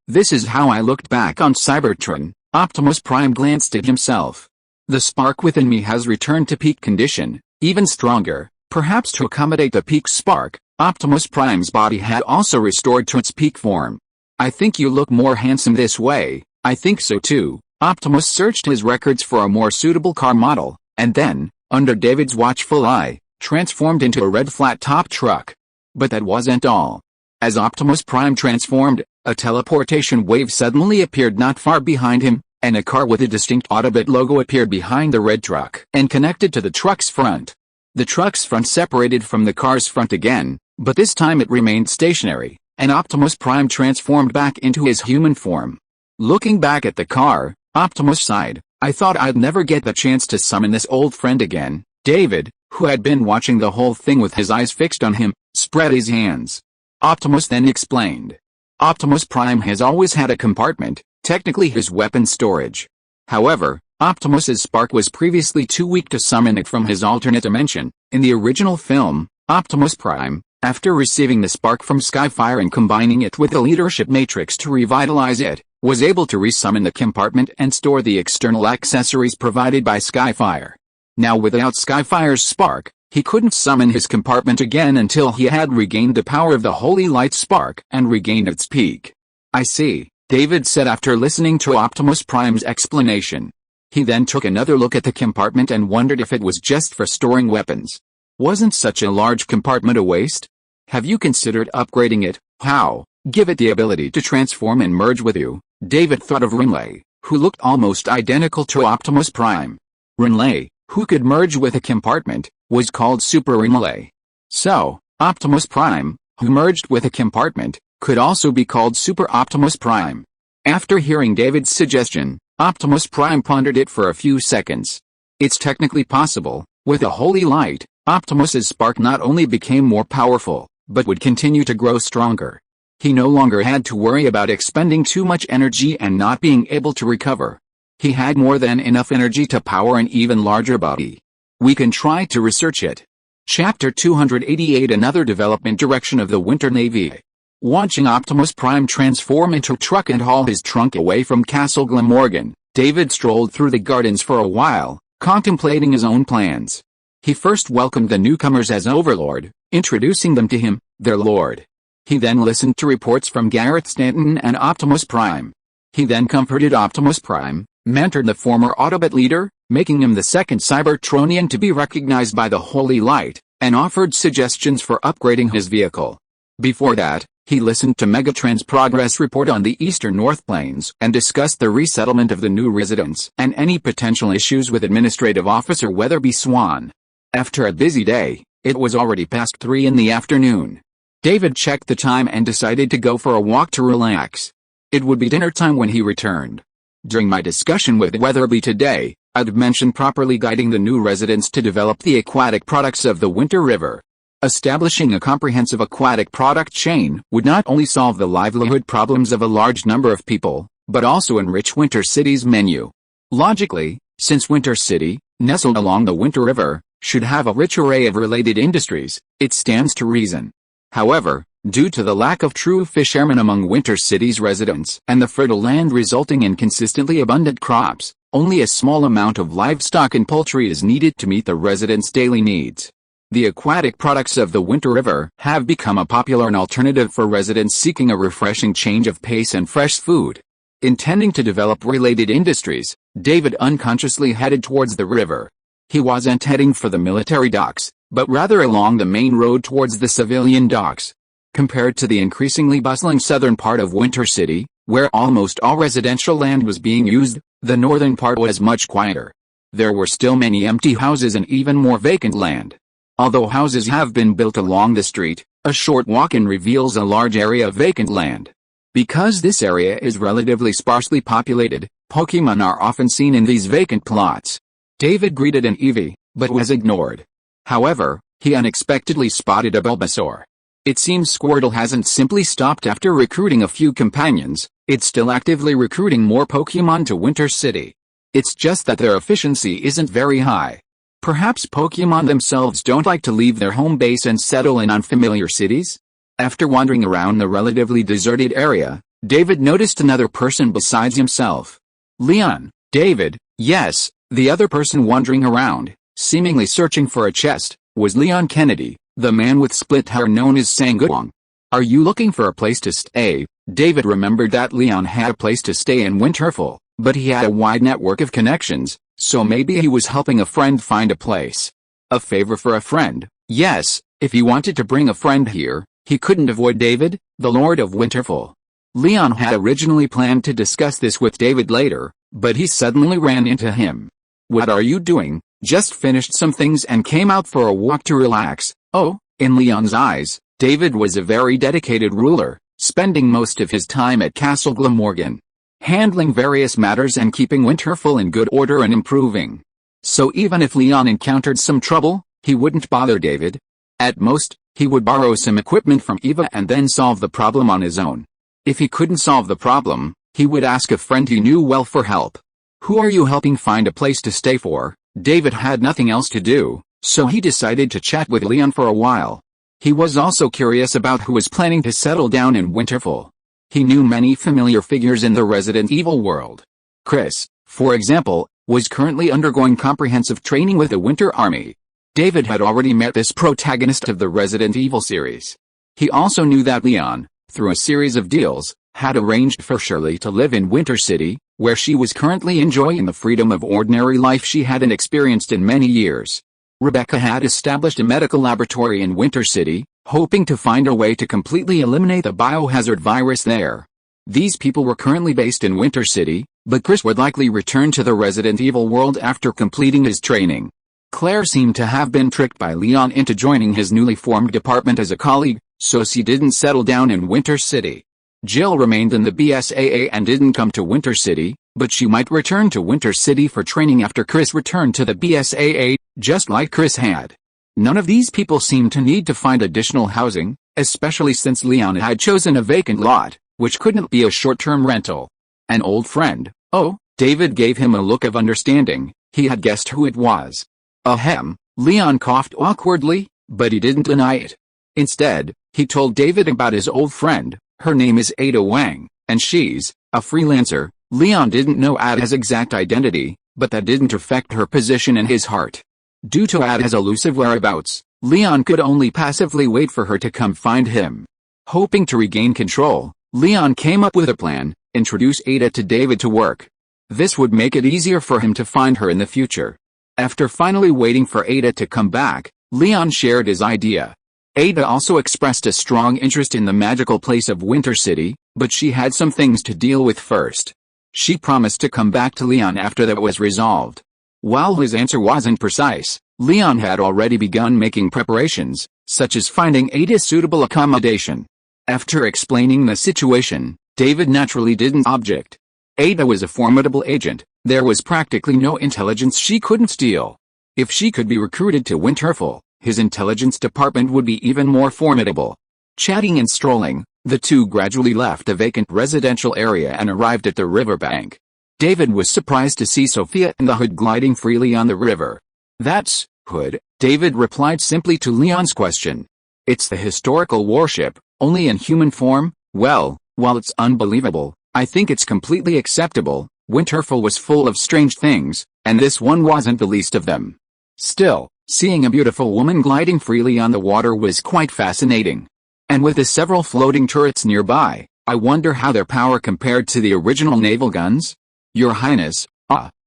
This is how I looked back on Cybertron." Optimus Prime glanced at himself. "The spark within me has returned to peak condition, even stronger, perhaps to accommodate the peak spark." Optimus Prime's body had also restored to its peak form. "I think you look more handsome this way." "I think so too." Optimus searched his records for a more suitable car model, and then, under David's watchful eye, transformed into a red flat-top truck. But that wasn't all. As Optimus Prime transformed, a teleportation wave suddenly appeared not far behind him, and a car with a distinct Autobot logo appeared behind the red truck and connected to the truck's front. The truck's front separated from the car's front again, but this time it remained stationary, and Optimus Prime transformed back into his human form. Looking back at the car, Optimus sighed. "I thought I'd never get the chance to summon this old friend again." David, who had been watching the whole thing with his eyes fixed on him, spread his hands. Optimus then explained. Optimus Prime has always had a compartment, technically his weapon storage. However, Optimus's spark was previously too weak to summon it from his alternate dimension. In the original film, Optimus Prime, after receiving the spark from Skyfire and combining it with the leadership matrix to revitalize it, was able to resummon the compartment and store the external accessories provided by Skyfire. Now without Skyfire's spark, he couldn't summon his compartment again until he had regained the power of the Holy Light spark and regained its peak. "I see," David said after listening to Optimus Prime's explanation. He then took another look at the compartment and wondered if it was just for storing weapons. Wasn't such a large compartment a waste? "Have you considered upgrading it?" "How?" "Give it the ability to transform and merge with you." David thought of Rinley, who looked almost identical to Optimus Prime. Rinley, who could merge with a compartment, was called Super Rinley. So, Optimus Prime, who merged with a compartment, could also be called Super Optimus Prime. After hearing David's suggestion, Optimus Prime pondered it for a few seconds. It's technically possible. With a holy light, Optimus's spark not only became more powerful, but would continue to grow stronger. He no longer had to worry about expending too much energy and not being able to recover. He had more than enough energy to power an even larger body. We can try to research it. Chapter 288 Another development direction of the Winter Navy. Watching Optimus Prime transform into a truck and haul his trunk away from Castle Glamorgan, David strolled through the gardens for a while, contemplating his own plans. He first welcomed the newcomers as Overlord, introducing them to him, their lord. He then listened to reports from Garrett Stanton and Optimus Prime. He then comforted Optimus Prime, mentored the former Autobot leader, making him the second Cybertronian to be recognized by the Holy Light, and offered suggestions for upgrading his vehicle. Before that, he listened to Megatron's progress report on the Eastern North Plains and discussed the resettlement of the new residents and any potential issues with Administrative Officer Weatherby Swan. After a busy day, it was already past 3 in the afternoon. David checked the time and decided to go for a walk to relax. It would be dinner time when he returned. During my discussion with Weatherby today, I'd mentioned properly guiding the new residents to develop the aquatic products of the Winter River. Establishing a comprehensive aquatic product chain would not only solve the livelihood problems of a large number of people, but also enrich Winter City's menu. Logically, since Winter City, nestled along the Winter River, should have a rich array of related industries, it stands to reason. However, due to the lack of true fishermen among Winter City's residents and the fertile land resulting in consistently abundant crops, only a small amount of livestock and poultry is needed to meet the residents' daily needs. The aquatic products of the Winter River have become a popular alternative for residents seeking a refreshing change of pace and fresh food. Intending to develop related industries, David unconsciously headed towards the river. He wasn't heading for the military docks, but rather along the main road towards the civilian docks. Compared to the increasingly bustling southern part of Winter City, where almost all residential land was being used, the northern part was much quieter. There were still many empty houses and even more vacant land. Although houses have been built along the street, a short walk-in reveals a large area of vacant land. Because this area is relatively sparsely populated, Pokémon are often seen in these vacant plots. David greeted an Eevee, but was ignored. However, he unexpectedly spotted a Bulbasaur. It seems Squirtle hasn't simply stopped after recruiting a few companions, it's still actively recruiting more Pokémon to Winter City. It's just that their efficiency isn't very high. Perhaps Pokémon themselves don't like to leave their home base and settle in unfamiliar cities? After wandering around the relatively deserted area, David noticed another person besides himself. Leon. David, yes, the other person wandering around, seemingly searching for a chest, was Leon Kennedy, the man with split hair known as Sanguang. Are you looking for a place to stay? David remembered that Leon had a place to stay in Winterfell, but he had a wide network of connections, so maybe he was helping a friend find a place. A favor for a friend? Yes, if he wanted to bring a friend here, he couldn't avoid David, the Lord of Winterfell. Leon had originally planned to discuss this with David later, but he suddenly ran into him. What are you doing? Just finished some things and came out for a walk to relax. Oh, in Leon's eyes, David was a very dedicated ruler, spending most of his time at Castle Glamorgan, handling various matters and keeping Winterfell in good order and improving. So even if Leon encountered some trouble, he wouldn't bother David. At most, he would borrow some equipment from Eva and then solve the problem on his own. If he couldn't solve the problem, he would ask a friend he knew well for help. Who are you helping find a place to stay for? David had nothing else to do, so he decided to chat with Leon for a while. He was also curious about who was planning to settle down in Winterfell. He knew many familiar figures in the Resident Evil world. Chris, for example, was currently undergoing comprehensive training with the Winter Army. David had already met this protagonist of the Resident Evil series. He also knew that Leon, through a series of deals, had arranged for Shirley to live in Winter City, where she was currently enjoying the freedom of ordinary life she hadn't experienced in many years. Rebecca had established a medical laboratory in Winter City, hoping to find a way to completely eliminate the biohazard virus there. These people were currently based in Winter City, but Chris would likely return to the Resident Evil world after completing his training. Claire seemed to have been tricked by Leon into joining his newly formed department as a colleague, so she didn't settle down in Winter City. Jill remained in the BSAA and didn't come to Winter City, but she might return to Winter City for training after Chris returned to the BSAA, just like Chris had. None of these people seemed to need to find additional housing, especially since Leon had chosen a vacant lot, which couldn't be a short-term rental. An old friend. Oh, David gave him a look of understanding. He had guessed who it was. Ahem, Leon coughed awkwardly, but he didn't deny it. Instead, he told David about his old friend. Her name is Ada Wang, and she's a freelancer. Leon didn't know Ada's exact identity, but that didn't affect her position in his heart. Due to Ada's elusive whereabouts, Leon could only passively wait for her to come find him. Hoping to regain control, Leon came up with a plan: introduce Ada to David to work. This would make it easier for him to find her in the future. After finally waiting for Ada to come back, Leon shared his idea. Ada also expressed a strong interest in the magical place of Winter City, but she had some things to deal with first. She promised to come back to Leon after that was resolved. While his answer wasn't precise, Leon had already begun making preparations, such as finding Ada suitable accommodation. After explaining the situation, David naturally didn't object. Ada was a formidable agent. There was practically no intelligence she couldn't steal. If she could be recruited to Winterfell, his intelligence department would be even more formidable. Chatting and strolling, the two gradually left the vacant residential area and arrived at the riverbank. David was surprised to see Sophia and the Hood gliding freely on the river. "That's Hood," David replied simply to Leon's question. "It's the historical warship, only in human form." "Well, while it's unbelievable, I think it's completely acceptable. Winterfell was full of strange things, and this one wasn't the least of them. Still, seeing a beautiful woman gliding freely on the water was quite fascinating. And with the several floating turrets nearby, I wonder how their power compared to the original naval guns?" "Your Highness."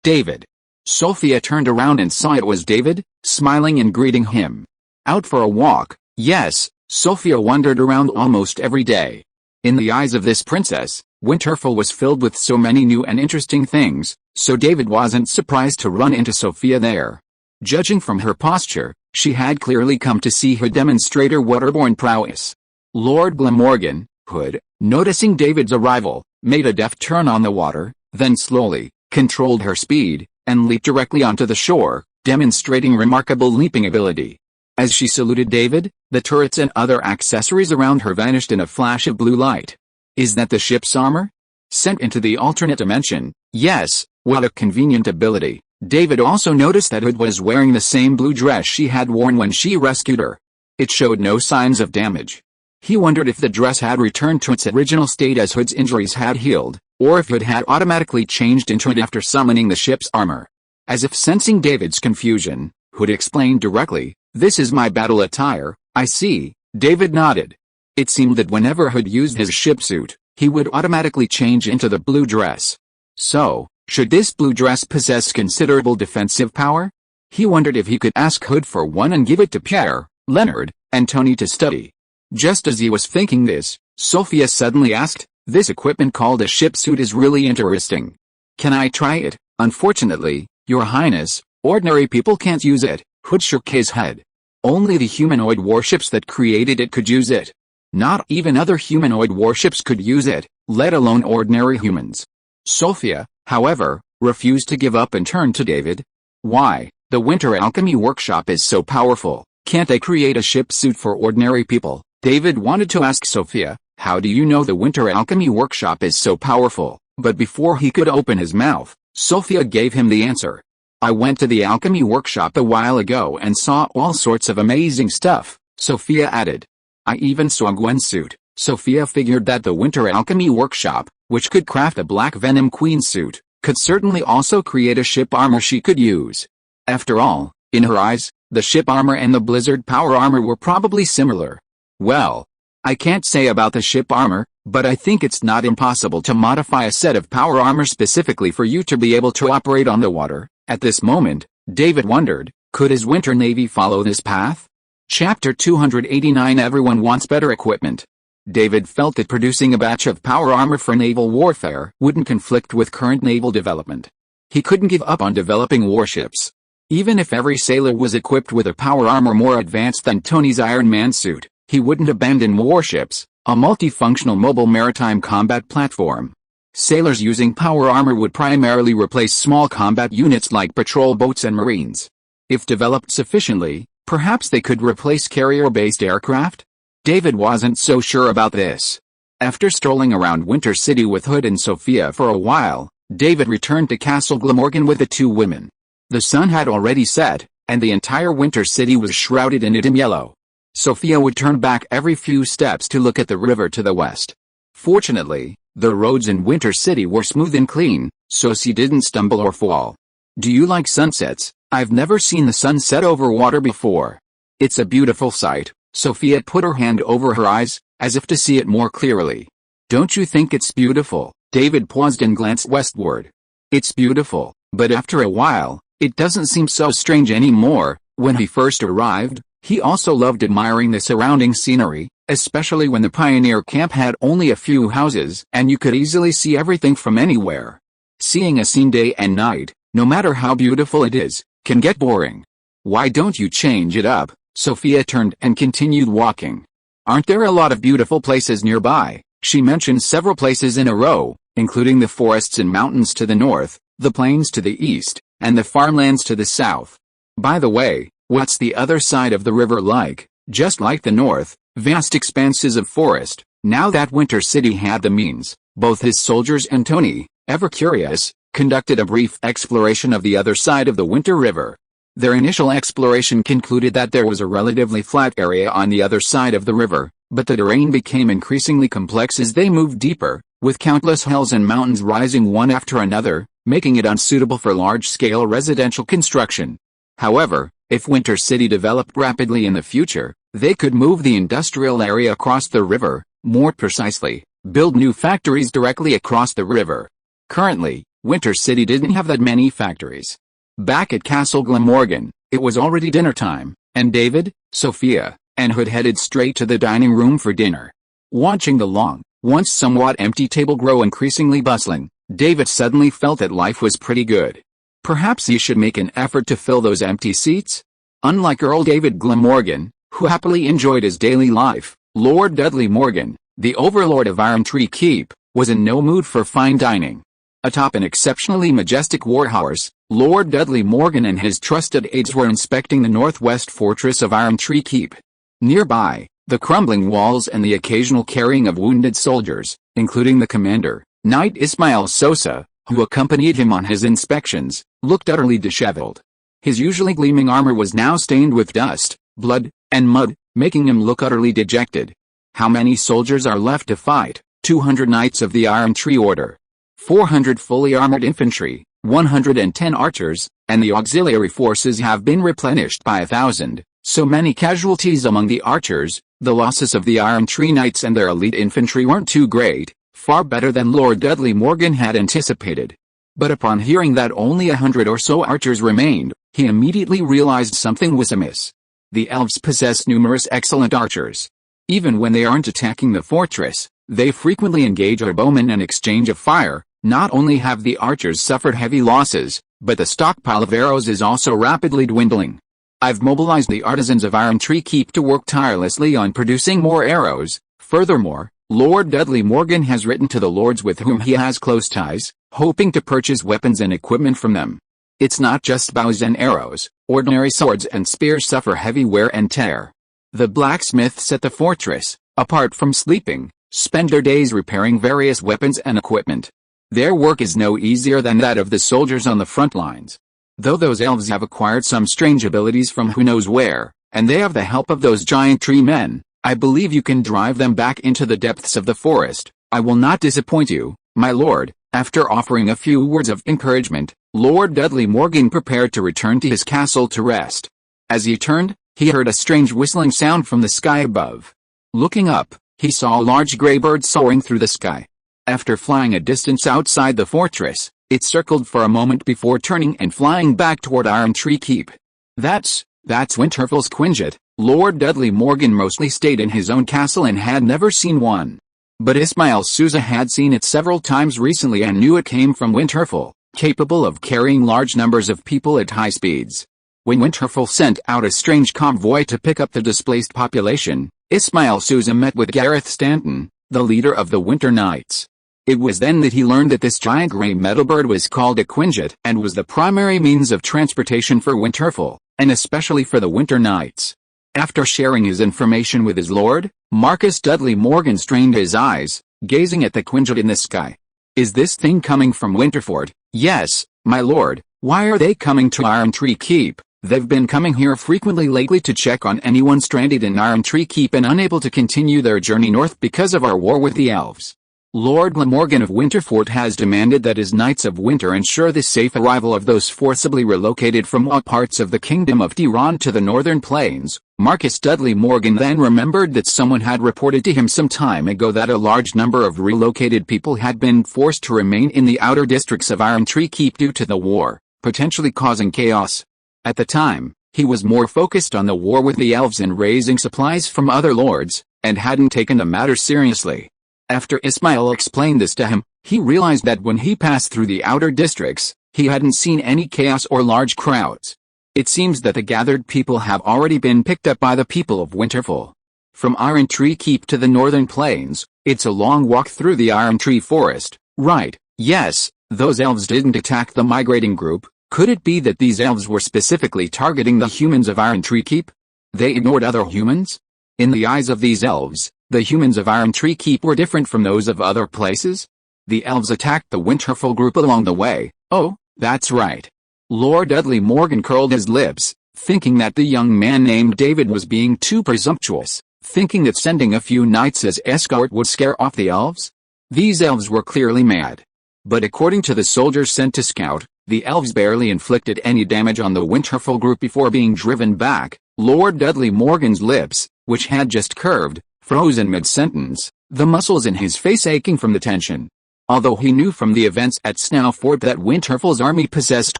David." Sophia turned around and saw it was David, smiling and greeting him. "Out for a walk?" "Yes." Sophia wandered around almost every day. In the eyes of this princess, Winterfell was filled with so many new and interesting things, so David wasn't surprised to run into Sophia there. Judging from her posture, she had clearly come to see her demonstrate her waterborne prowess. Lord Glamorgan, Hood, noticing David's arrival, made a deft turn on the water, then slowly controlled her speed, and leaped directly onto the shore, demonstrating remarkable leaping ability. As she saluted David, the turrets and other accessories around her vanished in a flash of blue light. "Is that the ship's armor? Sent into the alternate dimension?" "Yes." "What a convenient ability." David also noticed that Hood was wearing the same blue dress she had worn when she rescued her. It showed no signs of damage. He wondered if the dress had returned to its original state as Hood's injuries had healed, or if Hood had automatically changed into it after summoning the ship's armor. As if sensing David's confusion, Hood explained directly, "This is my battle attire." "I see." David nodded. It seemed that whenever Hood used his ship suit, he would automatically change into the blue dress. So, should this blue dress possess considerable defensive power? He wondered if he could ask Hood for one and give it to Pierre, Leonard, and Tony to study. Just as he was thinking this, Sophia suddenly asked, "This equipment called a ship suit is really interesting. Can I try it?" "Unfortunately, Your Highness, ordinary people can't use it." Hood shook his head. "Only the humanoid warships that created it could use it. Not even other humanoid warships could use it, let alone ordinary humans." Sophia, however, refused to give up and turned to David. "Why? The Winter Alchemy Workshop is so powerful. Can't they create a ship suit for ordinary people?" David wanted to ask Sophia, "How do you know the Winter Alchemy Workshop is so powerful?" But before he could open his mouth, Sophia gave him the answer. "I went to the Alchemy Workshop a while ago and saw all sorts of amazing stuff," Sophia added. "I even saw Gwen's suit." Sophia figured that the Winter Alchemy Workshop, which could craft a Black Venom Queen suit, could certainly also create a ship armor she could use. After all, in her eyes, the ship armor and the Blizzard power armor were probably similar. "Well, I can't say about the ship armor, but I think it's not impossible to modify a set of power armor specifically for you to be able to operate on the water." At this moment, David wondered, could his Winter Navy follow this path? Chapter 289 Everyone wants better equipment. David felt that producing a batch of power armor for naval warfare wouldn't conflict with current naval development. He couldn't give up on developing warships. Even if every sailor was equipped with a power armor more advanced than Tony's Iron Man suit, He wouldn't abandon warships, a multifunctional mobile maritime combat platform. Sailors using power armor would primarily replace small combat units like patrol boats and marines. If developed sufficiently, perhaps they could replace carrier-based aircraft? David wasn't so sure about this. After strolling around Winter City with Hood and Sophia for a while, David returned to Castle Glamorgan with the two women. The sun had already set, and the entire Winter City was shrouded in dim yellow. Sophia would turn back every few steps to look at the river to the west. Fortunately, the roads in Winter City were smooth and clean, so she didn't stumble or fall. Do you like sunsets? I've never seen the sun set over water before. It's a beautiful sight. Sophia put her hand over her eyes, as if to see it more clearly. Don't you think it's beautiful? David paused and glanced westward. It's beautiful, but after a while, it doesn't seem so strange anymore. When he first arrived, he also loved admiring the surrounding scenery, especially when the pioneer camp had only a few houses and you could easily see everything from anywhere. Seeing a scene day and night, no matter how beautiful it is, can get boring. Why don't you change it up? Sophia turned and continued walking. Aren't there a lot of beautiful places nearby? She mentioned several places in a row, including the forests and mountains to the north, the plains to the east, and the farmlands to the south. By the way, what's the other side of the river like? Just like the north, vast expanses of forest. Now that Winter City had the means, both his soldiers and Tony, ever curious, conducted a brief exploration of the other side of the Winter River. Their initial exploration concluded that there was a relatively flat area on the other side of the river, but the terrain became increasingly complex as they moved deeper, with countless hills and mountains rising one after another, making it unsuitable for large-scale residential construction. However, if Winter City developed rapidly in the future, they could move the industrial area across the river, more precisely, build new factories directly across the river. Currently, Winter City didn't have that many factories. Back at Castle Glamorgan, it was already dinner time, and David, Sophia, and Hood headed straight to the dining room for dinner. Watching the long, once somewhat empty table grow increasingly bustling, David suddenly felt that life was pretty good. Perhaps he should make an effort to fill those empty seats? Unlike Earl David Glamorgan, who happily enjoyed his daily life, Lord Dudley Morgan, the overlord of Iron Tree Keep, was in no mood for fine dining. Atop an exceptionally majestic warhorse, Lord Dudley Morgan and his trusted aides were inspecting the northwest fortress of Iron Tree Keep. Nearby, the crumbling walls and the occasional carrying of wounded soldiers, including the commander, Knight Ismail Sosa, who accompanied him on his inspections, looked utterly disheveled. His usually gleaming armor was now stained with dust, blood, and mud, making him look utterly dejected. How many soldiers are left to fight? 200 knights of the Iron Tree Order, 400 fully armored infantry, 110 archers, and the auxiliary forces have been replenished by 1,000. So many casualties among the archers. The losses of the Iron Tree Knights and their elite infantry weren't too great, far better than Lord Dudley Morgan had anticipated. But upon hearing that only 100 or so archers remained, he immediately realized something was amiss. The elves possess numerous excellent archers. Even when they aren't attacking the fortress, they frequently engage our bowmen and exchange of fire. Not only have the archers suffered heavy losses, but the stockpile of arrows is also rapidly dwindling. I've mobilized the artisans of Iron Tree Keep to work tirelessly on producing more arrows. Furthermore, Lord Dudley Morgan has written to the lords with whom he has close ties, hoping to purchase weapons and equipment from them. It's not just bows and arrows, ordinary swords and spears suffer heavy wear and tear. The blacksmiths at the fortress, apart from sleeping, spend their days repairing various weapons and equipment. Their work is no easier than that of the soldiers on the front lines. Though those elves have acquired some strange abilities from who knows where, and they have the help of those giant tree men, I believe you can drive them back into the depths of the forest. I will not disappoint you, my lord. After offering a few words of encouragement, Lord Dudley Morgan prepared to return to his castle to rest. As he turned, he heard a strange whistling sound from the sky above. Looking up, he saw a large gray bird soaring through the sky. After flying a distance outside the fortress, it circled for a moment before turning and flying back toward Iron Tree Keep. That's Winterfell's quinjet. Lord Dudley Morgan mostly stayed in his own castle and had never seen one. But Ismail Sousa had seen it several times recently and knew it came from Winterfell, capable of carrying large numbers of people at high speeds. When Winterfell sent out a strange convoy to pick up the displaced population, Ismail Souza met with Gareth Stanton, the leader of the Winter Knights. It was then that he learned that this giant grey metal bird was called a quinjet and was the primary means of transportation for Winterfell, and especially for the Winter Knights. After sharing his information with his lord, Marcus Dudley Morgan strained his eyes, gazing at the quinjet in the sky. "Is this thing coming from Winterford?" "Yes, my lord." "Why are they coming to Iron Tree Keep?" "They've been coming here frequently lately to check on anyone stranded in Iron Tree Keep and unable to continue their journey north because of our war with the elves. Lord Glamorgan of Winterfort has demanded that his Knights of Winter ensure the safe arrival of those forcibly relocated from all parts of the Kingdom of Tiran to the northern plains." Marcus Dudley Morgan then remembered that someone had reported to him some time ago that a large number of relocated people had been forced to remain in the outer districts of Iron Tree Keep due to the war, potentially causing chaos. At the time, he was more focused on the war with the elves and raising supplies from other lords, and hadn't taken the matter seriously. After Ismail explained this to him, he realized that when he passed through the outer districts, he hadn't seen any chaos or large crowds. It seems that the gathered people have already been picked up by the people of Winterfell. From Iron Tree Keep to the northern plains, it's a long walk through the Iron Tree Forest. Right, yes, those elves didn't attack the migrating group. Could it be that these elves were specifically targeting the humans of Iron Tree Keep? They ignored other humans? In the eyes of these elves, the humans of Iron Tree Keep were different from those of other places? The elves attacked the Winterfell group along the way. Oh, that's right. Lord Dudley Morgan curled his lips, thinking that the young man named David was being too presumptuous, thinking that sending a few knights as escort would scare off the elves. These elves were clearly mad. But according to the soldiers sent to scout, the elves barely inflicted any damage on the Winterfell group before being driven back. Lord Dudley Morgan's lips, which had just curved, froze in mid-sentence, the muscles in his face aching from the tension. Although he knew from the events at Snowford that Winterfell's army possessed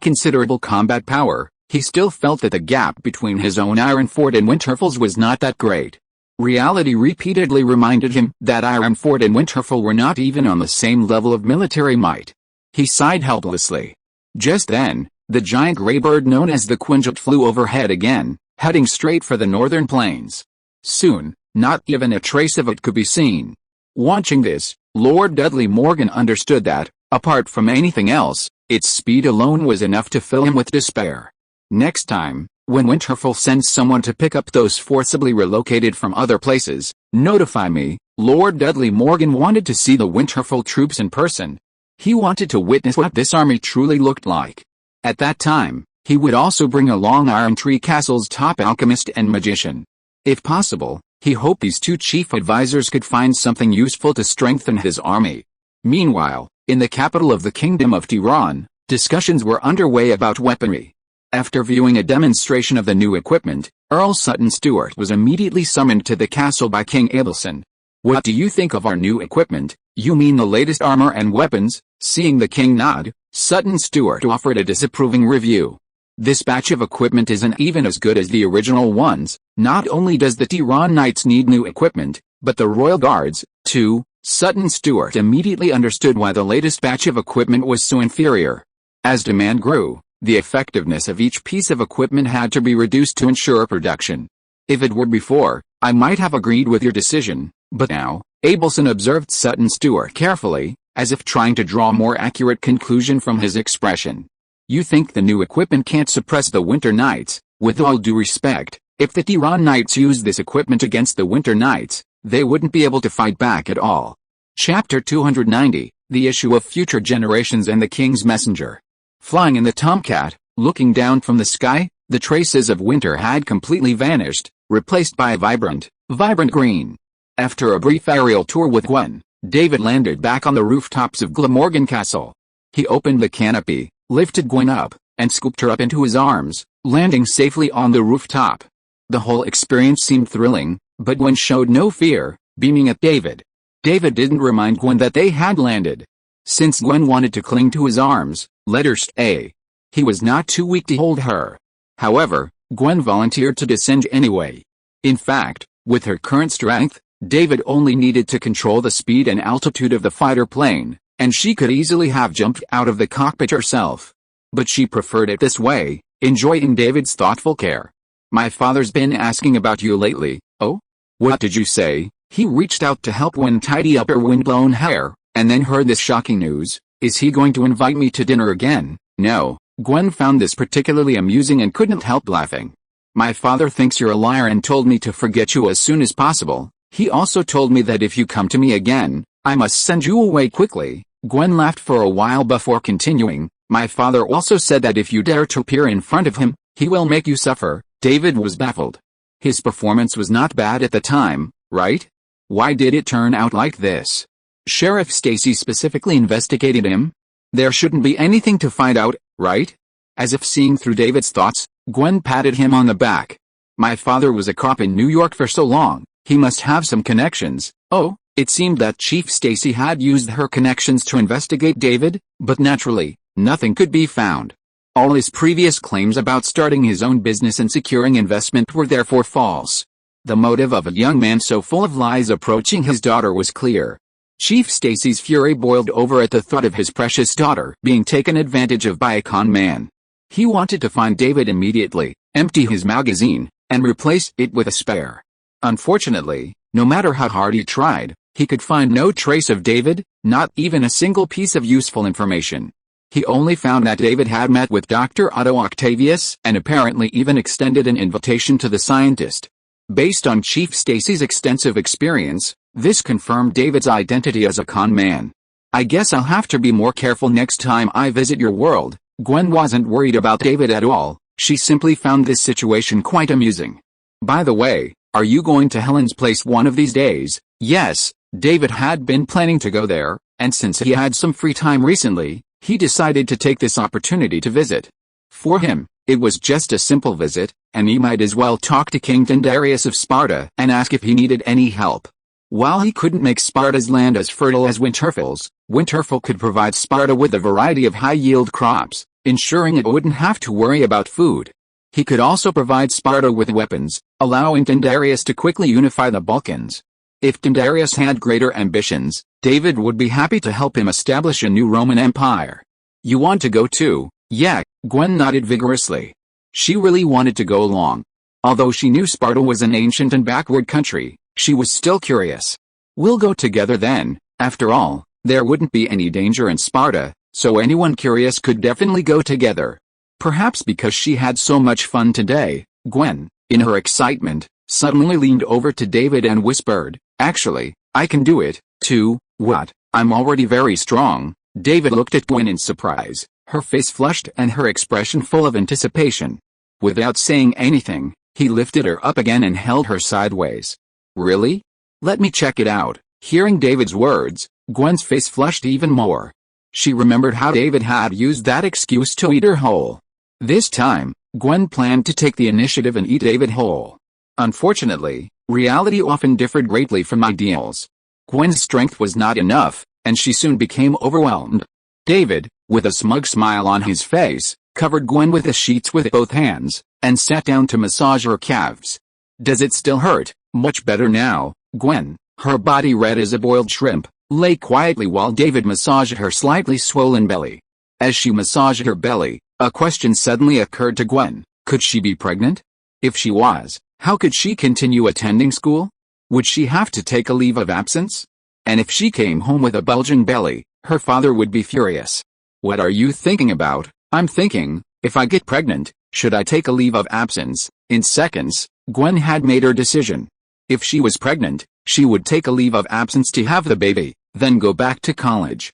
considerable combat power, he still felt that the gap between his own Ironfort and Winterfell's was not that great. Reality repeatedly reminded him that Ironfort and Winterfell were not even on the same level of military might. He sighed helplessly. Just then, the giant grey bird known as the quinjet flew overhead again, heading straight for the northern plains. Soon, not even a trace of it could be seen. Watching this, Lord Dudley Morgan understood that, apart from anything else, its speed alone was enough to fill him with despair. Next time, when Winterfell sends someone to pick up those forcibly relocated from other places, notify me. Lord Dudley Morgan wanted to see the Winterfell troops in person. He wanted to witness what this army truly looked like. At that time, he would also bring along Iron Tree Castle's top alchemist and magician. If possible, he hoped these two chief advisors could find something useful to strengthen his army. Meanwhile, in the capital of the Kingdom of Tiran, discussions were underway about weaponry. After viewing a demonstration of the new equipment, Earl Sutton Stewart was immediately summoned to the castle by King Abelson. "What do you think of our new equipment?" "You mean the latest armor and weapons?" Seeing the king nod, Sutton Stewart offered a disapproving review. "This batch of equipment isn't even as good as the original ones. Not only does the Tiran Knights need new equipment, but the Royal Guards, too." Sutton Stewart immediately understood why the latest batch of equipment was so inferior. As demand grew, the effectiveness of each piece of equipment had to be reduced to ensure production. "If it were before, I might have agreed with your decision, but now," Abelson observed Sutton Stewart carefully, as if trying to draw a more accurate conclusion from his expression. "You think the new equipment can't suppress the Winter Knights? With all due respect, if the Tiran Knights used this equipment against the Winter Knights, they wouldn't be able to fight back at all." Chapter 290, The Issue of Future Generations and the King's Messenger. Flying in the Tomcat, looking down from the sky, the traces of winter had completely vanished, replaced by a vibrant green. After a brief aerial tour with Gwen, David landed back on the rooftops of Glamorgan Castle. He opened the canopy, lifted Gwen up, and scooped her up into his arms, landing safely on the rooftop. The whole experience seemed thrilling, but Gwen showed no fear, beaming at David. David didn't remind Gwen that they had landed. Since Gwen wanted to cling to his arms, let her stay. He was not too weak to hold her. However, Gwen volunteered to descend anyway. In fact, with her current strength, David only needed to control the speed and altitude of the fighter plane, and she could easily have jumped out of the cockpit herself. But she preferred it this way, enjoying David's thoughtful care. "My father's been asking about you lately." "Oh? What did you say? He reached out to help Gwen tidy up her windblown hair, and then heard this shocking news. Is he going to invite me to dinner again? No. Gwen found this particularly amusing and couldn't help laughing. My father thinks you're a liar and told me to forget you as soon as possible. He also told me that if you come to me again, I must send you away quickly. Gwen laughed for a while before continuing. My father also said that if you dare to appear in front of him, he will make you suffer. David was baffled. His performance was not bad at the time, right? Why did it turn out like this? Sheriff Stacy specifically investigated him? There shouldn't be anything to find out, right? As if seeing through David's thoughts, Gwen patted him on the back. My father was a cop in New York for so long, he must have some connections. Oh, it seemed that Chief Stacy had used her connections to investigate David, but naturally, nothing could be found. All his previous claims about starting his own business and securing investment were therefore false. The motive of a young man so full of lies approaching his daughter was clear. Chief Stacy's fury boiled over at the thought of his precious daughter being taken advantage of by a con man. He wanted to find David immediately, empty his magazine, and replace it with a spare. Unfortunately, no matter how hard he tried, he could find no trace of David, not even a single piece of useful information. He only found that David had met with Dr. Otto Octavius and apparently even extended an invitation to the scientist. Based on Chief Stacy's extensive experience, this confirmed David's identity as a con man. I guess I'll have to be more careful next time I visit your world. Gwen wasn't worried about David at all, she simply found this situation quite amusing. By the way, are you going to Helen's place one of these days? Yes, David had been planning to go there, and since he had some free time recently, he decided to take this opportunity to visit. For him, it was just a simple visit, and he might as well talk to King Tyndareus of Sparta and ask if he needed any help. While he couldn't make Sparta's land as fertile as Winterfell's, Winterfell could provide Sparta with a variety of high-yield crops, ensuring it wouldn't have to worry about food. He could also provide Sparta with weapons, allowing Tyndareus to quickly unify the Balkans. If Tyndareus had greater ambitions, David would be happy to help him establish a new Roman Empire. You want to go too? Yeah, Gwen nodded vigorously. She really wanted to go along. Although she knew Sparta was an ancient and backward country, she was still curious. We'll go together then. After all, there wouldn't be any danger in Sparta, so anyone curious could definitely go together. Perhaps because she had so much fun today, Gwen, in her excitement, suddenly leaned over to David and whispered, "Actually, I can do it, too." "What? I'm already very strong." David looked at Gwen in surprise, her face flushed and her expression full of anticipation. Without saying anything, he lifted her up again and held her sideways. "Really? Let me check it out." Hearing David's words, Gwen's face flushed even more. She remembered how David had used that excuse to eat her whole. This time, Gwen planned to take the initiative and eat David whole. Unfortunately, reality often differed greatly from ideals. Gwen's strength was not enough, and she soon became overwhelmed. David, with a smug smile on his face, covered Gwen with the sheets with both hands, and sat down to massage her calves. "Does it still hurt?" "Much better now." Gwen, her body red as a boiled shrimp, lay quietly while David massaged her slightly swollen belly. As she massaged her belly, a question suddenly occurred to Gwen. Could she be pregnant? If she was, how could she continue attending school? Would she have to take a leave of absence? And if she came home with a bulging belly, her father would be furious. "What are you thinking about?" "I'm thinking, if I get pregnant, should I take a leave of absence?" In seconds, Gwen had made her decision. If she was pregnant, she would take a leave of absence to have the baby, then go back to college.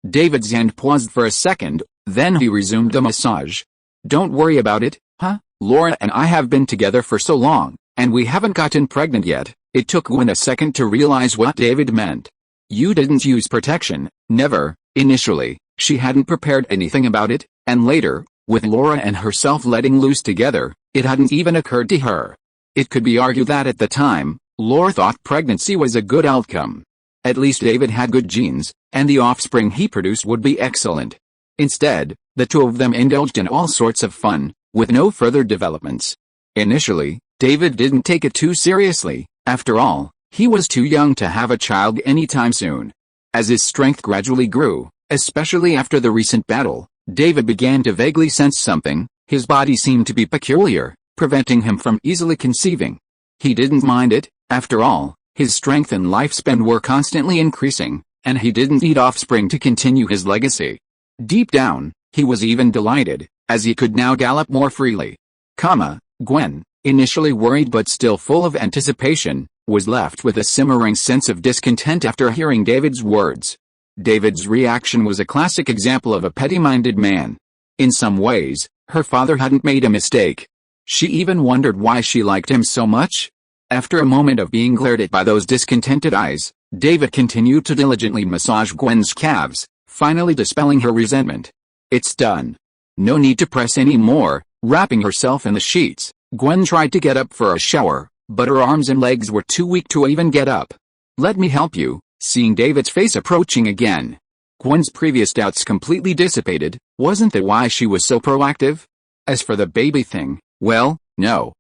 David's hand paused for a second, then he resumed the massage. "Don't worry about it, huh? Laura and I have been together for so long, and we haven't gotten pregnant yet." It took Gwen a second to realize what David meant. "You didn't use protection." "Never." Initially, she hadn't prepared anything about it, and later, with Laura and herself letting loose together, it hadn't even occurred to her. It could be argued that at the time, Laura thought pregnancy was a good outcome. At least David had good genes, and the offspring he produced would be excellent. Instead, the two of them indulged in all sorts of fun, with no further developments. Initially, David didn't take it too seriously. After all, he was too young to have a child anytime soon. As his strength gradually grew, especially after the recent battle, David began to vaguely sense something. His body seemed to be peculiar, preventing him from easily conceiving. He didn't mind it, After all, his strength and lifespan were constantly increasing, and he didn't need offspring to continue his legacy. Deep down, he was even delighted, as he could now gallop more freely. Gwen, initially worried but still full of anticipation, was left with a simmering sense of discontent after hearing David's words. David's reaction was a classic example of a petty-minded man. In some ways, her father hadn't made a mistake. She even wondered why she liked him so much. After a moment of being glared at by those discontented eyes, David continued to diligently massage Gwen's calves, finally dispelling her resentment. "It's done. No need to press any more." Wrapping herself in the sheets, Gwen tried to get up for a shower, but her arms and legs were too weak to even get up. "Let me help you." Seeing David's face approaching again, Gwen's previous doubts completely dissipated. Wasn't that why she was so proactive? As for the baby thing, well, no.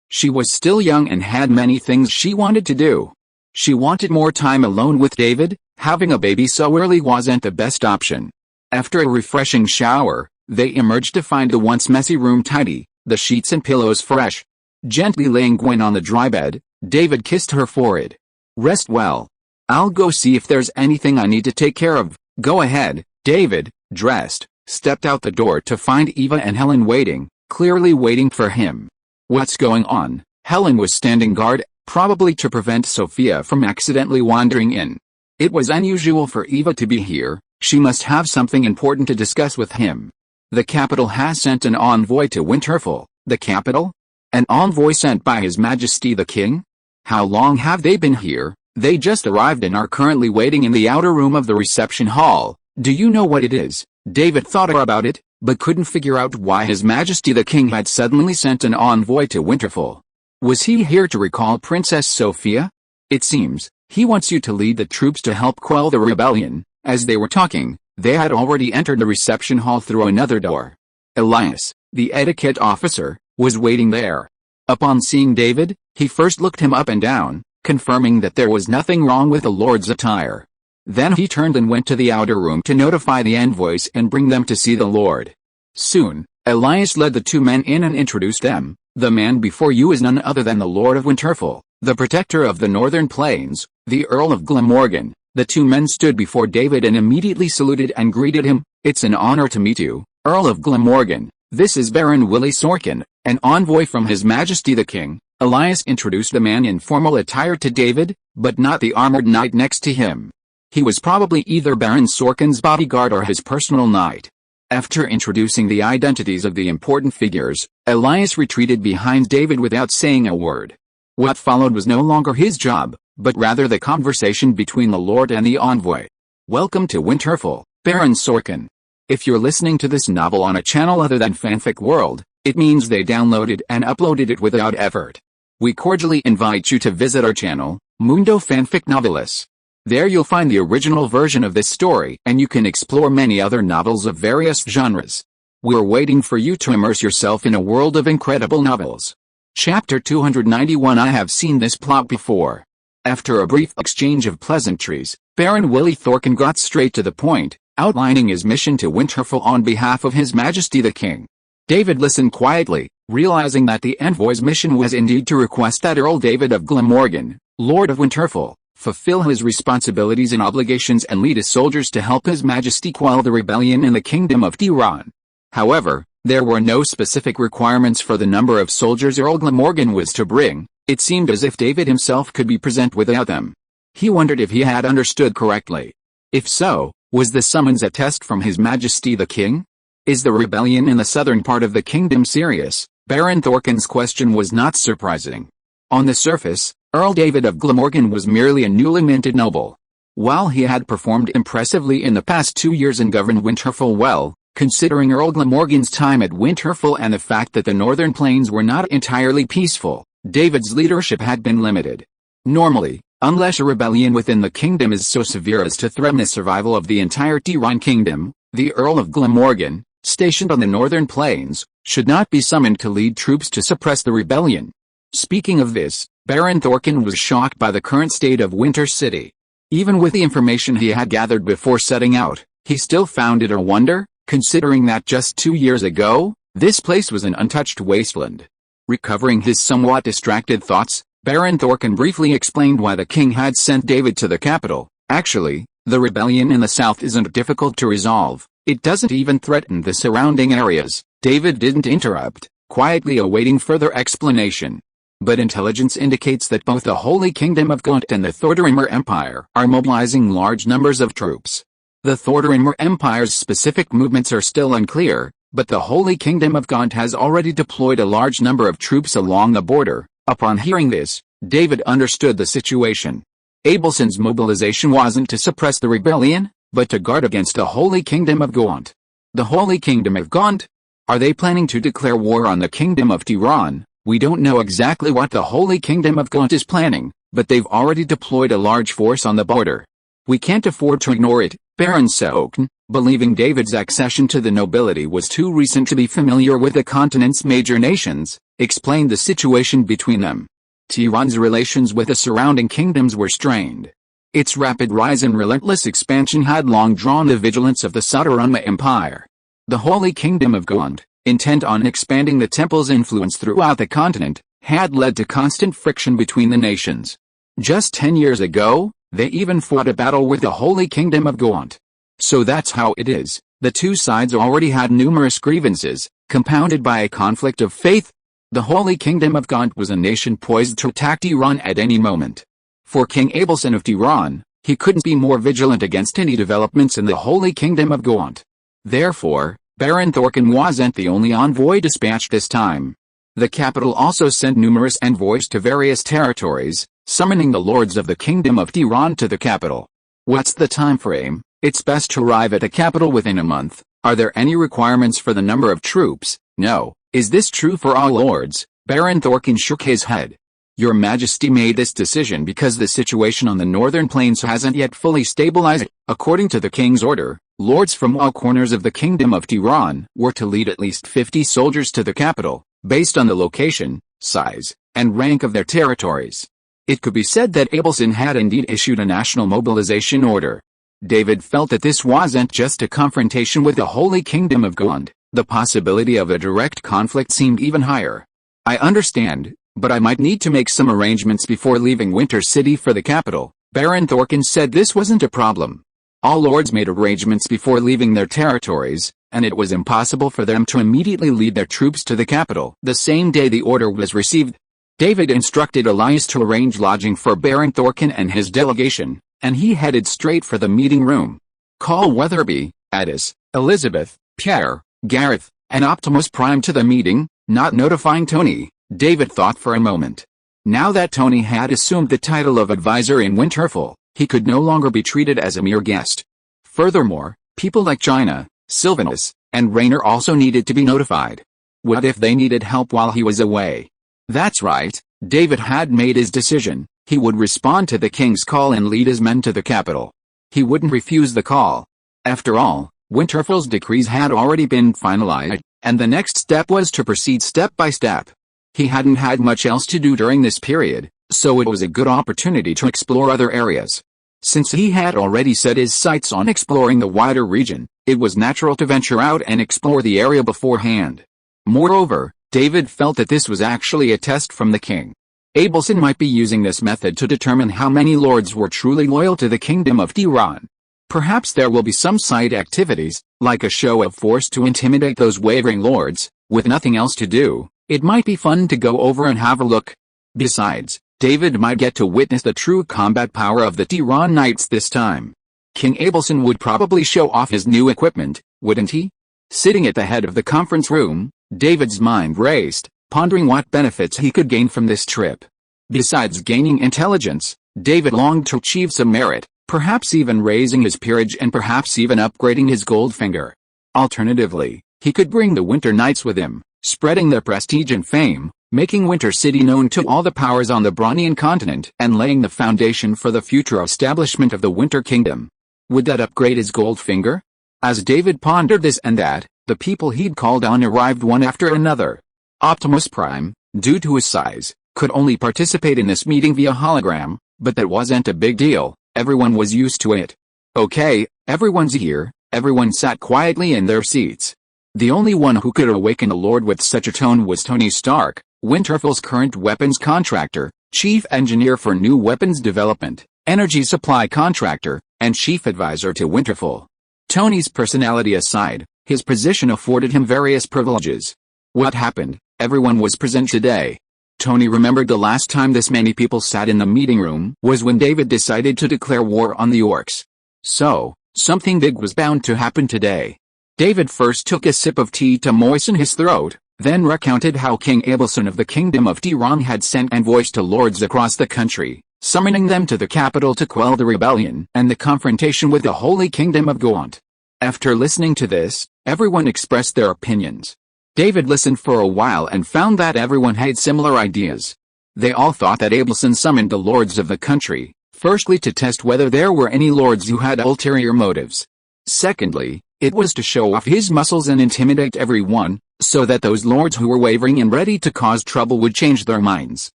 She was still young and had many things she wanted to do. She wanted more time alone with David. Having a baby so early wasn't the best option. After a refreshing shower, they emerged to find the once messy room tidy, the sheets and pillows fresh. Gently laying Gwen on the dry bed, David kissed her forehead. "Rest well. I'll go see if there's anything I need to take care of." "Go ahead." David, dressed, stepped out the door to find Eva and Helen waiting, clearly waiting for him. "What's going on?" Helen was standing guard, probably to prevent Sophia from accidentally wandering in. It was unusual for Eva to be here. She must have something important to discuss with him. "The capital has sent an envoy to Winterfell." "The capital? An envoy sent by His Majesty the King? How long have they been here?" "They just arrived and are currently waiting in the outer room of the reception hall." "Do you know what it is?" David thought about it, but couldn't figure out why His Majesty the King had suddenly sent an envoy to Winterfell. Was he here to recall Princess Sophia? "It seems he wants you to lead the troops to help quell the rebellion." As they were talking, they had already entered the reception hall through another door. Elias, the etiquette officer, was waiting there. Upon seeing David, he first looked him up and down, confirming that there was nothing wrong with the Lord's attire. Then he turned and went to the outer room to notify the envoys and bring them to see the Lord. Soon, Elias led the two men in and introduced them. "The man before you is none other than the Lord of Winterfell, the protector of the northern plains, the Earl of Glamorgan." The two men stood before David and immediately saluted and greeted him. "It's an honor to meet you, Earl of Glamorgan. This is Baron Willie Sorkin, an envoy from His Majesty the King." Elias introduced the man in formal attire to David, but not the armored knight next to him. He was probably either Baron Sorkin's bodyguard or his personal knight. After introducing the identities of the important figures, Elias retreated behind David without saying a word. What followed was no longer his job, but rather the conversation between the Lord and the envoy. "Welcome to Winterfell, Baron Sorkin. If you're listening to this novel on a channel other than Fanfic World, it means they downloaded and uploaded it without effort. We cordially invite you to visit our channel, Mundo Fanfic Novelis. There you'll find the original version of this story and you can explore many other novels of various genres. We're waiting for you to immerse yourself in a world of incredible novels." Chapter 291. I have seen this plot before. After a brief exchange of pleasantries, Baron Willie Sorkin got straight to the point, outlining his mission to Winterfell on behalf of His Majesty the King. David listened quietly, realizing that the envoy's mission was indeed to request that Earl David of Glamorgan, Lord of Winterfell, fulfill his responsibilities and obligations and lead his soldiers to help His Majesty quell the rebellion in the Kingdom of Tiran. However, there were no specific requirements for the number of soldiers Earl Glamorgan was to bring. It seemed as if David himself could be present without them. He wondered if he had understood correctly. If so, was the summons a test from His Majesty the King? Is the rebellion in the southern part of the kingdom serious? Baron Sorkin's question was not surprising. On the surface, Earl David of Glamorgan was merely a newly minted noble. While he had performed impressively in the past 2 years and governed Winterfell well, considering Earl Glamorgan's time at Winterfell and the fact that the northern plains were not entirely peaceful, David's leadership had been limited. Normally, unless a rebellion within the kingdom is so severe as to threaten the survival of the entire Tiran kingdom, the Earl of Glamorgan, stationed on the northern plains, should not be summoned to lead troops to suppress the rebellion. Speaking of this, Baron Sorkin was shocked by the current state of Winter City. Even with the information he had gathered before setting out, he still found it a wonder, considering that just 2 years ago, this place was an untouched wasteland. Recovering his somewhat distracted thoughts, Baron Thorkin briefly explained why the king had sent David to the capital. Actually, the rebellion in the south isn't difficult to resolve. It doesn't even threaten the surrounding areas. David didn't interrupt, quietly awaiting further explanation. But intelligence indicates that both the Holy Kingdom of Gaunt and the Thordorimer Empire are mobilizing large numbers of troops. The Thordorimer Empire's specific movements are still unclear, but the Holy Kingdom of Gaunt has already deployed a large number of troops along the border. Upon hearing this, David understood the situation. Abelson's mobilization wasn't to suppress the rebellion, but to guard against the Holy Kingdom of Gaunt. The Holy Kingdom of Gaunt? Are they planning to declare war on the Kingdom of Tiran? We don't know exactly what the Holy Kingdom of Gaunt is planning, but they've already deployed a large force on the border. We can't afford to ignore it. Baron Thorkin, believing David's accession to the nobility was too recent to be familiar with the continent's major nations, explained the situation between them. Tiran's relations with the surrounding kingdoms were strained. Its rapid rise and relentless expansion had long drawn the vigilance of the Thordorimer Empire. The Holy Kingdom of Gaunt, intent on expanding the temple's influence throughout the continent, had led to constant friction between the nations. Just 10 years ago, they even fought a battle with the Holy Kingdom of Gaunt. So that's how it is. The two sides already had numerous grievances, compounded by a conflict of faith. The Holy Kingdom of Gaunt was a nation poised to attack Tiran at any moment. For King Abelson of Tiran, he couldn't be more vigilant against any developments in the Holy Kingdom of Gaunt. Therefore, Baron Thorkin wasn't the only envoy dispatched this time. The capital also sent numerous envoys to various territories, summoning the lords of the Kingdom of Tiran to the capital. What's the time frame? It's best to arrive at the capital within a month. Are there any requirements for the number of troops? No. Is this true for all lords? Baron Thorkin shook his head. Your Majesty made this decision because the situation on the northern plains hasn't yet fully stabilized. According to the king's order, lords from all corners of the Kingdom of Tiran were to lead at least 50 soldiers to the capital, based on the location, size, and rank of their territories. It could be said that Abelson had indeed issued a national mobilization order. David felt that this wasn't just a confrontation with the Holy Kingdom of Gaunt. The possibility of a direct conflict seemed even higher. I understand, but I might need to make some arrangements before leaving Winter City for the capital. Baron Thorkin said this wasn't a problem. All lords made arrangements before leaving their territories, and it was impossible for them to immediately lead their troops to the capital. The same day the order was received, David instructed Elias to arrange lodging for Baron Thorkin and his delegation, and he headed straight for the meeting room. Call Weatherby, Addis, Elizabeth, Pierre, Gareth, and Optimus Prime to the meeting, not notifying Tony. David thought for a moment. Now that Tony had assumed the title of advisor in Winterfell, he could no longer be treated as a mere guest. Furthermore, people like China, Sylvanus, and Raynor also needed to be notified. What if they needed help while he was away? That's right, David had made his decision. He would respond to the king's call and lead his men to the capital. He wouldn't refuse the call. After all, Winterfell's decrees had already been finalized, and the next step was to proceed step by step. He hadn't had much else to do during this period, so it was a good opportunity to explore other areas. Since he had already set his sights on exploring the wider region, it was natural to venture out and explore the area beforehand. Moreover, David felt that this was actually a test from the king. Abelson might be using this method to determine how many lords were truly loyal to the Kingdom of Tiran. Perhaps there will be some side activities, like a show of force to intimidate those wavering lords. With nothing else to do, it might be fun to go over and have a look. Besides, David might get to witness the true combat power of the Tiran Knights this time. King Abelson would probably show off his new equipment, wouldn't he? Sitting at the head of the conference room, David's mind raced, pondering what benefits he could gain from this trip. Besides gaining intelligence, David longed to achieve some merit, perhaps even raising his peerage and perhaps even upgrading his Goldfinger. Alternatively, he could bring the Winter Knights with him, spreading their prestige and fame, making Winter City known to all the powers on the Bronnian continent and laying the foundation for the future establishment of the Winter Kingdom. Would that upgrade his Goldfinger? As David pondered this and that, the people he'd called on arrived one after another. Optimus Prime, due to his size, could only participate in this meeting via hologram, but that wasn't a big deal. Everyone was used to it. Okay, everyone's here. Everyone sat quietly in their seats. The only one who could awaken a lord with such a tone was Tony Stark, Winterfell's current weapons contractor. chief engineer for new weapons development, energy supply contractor, and chief advisor to Winterfell. Tony's personality aside, his position afforded him various privileges. What happened? Everyone was present today. Tony remembered the last time this many people sat in the meeting room was when David decided to declare war on the orcs. So, something big was bound to happen today. David first took a sip of tea to moisten his throat, then recounted how King Abelson of the Kingdom of Tiran had sent envoys to lords across the country, summoning them to the capital to quell the rebellion and the confrontation with the Holy Kingdom of Gaunt. After listening to this, everyone expressed their opinions. David listened for a while and found that everyone had similar ideas. They all thought that Abelson summoned the lords of the country, firstly to test whether there were any lords who had ulterior motives. Secondly, it was to show off his muscles and intimidate everyone, so that those lords who were wavering and ready to cause trouble would change their minds.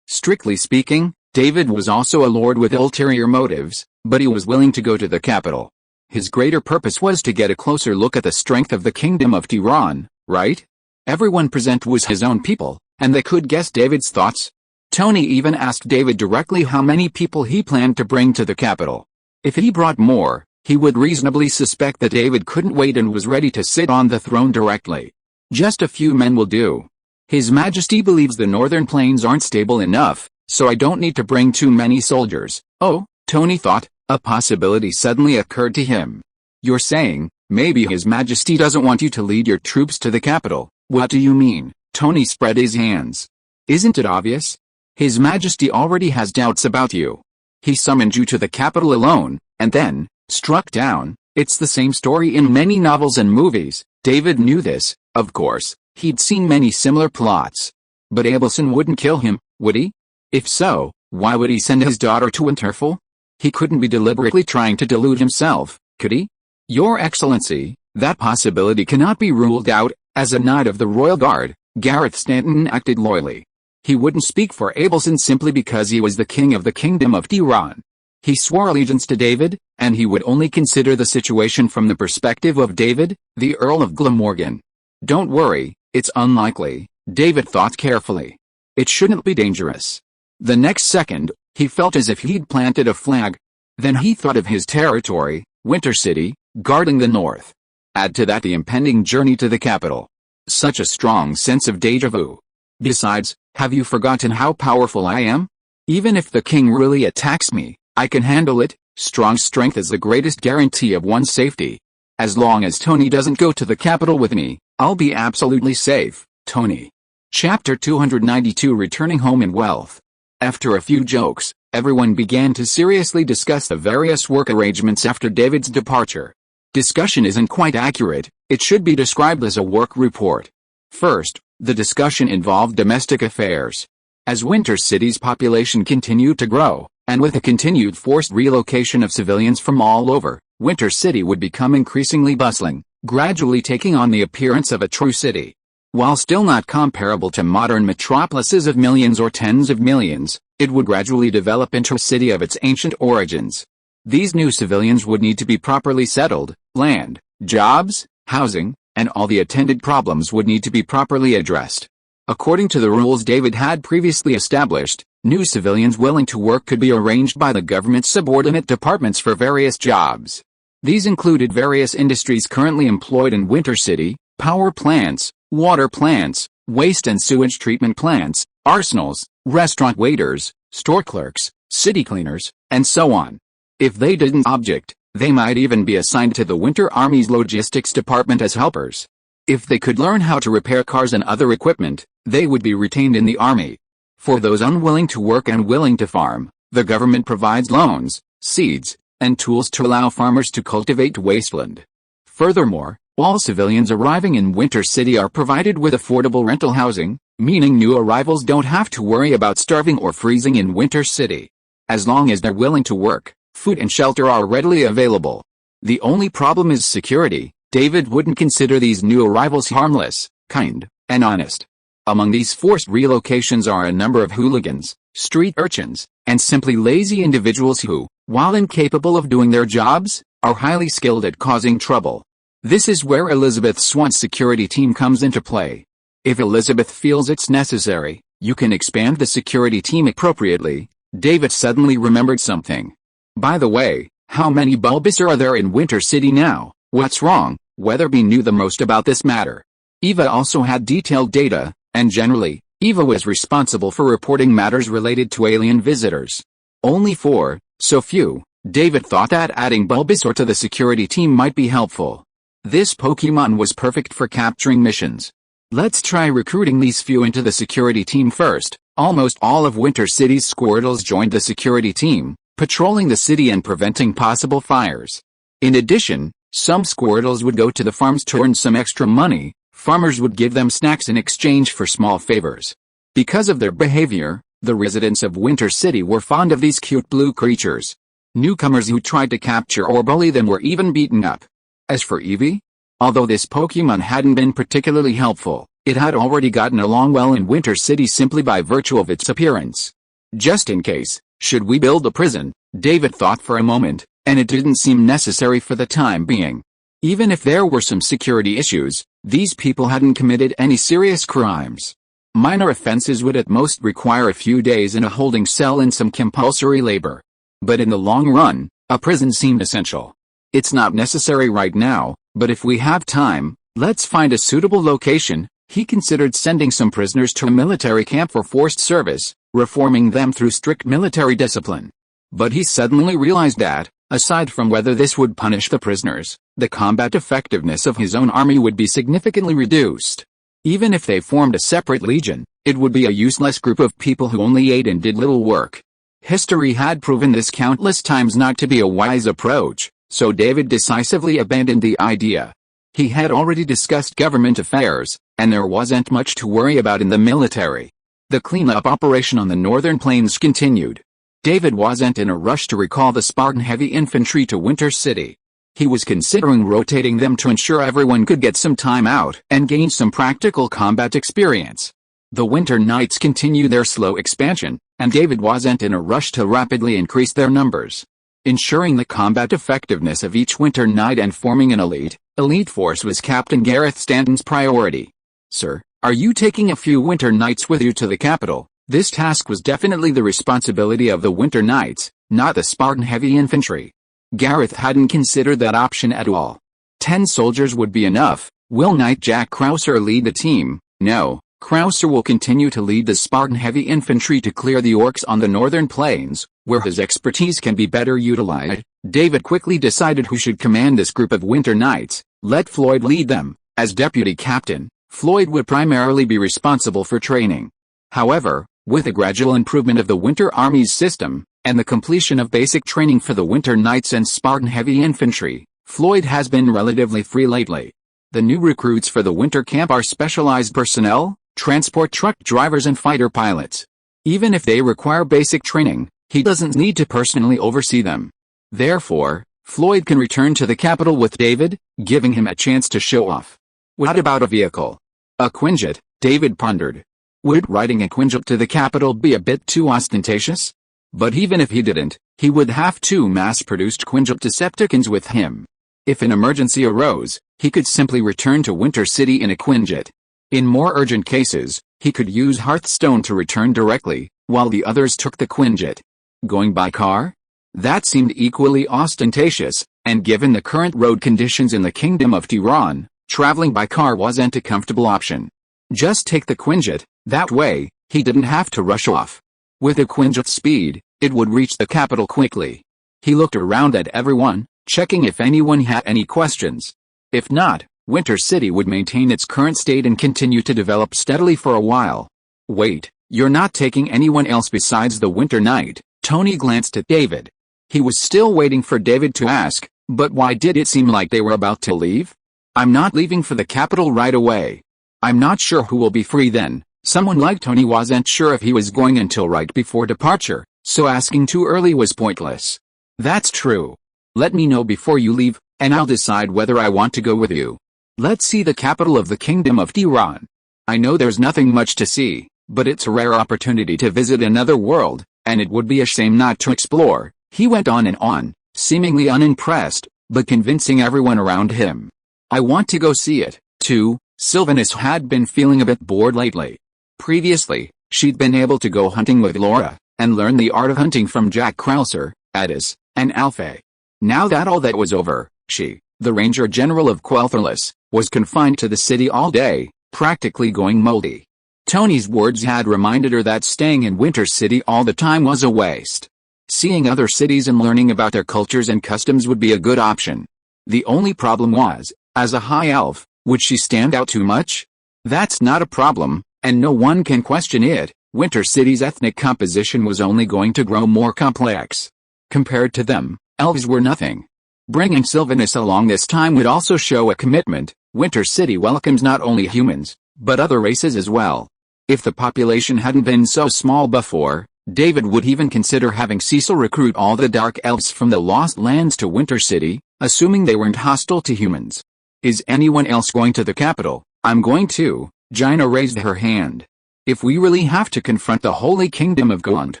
Strictly speaking, David was also a lord with ulterior motives, but he was willing to go to the capital. His greater purpose was to get a closer look at the strength of the Kingdom of Tiran, right? Everyone present was his own people, and they could guess David's thoughts. Tony even asked David directly how many people he planned to bring to the capital. If he brought more, he would reasonably suspect that David couldn't wait and was ready to sit on the throne directly. Just a few men will do. His Majesty believes the northern plains aren't stable enough, so I don't need to bring too many soldiers. Oh, Tony thought, a possibility suddenly occurred to him. You're saying, maybe His Majesty doesn't want you to lead your troops to the capital. What do you mean? Tony spread his hands. Isn't it obvious? His Majesty already has doubts about you. He summoned you to the capital alone, and then, struck down. It's the same story in many novels and movies. David knew this, of course. He'd seen many similar plots. But Abelson wouldn't kill him, would he? If so, why would he send his daughter to Winterfell? He couldn't be deliberately trying to delude himself, could he? Your Excellency, that possibility cannot be ruled out. As a knight of the Royal Guard, Gareth Stanton acted loyally. He wouldn't speak for Abelson simply because he was the king of the Kingdom of Tiran. He swore allegiance to David, and he would only consider the situation from the perspective of David, the Earl of Glamorgan. Don't worry, it's unlikely, David thought carefully. It shouldn't be dangerous. The next second, he felt as if he'd planted a flag. Then he thought of his territory, Winter City, guarding the north. Add to that the impending journey to the capital. Such a strong sense of déjà vu. Besides, have you forgotten how powerful I am? Even if the king really attacks me, I can handle it. Strong strength is the greatest guarantee of one's safety. As long as Tony doesn't go to the capital with me, I'll be absolutely safe. Tony. Chapter 292 Returning Home in Wealth. After a few jokes, everyone began to seriously discuss the various work arrangements after David's departure. Discussion isn't quite accurate, it should be described as a work report. First, the discussion involved domestic affairs. As Winter City's population continued to grow, and with the continued forced relocation of civilians from all over, Winter City would become increasingly bustling, gradually taking on the appearance of a true city. While still not comparable to modern metropolises of millions or tens of millions, it would gradually develop into a city of its ancient origins. These new civilians would need to be properly settled. Land, jobs, housing, and all the attendant problems would need to be properly addressed. According to the rules David had previously established, new civilians willing to work could be arranged by the government's subordinate departments for various jobs. These included various industries currently employed in Winter City, power plants, water plants, waste and sewage treatment plants, arsenals, restaurant waiters, store clerks, city cleaners, and so on. If they didn't object, they might even be assigned to the Winter Army's logistics department as helpers. If they could learn how to repair cars and other equipment, they would be retained in the army. For those unwilling to work and willing to farm, the government provides loans, seeds, and tools to allow farmers to cultivate wasteland. Furthermore, all civilians arriving in Winter City are provided with affordable rental housing, meaning new arrivals don't have to worry about starving or freezing in Winter City. As long as they're willing to work, food and shelter are readily available. The only problem is security. David wouldn't consider these new arrivals harmless, kind, and honest. Among these forced relocations are a number of hooligans, street urchins, and simply lazy individuals who, while incapable of doing their jobs, are highly skilled at causing trouble. This is where Elizabeth Swann's security team comes into play. If Elizabeth feels it's necessary, You can expand the security team appropriately. David suddenly remembered something. By the way, how many Bulbasaur are there in Winter City now? What's wrong? Weatherby knew the most about this matter. Eva also had detailed data, and generally, Eva was responsible for reporting matters related to alien visitors. Only 4, so few. David thought that adding Bulbasaur to the security team might be helpful. This Pokemon was perfect for capturing missions. Let's try recruiting these few into the security team first. Almost all of Winter City's Squirtles joined the security team, patrolling the city and preventing possible fires. In addition, some Squirtles would go to the farms to earn some extra money. Farmers would give them snacks in exchange for small favors. Because of their behavior, the residents of Winter City were fond of these cute blue creatures. Newcomers who tried to capture or bully them were even beaten up. As for Eevee, although this Pokemon hadn't been particularly helpful, it had already gotten along well in Winter City simply by virtue of its appearance. Just in case, should we build a prison? David thought for a moment, and it didn't seem necessary for the time being. Even if there were some security issues, these people hadn't committed any serious crimes. Minor offenses would at most require a few days in a holding cell and some compulsory labor. But in the long run, a prison seemed essential. It's not necessary right now, but if we have time, let's find a suitable location. He considered sending some prisoners to a military camp for forced service, reforming them through strict military discipline. But he suddenly realized that, aside from whether this would punish the prisoners, the combat effectiveness of his own army would be significantly reduced. Even if they formed a separate legion, it would be a useless group of people who only ate and did little work. History had proven this countless times not to be a wise approach, so David decisively abandoned the idea. He had already discussed government affairs, and there wasn't much to worry about in the military. The cleanup operation on the northern plains continued. David wasn't in a rush to recall the Spartan heavy infantry to Winter City. He was considering rotating them to ensure everyone could get some time out and gain some practical combat experience. The Winter Knights continued their slow expansion, and David wasn't in a rush to rapidly increase their numbers. Ensuring the combat effectiveness of each Winter Knight and forming an elite force was Captain Gareth Stanton's priority. Sir, are you taking a few Winter Knights with you to the capital? This task was definitely the responsibility of the Winter Knights, not the Spartan heavy infantry. Gareth hadn't considered that option at all. 10 soldiers would be enough. Will Knight Jack Krauser lead the team? No, Krauser will continue to lead the Spartan heavy infantry to clear the orcs on the northern plains, where his expertise can be better utilized. David quickly decided who should command this group of Winter Knights. Let Floyd lead them. As deputy captain, Floyd would primarily be responsible for training. However, with a gradual improvement of the Winter Army's system, and the completion of basic training for the Winter Knights and Spartan heavy infantry, Floyd has been relatively free lately. The new recruits for the winter camp are specialized personnel, transport truck drivers and fighter pilots. Even if they require basic training, he doesn't need to personally oversee them. Therefore, Floyd can return to the capital with David, giving him a chance to show off. What about a vehicle? A Quinjet, David pondered. Would riding a Quinjet to the capital be a bit too ostentatious? But even if he didn't, he would have 2 mass-produced Quinjet Decepticons with him. If an emergency arose, he could simply return to Winter City in a Quinjet. In more urgent cases, he could use Hearthstone to return directly, while the others took the Quinjet. Going by car? That seemed equally ostentatious, and given the current road conditions in the Kingdom of Tiran, traveling by car wasn't a comfortable option. Just take the Quinjet, that way, he didn't have to rush off. With a Quinjet's speed, it would reach the capital quickly. He looked around at everyone, checking if anyone had any questions. If not, Winter City would maintain its current state and continue to develop steadily for a while. Wait, you're not taking anyone else besides the Winter Knight? Tony glanced at David. He was still waiting for David to ask, but why did it seem like they were about to leave? I'm not leaving for the capital right away. I'm not sure who will be free then. Someone like Tony wasn't sure if he was going until right before departure, so asking too early was pointless. That's true. Let me know before you leave, and I'll decide whether I want to go with you. Let's see the capital of the Kingdom of Tiran. I know there's nothing much to see, but it's a rare opportunity to visit another world, and it would be a shame not to explore. He went on and on, seemingly unimpressed, but convincing everyone around him. I want to go see it, too. Sylvanus had been feeling a bit bored lately. Previously, She'd been able to go hunting with Laura, and learn the art of hunting from Jack Krauser, Addis, and Alfei. Now that all that was over, she, the Ranger General of Quel'Therless, was confined to the city all day, practically going moldy. Tony's words had reminded her that staying in Winter City all the time was a waste. Seeing other cities and learning about their cultures and customs would be a good option. The only problem was, as a high elf, would she stand out too much? That's not a problem, and no one can question it. Winter City's ethnic composition was only going to grow more complex. Compared to them, elves were nothing. Bringing Sylvanus along this time would also show a commitment. Winter City welcomes not only humans, but other races as well. If the population hadn't been so small before, David would even consider having Cecil recruit all the Dark Elves from the Lost Lands to Winter City, assuming they weren't hostile to humans. Is anyone else going to the capital? I'm going to. Jaina raised her hand. If we really have to confront the Holy Kingdom of Gaunt,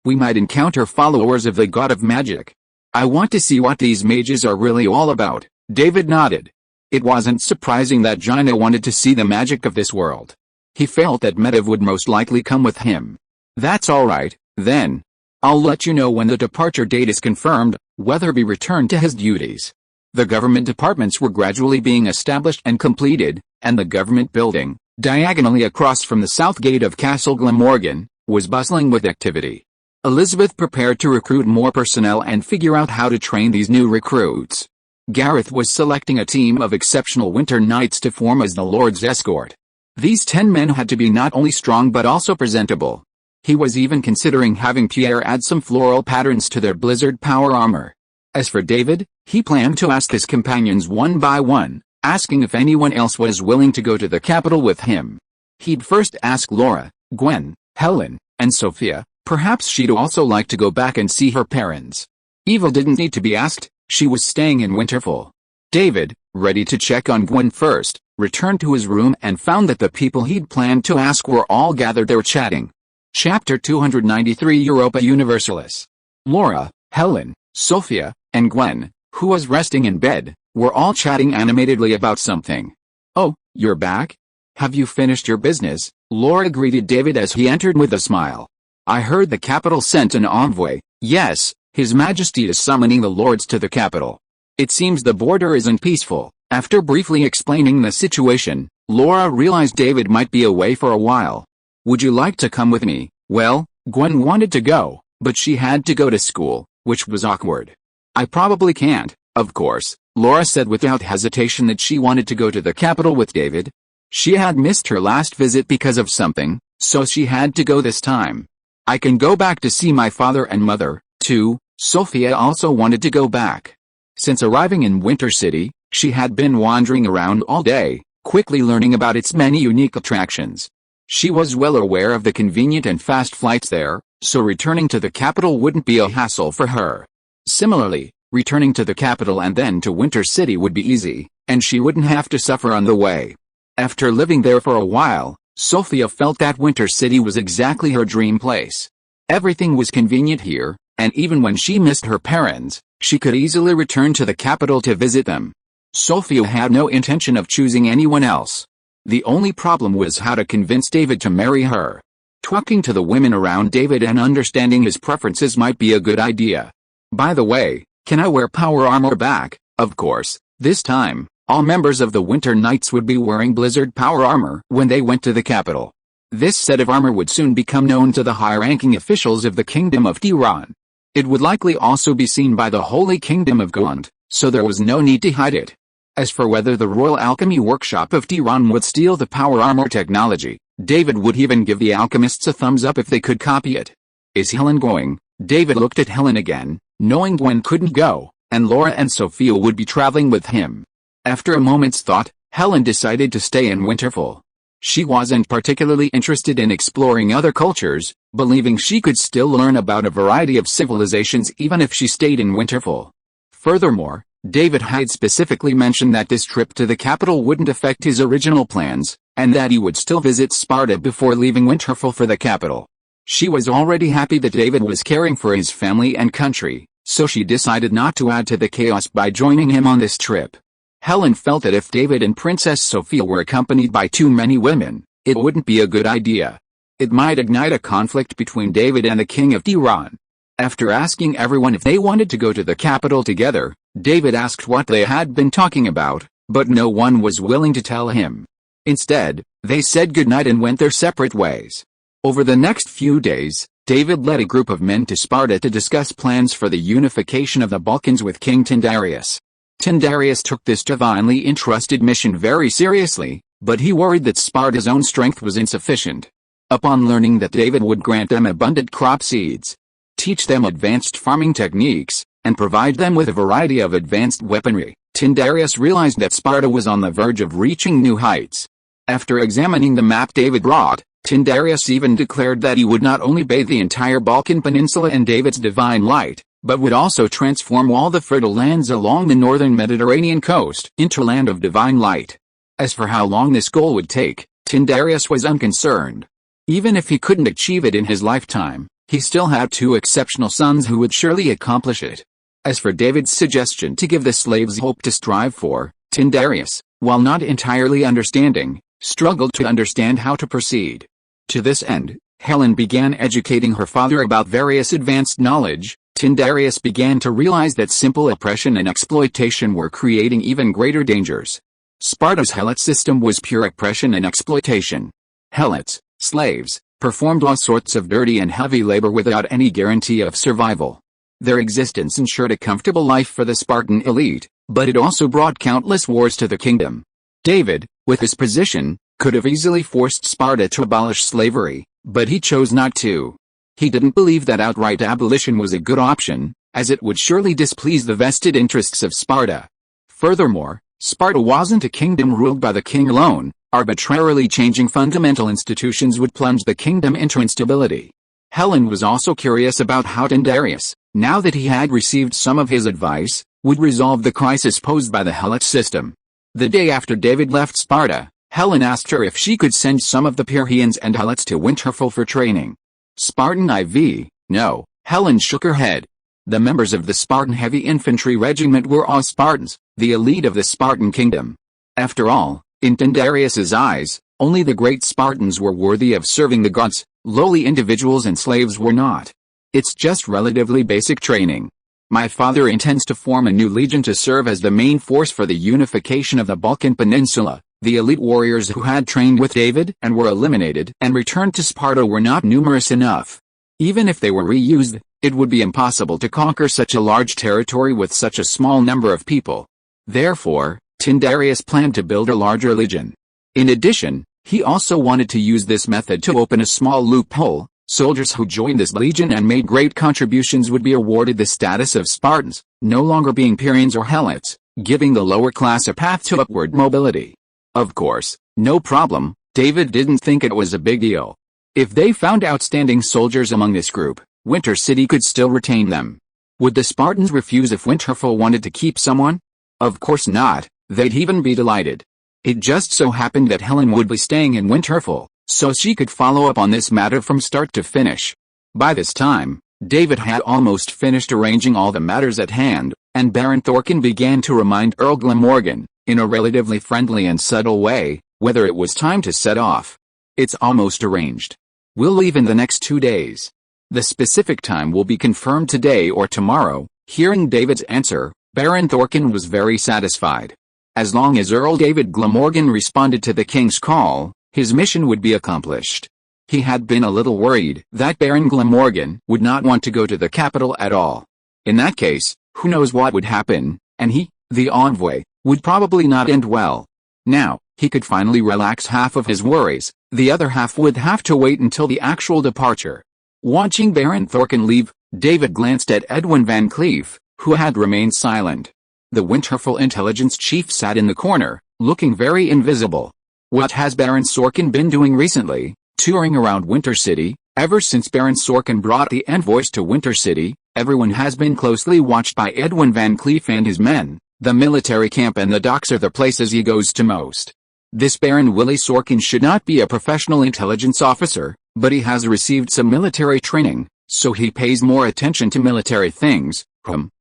we might encounter followers of the God of Magic. I want to see what these mages are really all about. David nodded. It wasn't surprising that Jaina wanted to see the magic of this world. He felt that Medivh would most likely come with him. That's alright, then. I'll let you know when the departure date is confirmed. Weatherby returned to his duties. The government departments were gradually being established and completed, and the government building, diagonally across from the south gate of Castle Glamorgan, was bustling with activity. Elizabeth prepared to recruit more personnel and figure out how to train these new recruits. Gareth was selecting a team of exceptional winter knights to form as the Lord's escort. These 10 men had to be not only strong but also presentable. He was even considering having Pierre add some floral patterns to their blizzard power armor. As for David, he planned to ask his companions one by one, asking if anyone else was willing to go to the capital with him. He'd first ask Laura, Gwen, Helen, and Sophia. Perhaps she'd also like to go back and see her parents. Eva didn't need to be asked, she was staying in Winterfell. David, ready to check on Gwen first, returned to his room and found that the people he'd planned to ask were all gathered there chatting. Chapter 293 Europa Universalis. Laura, Helen, Sophia, and Gwen, who was resting in bed, were all chatting animatedly about something. Oh, you're back? Have you finished your business? Laura greeted David as he entered with a smile. I heard the capital sent an envoy. Yes, His Majesty is summoning the lords to the capital. It seems the border isn't peaceful. After briefly explaining the situation, Laura realized David might be away for a while. Would you like to come with me? Well, Gwen wanted to go, but she had to go to school, which was awkward. I probably can't, of course. Laura said without hesitation that she wanted to go to the capital with David. She had missed her last visit because of something, so she had to go this time. I can go back to see my father and mother, too. Sophia also wanted to go back. Since arriving in Winter City, she had been wandering around all day, quickly learning about its many unique attractions. She was well aware of the convenient and fast flights there, so returning to the capital wouldn't be a hassle for her. Similarly, returning to the capital and then to Winter City would be easy, and she wouldn't have to suffer on the way. After living there for a while, Sophia felt that Winter City was exactly her dream place. Everything was convenient here, and even when she missed her parents, she could easily return to the capital to visit them. Sophia had no intention of choosing anyone else. The only problem was how to convince David to marry her. Talking to the women around David and understanding his preferences might be a good idea. By the way, can I wear power armor back? Of course, this time, all members of the Winter Knights would be wearing blizzard power armor when they went to the capital. This set of armor would soon become known to the high-ranking officials of the Kingdom of Tiran. It would likely also be seen by the Holy Kingdom of Gaunt, so there was no need to hide it. As for whether the Royal Alchemy Workshop of Tiran would steal the power armor technology, David would even give the alchemists a thumbs up if they could copy it. Is Helen going? David looked at Helen again, knowing Gwen couldn't go, and Laura and Sophia would be traveling with him. After a moment's thought, Helen decided to stay in Winterfell. She wasn't particularly interested in exploring other cultures, believing she could still learn about a variety of civilizations even if she stayed in Winterfell. Furthermore, David had specifically mentioned that this trip to the capital wouldn't affect his original plans, and that he would still visit Sparta before leaving Winterfell for the capital. She was already happy that David was caring for his family and country, so she decided not to add to the chaos by joining him on this trip. Helen felt that if David and Princess Sophia were accompanied by too many women, it wouldn't be a good idea. It might ignite a conflict between David and the king of Tiran. After asking everyone if they wanted to go to the capital together, David asked what they had been talking about, but no one was willing to tell him. Instead, they said goodnight and went their separate ways. Over the next few days, David led a group of men to Sparta to discuss plans for the unification of the Balkans with King Tyndareus. Tyndareus took this divinely entrusted mission very seriously, but he worried that Sparta's own strength was insufficient. Upon learning that David would grant them abundant crop seeds, teach them advanced farming techniques, and provide them with a variety of advanced weaponry, Tyndareus realized that Sparta was on the verge of reaching new heights. After examining the map David brought, Tyndareus even declared that he would not only bathe the entire Balkan Peninsula in David's divine light, but would also transform all the fertile lands along the northern Mediterranean coast into a land of divine light. As for how long this goal would take, Tyndareus was unconcerned. Even if he couldn't achieve it in his lifetime, he still had two exceptional sons who would surely accomplish it. As for David's suggestion to give the slaves hope to strive for, Tyndareus, while not entirely understanding, struggled to understand how to proceed. To this end, Helen began educating her father about various advanced knowledge. Tyndareus began to realize that simple oppression and exploitation were creating even greater dangers. Sparta's Helot system was pure oppression and exploitation. Helots, slaves, performed all sorts of dirty and heavy labor without any guarantee of survival. Their existence ensured a comfortable life for the Spartan elite, but it also brought countless wars to the kingdom. David, with his position, could have easily forced Sparta to abolish slavery, but he chose not to. He didn't believe that outright abolition was a good option, as it would surely displease the vested interests of Sparta. Furthermore, Sparta wasn't a kingdom ruled by the king alone. Arbitrarily changing fundamental institutions would plunge the kingdom into instability. Helen was also curious about how Tyndareus, now that he had received some of his advice, would resolve the crisis posed by the Helot system. The day after David left Sparta, Helen asked her if she could send some of the Pyrrhians and Helots to Winterfell for training. Spartan IV, no, Helen shook her head. The members of the Spartan Heavy Infantry Regiment were all Spartans, the elite of the Spartan kingdom. After all, in Tyndareus's eyes, only the great Spartans were worthy of serving the gods, lowly individuals and slaves were not. It's just relatively basic training. My father intends to form a new legion to serve as the main force for the unification of the Balkan Peninsula. The elite warriors who had trained with David and were eliminated and returned to Sparta were not numerous enough. Even if they were reused, it would be impossible to conquer such a large territory with such a small number of people. Therefore, Tyndareus planned to build a larger legion. In addition, he also wanted to use this method to open a small loophole. Soldiers who joined this legion and made great contributions would be awarded the status of Spartans, no longer being Pyrrhians or Helots, giving the lower class a path to upward mobility. Of course, no problem, David didn't think it was a big deal. If they found outstanding soldiers among this group, Winter City could still retain them. Would the Spartans refuse if Winterfell wanted to keep someone? Of course not, they'd even be delighted. It just so happened that Helen would be staying in Winterfell, so she could follow up on this matter from start to finish. By this time, David had almost finished arranging all the matters at hand, and Baron Thorkin began to remind Earl Glamorgan, in a relatively friendly and subtle way, whether it was time to set off. It's almost arranged. We'll leave in the next 2 days. The specific time will be confirmed today or tomorrow. Hearing David's answer, Baron Thorkin was very satisfied. As long as Earl David Glamorgan responded to the king's call, his mission would be accomplished. He had been a little worried that Baron Glamorgan would not want to go to the capital at all. In that case, who knows what would happen, and he, the envoy, would probably not end well. Now, he could finally relax half of his worries, the other half would have to wait until the actual departure. Watching Baron Thorkin leave, David glanced at Edwin Van Cleef, who had remained silent. The Winterfell intelligence chief sat in the corner, looking very invisible. What has Baron Sorkin been doing recently? Touring around Winter City. Ever since Baron Sorkin brought the envoys to Winter City, everyone has been closely watched by Edwin Van Cleef and his men. The military camp and the docks are the places he goes to most. This Baron Willie Sorkin should not be a professional intelligence officer, but he has received some military training, so he pays more attention to military things.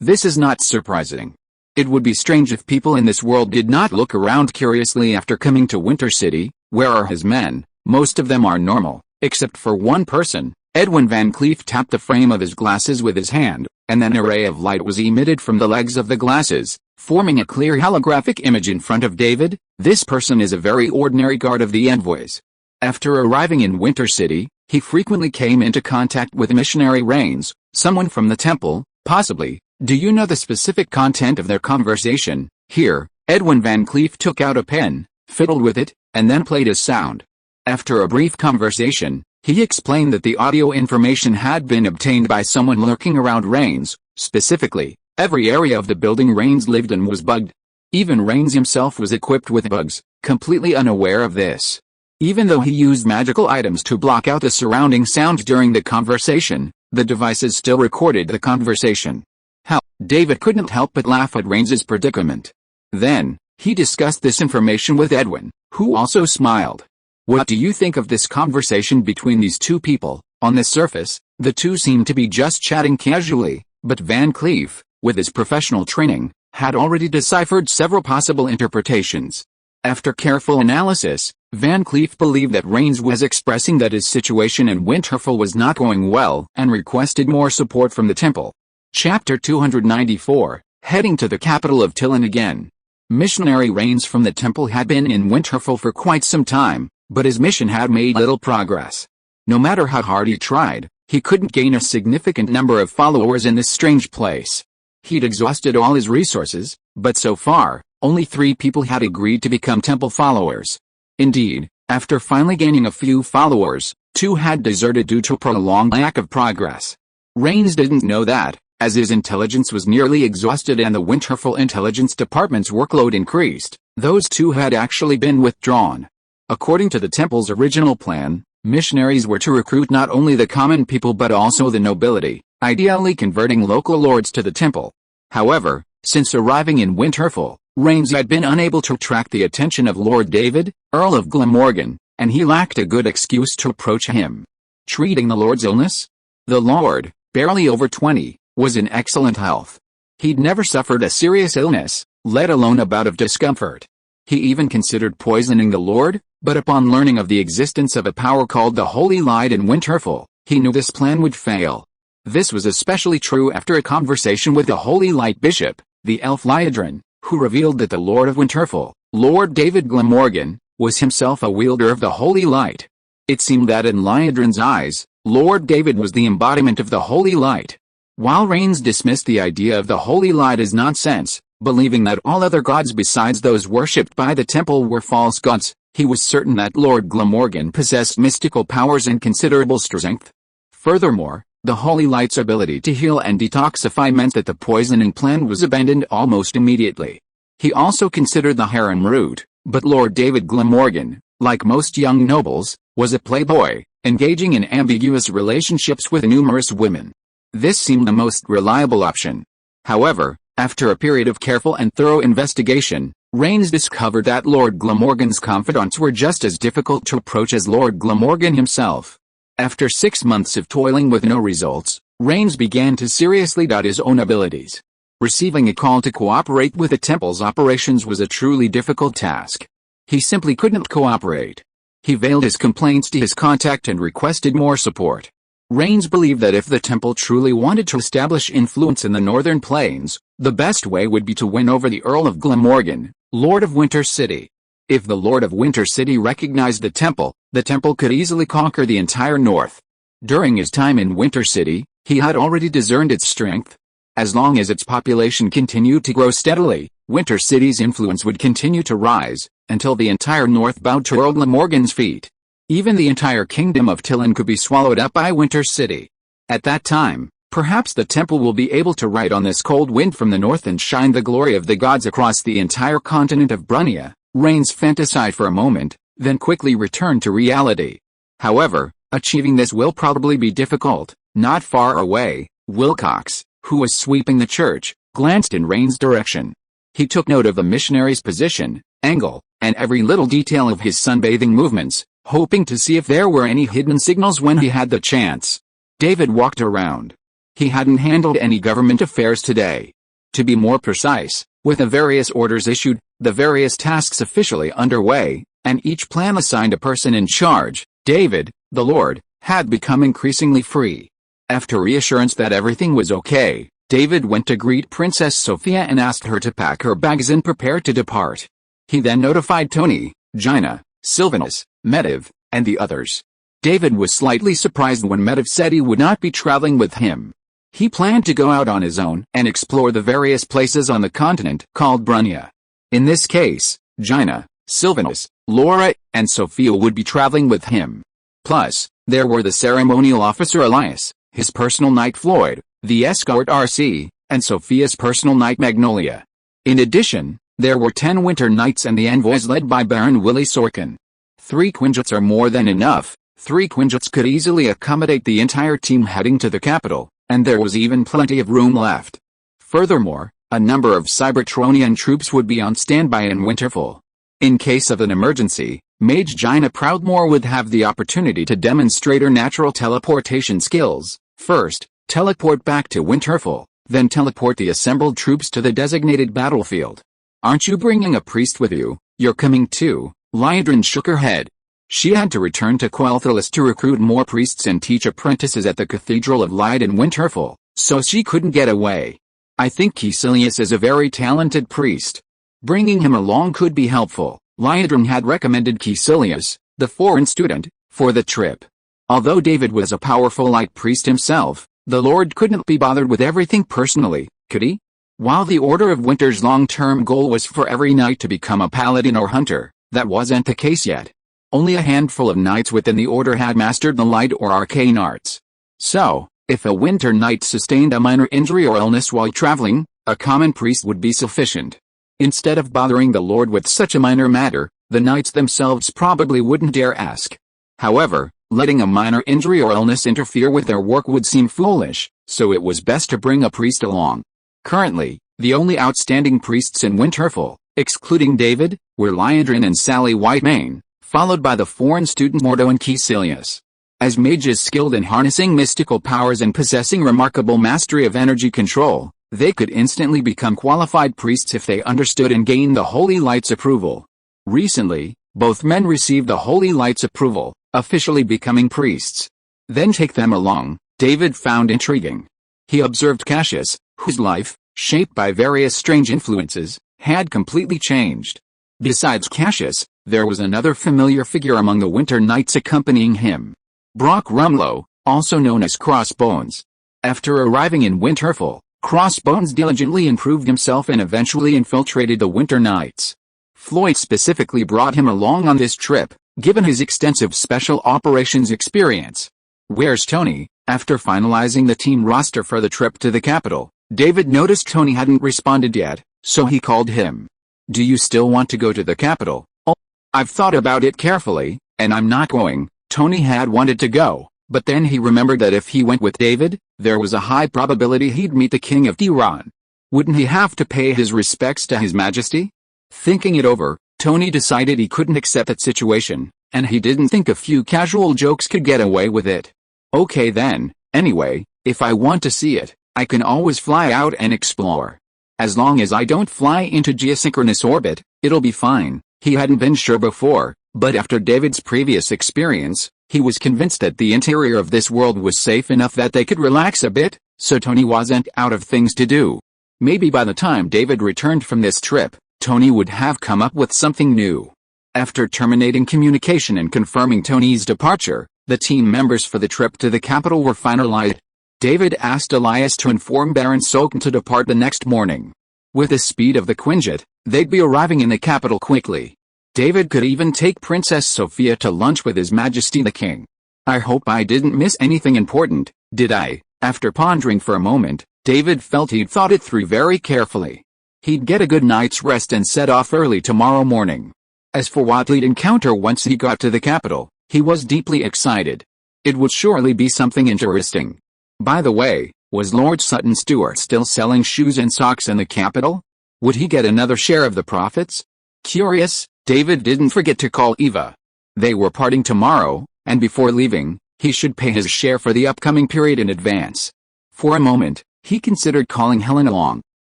This is not surprising. It would be strange if people in this world did not look around curiously after coming to Winter City. Where are his men? Most of them are normal, Except for one person, Edwin Van Cleef tapped the frame of his glasses with his hand, and then an ray of light was emitted from the legs of the glasses, forming a clear holographic image in front of David. This person is a very ordinary guard of the envoys. After arriving in Winter City, he frequently came into contact with missionary Rains, someone from the temple, possibly. Do you know the specific content of their conversation? Here, Edwin Van Cleef took out a pen, fiddled with it, and then played a sound. After a brief conversation, he explained that the audio information had been obtained by someone lurking around Rains. Specifically, every area of the building Rains lived in was bugged. Even Rains himself was equipped with bugs, completely unaware of this. Even though he used magical items to block out the surrounding sound during the conversation, the devices still recorded the conversation. How? David couldn't help but laugh at Rains's predicament. Then, he discussed this information with Edwin, who also smiled. What do you think of this conversation between these two people? On the surface, the two seemed to be just chatting casually, but Van Cleef, with his professional training, had already deciphered several possible interpretations. After careful analysis, Van Cleef believed that Rains was expressing that his situation in Winterfell was not going well and requested more support from the temple. Chapter 294, Heading to the capital of Tiran again. Missionary Rains from the temple had been in Winterfell for quite some time, but his mission had made little progress. No matter how hard he tried, he couldn't gain a significant number of followers in this strange place. He'd exhausted all his resources, but so far, only 3 people had agreed to become temple followers. Indeed, after finally gaining a few followers, 2 had deserted due to a prolonged lack of progress. Rains didn't know that, as his intelligence was nearly exhausted and the Winterfell Intelligence Department's workload increased, those 2 had actually been withdrawn. According to the temple's original plan, missionaries were to recruit not only the common people but also the nobility, ideally converting local lords to the temple. However, since arriving in Winterfell, Rains had been unable to attract the attention of Lord David, Earl of Glamorgan, and he lacked a good excuse to approach him. Treating the Lord's illness? The Lord, barely over 20, was in excellent health. He'd never suffered a serious illness, let alone a bout of discomfort. He even considered poisoning the Lord, but upon learning of the existence of a power called the Holy Light in Winterfell, he knew this plan would fail. This was especially true after a conversation with the Holy Light Bishop, the elf Liadrin, who revealed that the Lord of Winterfell, Lord David Glamorgan, was himself a wielder of the Holy Light. It seemed that in Liadrin's eyes, Lord David was the embodiment of the Holy Light. While Rains dismissed the idea of the Holy Light as nonsense, believing that all other gods besides those worshipped by the temple were false gods, he was certain that Lord Glamorgan possessed mystical powers and considerable strength. Furthermore, the Holy Light's ability to heal and detoxify meant that the poisoning plan was abandoned almost immediately. He also considered the harem route, but Lord David Glamorgan, like most young nobles, was a playboy, engaging in ambiguous relationships with numerous women. This seemed the most reliable option. However, after a period of careful and thorough investigation, Rains discovered that Lord Glamorgan's confidants were just as difficult to approach as Lord Glamorgan himself. After 6 months of toiling with no results, Rains began to seriously doubt his own abilities. Receiving a call to cooperate with the temple's operations was a truly difficult task. He simply couldn't cooperate. He veiled his complaints to his contact and requested more support. Rains believed that if the temple truly wanted to establish influence in the northern plains, the best way would be to win over the Earl of Glamorgan, Lord of Winter City. If the Lord of Winter City recognized the temple could easily conquer the entire north. During his time in Winter City, he had already discerned its strength. As long as its population continued to grow steadily, Winter City's influence would continue to rise, until the entire north bowed to Earl Glamorgan's feet. Even the entire kingdom of Tiran could be swallowed up by Winter City. At that time, perhaps the temple will be able to ride on this cold wind from the north and shine the glory of the gods across the entire continent of Brunia. Rains fantasized for a moment, then quickly returned to reality. However, achieving this will probably be difficult. Not far away, Wilcox, who was sweeping the church, glanced in Rains' direction. He took note of the missionary's position, angle, and every little detail of his sunbathing movements, hoping to see if there were any hidden signals when he had the chance. David walked around. He hadn't handled any government affairs today. To be more precise, with the various orders issued, the various tasks officially underway, and each plan assigned a person in charge, David, the Lord, had become increasingly free. After reassurance that everything was okay, David went to greet Princess Sophia and asked her to pack her bags and prepare to depart. He then notified Tony, Gina, Sylvanus, Medivh, and the others. David was slightly surprised when Medivh said he would not be traveling with him. He planned to go out on his own and explore the various places on the continent called Brunia. In this case, Gina, Sylvanus, Laura, and Sophia would be traveling with him. Plus, there were the ceremonial officer Elias, his personal knight Floyd, the escort RC, and Sophia's personal knight Magnolia. In addition, there were 10 winter knights and the envoys led by Baron Willie Sorkin. 3 Quinjets are more than enough. 3 Quinjets could easily accommodate the entire team heading to the capital, and there was even plenty of room left. Furthermore, a number of Cybertronian troops would be on standby in Winterfell. In case of an emergency, Mage Gina Proudmoore would have the opportunity to demonstrate her natural teleportation skills. First, teleport back to Winterfell, then teleport the assembled troops to the designated battlefield. Aren't you bringing a priest with you? You're coming too. Liandrin shook her head. She had to return to Quel'Thalas to recruit more priests and teach apprentices at the Cathedral of Light in Winterfell, so she couldn't get away. I think Caecilius is a very talented priest. Bringing him along could be helpful. Liandrin had recommended Caecilius, the foreign student, for the trip. Although David was a powerful light priest himself, the Lord couldn't be bothered with everything personally, could he? While the Order of Winter's long-term goal was for every knight to become a paladin or hunter, that wasn't the case yet. Only a handful of knights within the order had mastered the light or arcane arts. So, if a winter knight sustained a minor injury or illness while traveling, a common priest would be sufficient. Instead of bothering the Lord with such a minor matter, the knights themselves probably wouldn't dare ask. However, letting a minor injury or illness interfere with their work would seem foolish, so it was best to bring a priest along. Currently, the only outstanding priests in Winterfell, excluding David, were Liandrin and Sally Whitemane, followed by the foreign student Mordo and Caecilius. As mages skilled in harnessing mystical powers and possessing remarkable mastery of energy control, they could instantly become qualified priests if they understood and gained the Holy Light's approval. Recently, both men received the Holy Light's approval, officially becoming priests. Then take them along, David found intriguing. He observed Cassius, whose life, shaped by various strange influences, had completely changed. Besides Cassius, there was another familiar figure among the Winter Knights accompanying him. Brock Rumlow, also known as Crossbones. After arriving in Winterfell, Crossbones diligently improved himself and eventually infiltrated the Winter Knights. Floyd specifically brought him along on this trip, given his extensive special operations experience. Where's Tony? After finalizing the team roster for the trip to the capital, David noticed Tony hadn't responded yet, so he called him. Do you still want to go to the capital? Oh, I've thought about it carefully, and I'm not going. Tony had wanted to go, but then he remembered that if he went with David, there was a high probability he'd meet the King of Tiran. Wouldn't he have to pay his respects to His Majesty? Thinking it over, Tony decided he couldn't accept that situation, and he didn't think a few casual jokes could get away with it. Okay then, anyway, if I want to see it, I can always fly out and explore. As long as I don't fly into geosynchronous orbit, it'll be fine. He hadn't been sure before, but after David's previous experience, he was convinced that the interior of this world was safe enough that they could relax a bit, so Tony wasn't out of things to do. Maybe by the time David returned from this trip, Tony would have come up with something new. After terminating communication and confirming Tony's departure, the team members for the trip to the capital were finalized. David asked Elias to inform Baron Sultan to depart the next morning. With the speed of the Quinjet, they'd be arriving in the capital quickly. David could even take Princess Sophia to lunch with His Majesty the King. I hope I didn't miss anything important, did I? After pondering for a moment, David felt he'd thought it through very carefully. He'd get a good night's rest and set off early tomorrow morning. As for what he'd encounter once he got to the capital, he was deeply excited. It would surely be something interesting. By the way, was Lord Sutton Stewart still selling shoes and socks in the capital? Would he get another share of the profits? Curious, David didn't forget to call Eva. They were parting tomorrow, and before leaving, he should pay his share for the upcoming period in advance. For a moment, he considered calling Helen along.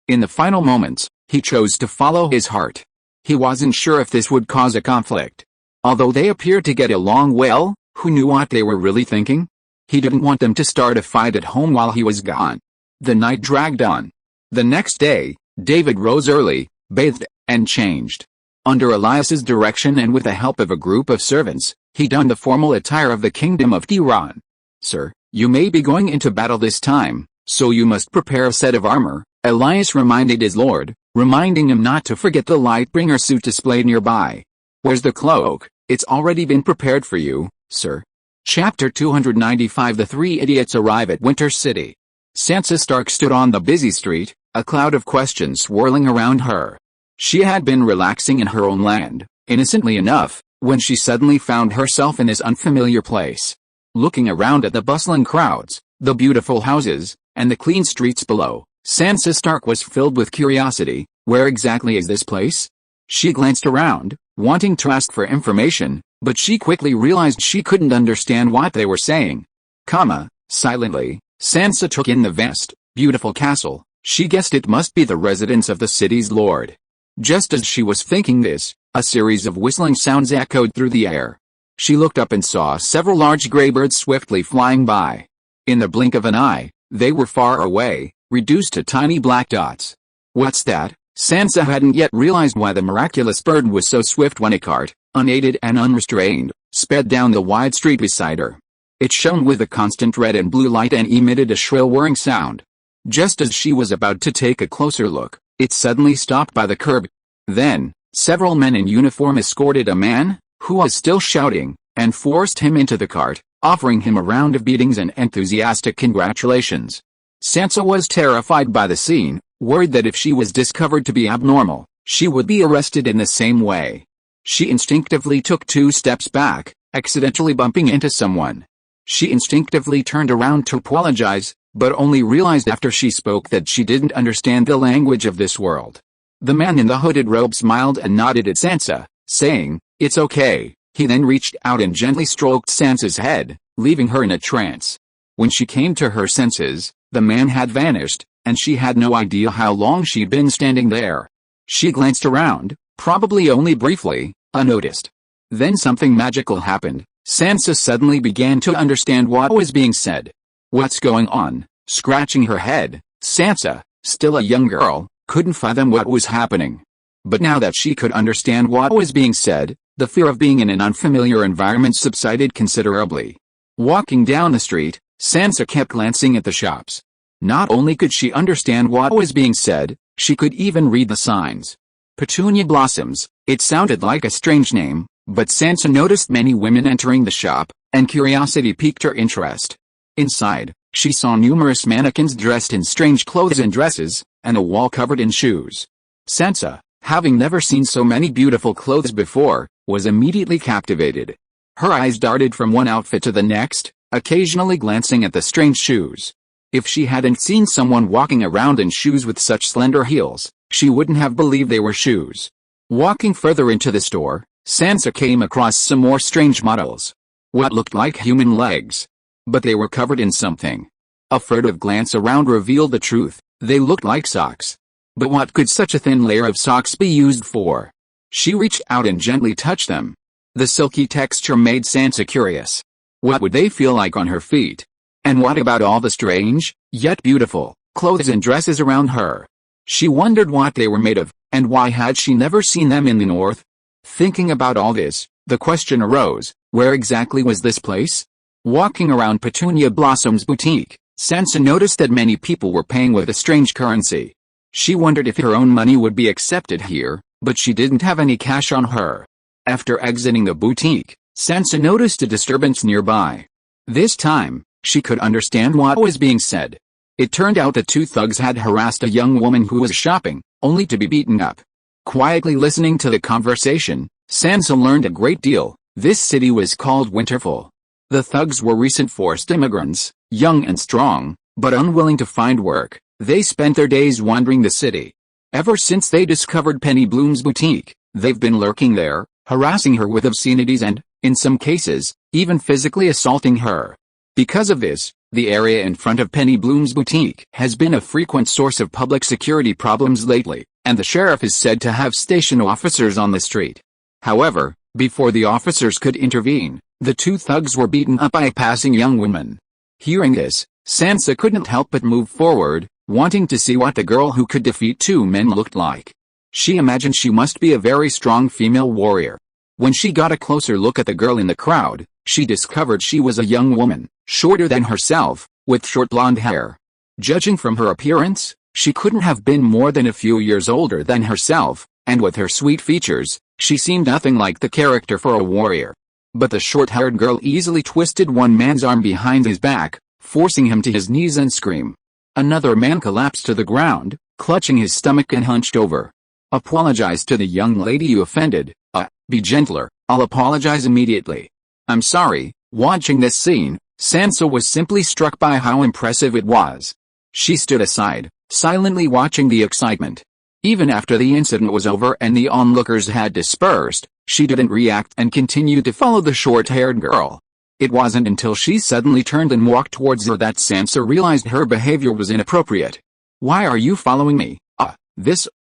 In the final moments, he chose to follow his heart. He wasn't sure if this would cause a conflict. Although they appeared to get along well, Who knew what they were really thinking? He didn't want them to start a fight at home while he was gone. The night dragged on. The next day, David rose early, bathed, and changed. Under Elias's direction and with the help of a group of servants, he donned the formal attire of the Kingdom of Tiran. "Sir, you may be going into battle this time, so you must prepare a set of armor," Elias reminded his lord, reminding him not to forget the Lightbringer suit displayed nearby. "Where's the cloak? It's already been prepared for you, sir." Chapter 295. The three idiots arrive at Winter City. Sansa Stark stood on the busy street, a cloud of questions swirling around her. She had been relaxing in her own land, innocently enough, when she suddenly found herself in this unfamiliar place. Looking around at the bustling crowds, the beautiful houses, and the clean streets below, Sansa Stark was filled with curiosity. Where exactly is this place? She glanced around, wanting to ask for information, but she quickly realized she couldn't understand what they were saying. Silently, Sansa took in the vast, beautiful castle. She guessed it must be the residence of the city's lord. Just as she was thinking this, a series of whistling sounds echoed through the air. She looked up and saw several large gray birds swiftly flying by. In the blink of an eye, they were far away, reduced to tiny black dots. What's that? Sansa hadn't yet realized why the miraculous bird was so swift when a cart, unaided and unrestrained, sped down the wide street beside her. It shone with a constant red and blue light and emitted a shrill whirring sound. Just as she was about to take a closer look, it suddenly stopped by the curb. Then, several men in uniform escorted a man, who was still shouting, and forced him into the cart, offering him a round of beatings and enthusiastic congratulations. Sansa was terrified by the scene, worried that if she was discovered to be abnormal, she would be arrested in the same way. She instinctively took 2 steps back, accidentally bumping into someone. She instinctively turned around to apologize, but only realized after she spoke that she didn't understand the language of this world. The man in the hooded robe smiled and nodded at Sansa, saying, "It's okay." He then reached out and gently stroked Sansa's head, leaving her in a trance. When she came to her senses, the man had vanished, and she had no idea how long she'd been standing there. She glanced around, probably only briefly, unnoticed. Then something magical happened. Sansa suddenly began to understand what was being said. "What's going on?" Scratching her head, Sansa, still a young girl, couldn't fathom what was happening. But now that she could understand what was being said, the fear of being in an unfamiliar environment subsided considerably. Walking down the street, Sansa kept glancing at the shops. Not only could she understand what was being said, she could even read the signs. Petunia Blossoms, it sounded like a strange name, but Sansa noticed many women entering the shop, and curiosity piqued her interest. Inside, she saw numerous mannequins dressed in strange clothes and dresses, and a wall covered in shoes. Sansa, having never seen so many beautiful clothes before, was immediately captivated. Her eyes darted from one outfit to the next, occasionally glancing at the strange shoes. If she hadn't seen someone walking around in shoes with such slender heels, she wouldn't have believed they were shoes. Walking further into the store, Sansa came across some more strange models. What looked like human legs. But they were covered in something. A furtive glance around revealed the truth. They looked like socks. But what could such a thin layer of socks be used for? She reached out and gently touched them. The silky texture made Sansa curious. What would they feel like on her feet? And what about all the strange, yet beautiful, clothes and dresses around her? She wondered what they were made of, and why had she never seen them in the north? Thinking about all this, the question arose, where exactly was this place? Walking around Petunia Blossom's boutique, Sansa noticed that many people were paying with a strange currency. She wondered if her own money would be accepted here, but she didn't have any cash on her. After exiting the boutique, Sansa noticed a disturbance nearby. This time, she could understand what was being said. It turned out that 2 thugs had harassed a young woman who was shopping, only to be beaten up. Quietly listening to the conversation, Sansa learned a great deal. This city was called Winterfell. The thugs were recent forced immigrants, young and strong, but unwilling to find work. They spent their days wandering the city. Ever since they discovered Penny Bloom's boutique, they've been lurking there, harassing her with obscenities and, in some cases, even physically assaulting her. Because of this, the area in front of Penny Bloom's boutique has been a frequent source of public security problems lately, and the sheriff is said to have stationed officers on the street. However, before the officers could intervene, The two thugs were beaten up by a passing young woman. Hearing this, Sansa couldn't help but move forward, wanting to see what the girl who could defeat two men looked like. She imagined she must be a very strong female warrior. When she got a closer look at the girl in the crowd, she discovered she was a young woman, shorter than herself, with short blonde hair. Judging from her appearance, she couldn't have been more than a few years older than herself, and with her sweet features, she seemed nothing like the character for a warrior. But the short-haired girl easily twisted one man's arm behind his back, forcing him to his knees and scream. Another man collapsed to the ground, clutching his stomach and hunched over. "Apologize to the young lady you offended. Be gentler, I'll apologize immediately." "I'm sorry." Watching this scene, Sansa was simply struck by how impressive it was. She stood aside, silently watching the excitement. Even after the incident was over and the onlookers had dispersed, she didn't react and continued to follow the short-haired girl. It wasn't until she suddenly turned and walked towards her that Sansa realized her behavior was inappropriate. "Why are you following me?"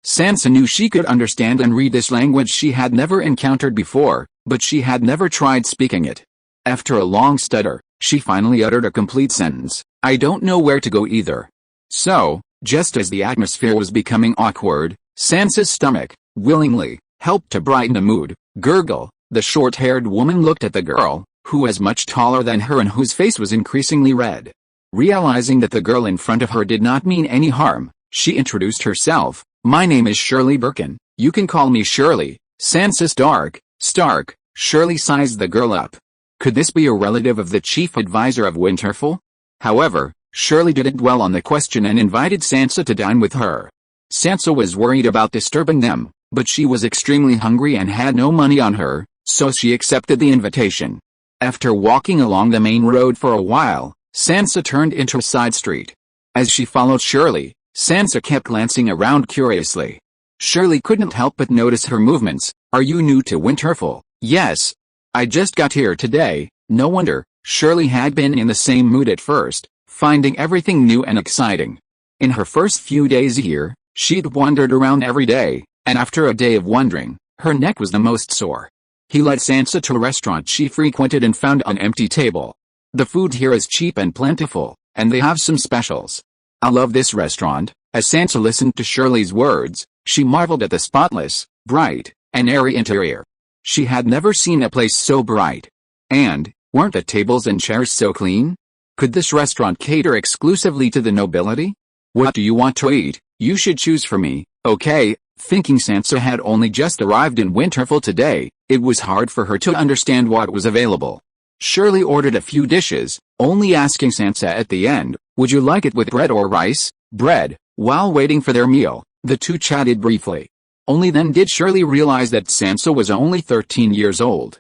Sansa knew she could understand and read this language she had never encountered before, but she had never tried speaking it. After a long stutter, she finally uttered a complete sentence, "I don't know where to go either." So, just as the atmosphere was becoming awkward, Sansa's stomach, willingly, helped to brighten the mood. Gurgle, the short-haired woman looked at the girl, who was much taller than her and whose face was increasingly red. Realizing that the girl in front of her did not mean any harm, she introduced herself. "My name is Shirley Birkin, you can call me Shirley." "Sansa Stark." Shirley sized the girl up. Could this be a relative of the chief advisor of Winterfell? However, Shirley didn't dwell on the question and invited Sansa to dine with her. Sansa was worried about disturbing them, but she was extremely hungry and had no money on her, so she accepted the invitation. After walking along the main road for a while, Sansa turned into a side street. As she followed Shirley, Sansa kept glancing around curiously. Shirley couldn't help but notice her movements. "Are you new to Winterfell?" "Yes. I just got here today." No wonder, Shirley had been in the same mood at first, finding everything new and exciting. In her first few days here, she'd wandered around every day, and after a day of wandering, her neck was the most sore. He led Sansa to a restaurant she frequented and found an empty table. "The food here is cheap and plentiful, and they have some specials. I love this restaurant." As Sansa listened to Shirley's words, she marveled at the spotless, bright, and airy interior. She had never seen a place so bright. And, weren't the tables and chairs so clean? Could this restaurant cater exclusively to the nobility? "What do you want to eat? You should choose for me." "Okay." Thinking Sansa had only just arrived in Winterfell today, it was hard for her to understand what was available. Shirley ordered a few dishes, only asking Sansa at the end, "Would you like it with bread or rice?" "Bread." While waiting for their meal, the two chatted briefly. Only then did Shirley realize that Sansa was only 13 years old.